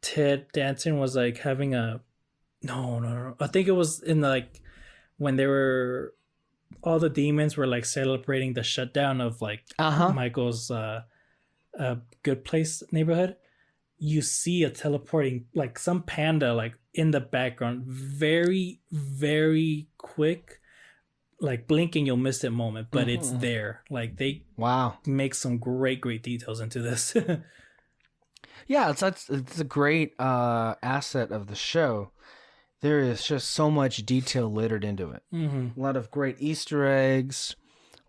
Ted Danson was like having no, I think it was in like when they were, all the demons were like celebrating the shutdown of like Michael's Good Place neighborhood. You see a teleporting, like some panda like in the background, very, very quick, like blinking you'll miss it moment, but it's there. Like they make some great details into this. Yeah, it's a great asset of the show. There is just so much detail littered into it. A lot of great Easter eggs.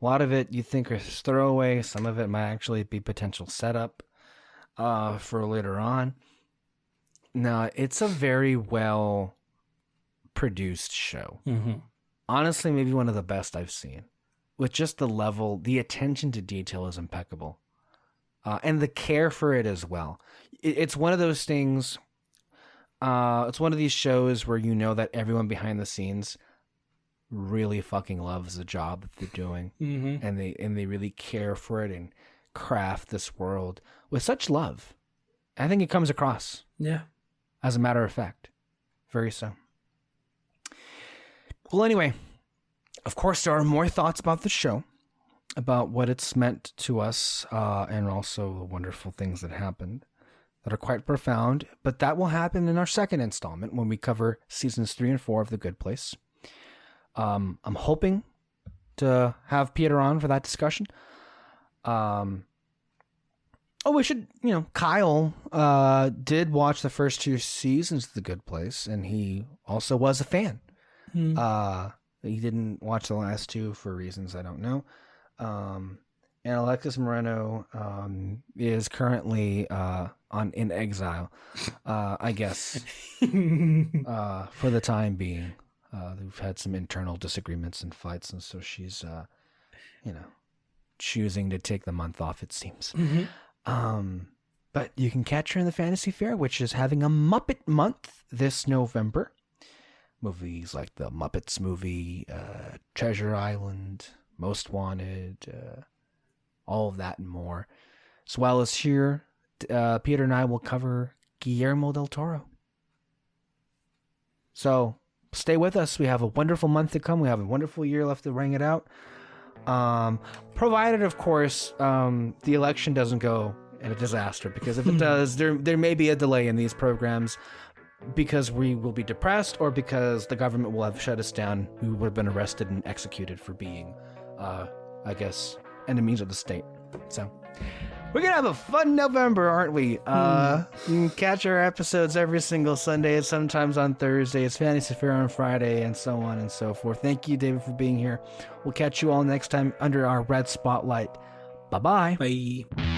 A lot of it you think is throwaway. Some of it might actually be potential setup for later on. No, it's a very well produced show. Honestly, maybe one of the best I've seen. With just the attention to detail is impeccable. And the care for it as well. It's one of those things, it's one of these shows where you know that everyone behind the scenes really fucking loves the job that they're doing. And they really care for it and craft this world with such love. I think it comes across. Yeah. As a matter of fact. Very so. Well, anyway, of course, there are more thoughts about the show, about what it's meant to us, and also the wonderful things that happened that are quite profound. But that will happen in our second installment when we cover seasons 3 and 4 of The Good Place. I'm hoping to have Peter on for that discussion. We should, Kyle did watch the first 2 seasons of The Good Place, and he also was a fan. He didn't watch the last 2 for reasons I don't know. And Alexis Moreno is currently in exile, I guess, for the time being. They've had some internal disagreements and fights, and so she's, choosing to take the month off, it seems. But you can catch her in the Fantasy Fair, which is having a Muppet Month this November. Movies like the Muppets movie, Treasure Island, Most Wanted, all of that and more. As well as here, Peter and I will cover Guillermo del Toro. So stay with us. We have a wonderful month to come. We have a wonderful year left to ring it out. Provided, of course, the election doesn't go in a disaster, because if it does, there may be a delay in these programs. because we will be depressed or because the government will have shut us down. We would have been arrested and executed for being, I guess, enemies of the state. So we're going to have a fun November, aren't we? You can catch our episodes every single Sunday, sometimes on Thursdays, Fantasy Fair on Friday, and so on and so forth. Thank you, David, for being here. We'll catch you all next time under our red spotlight. Bye-bye. Bye.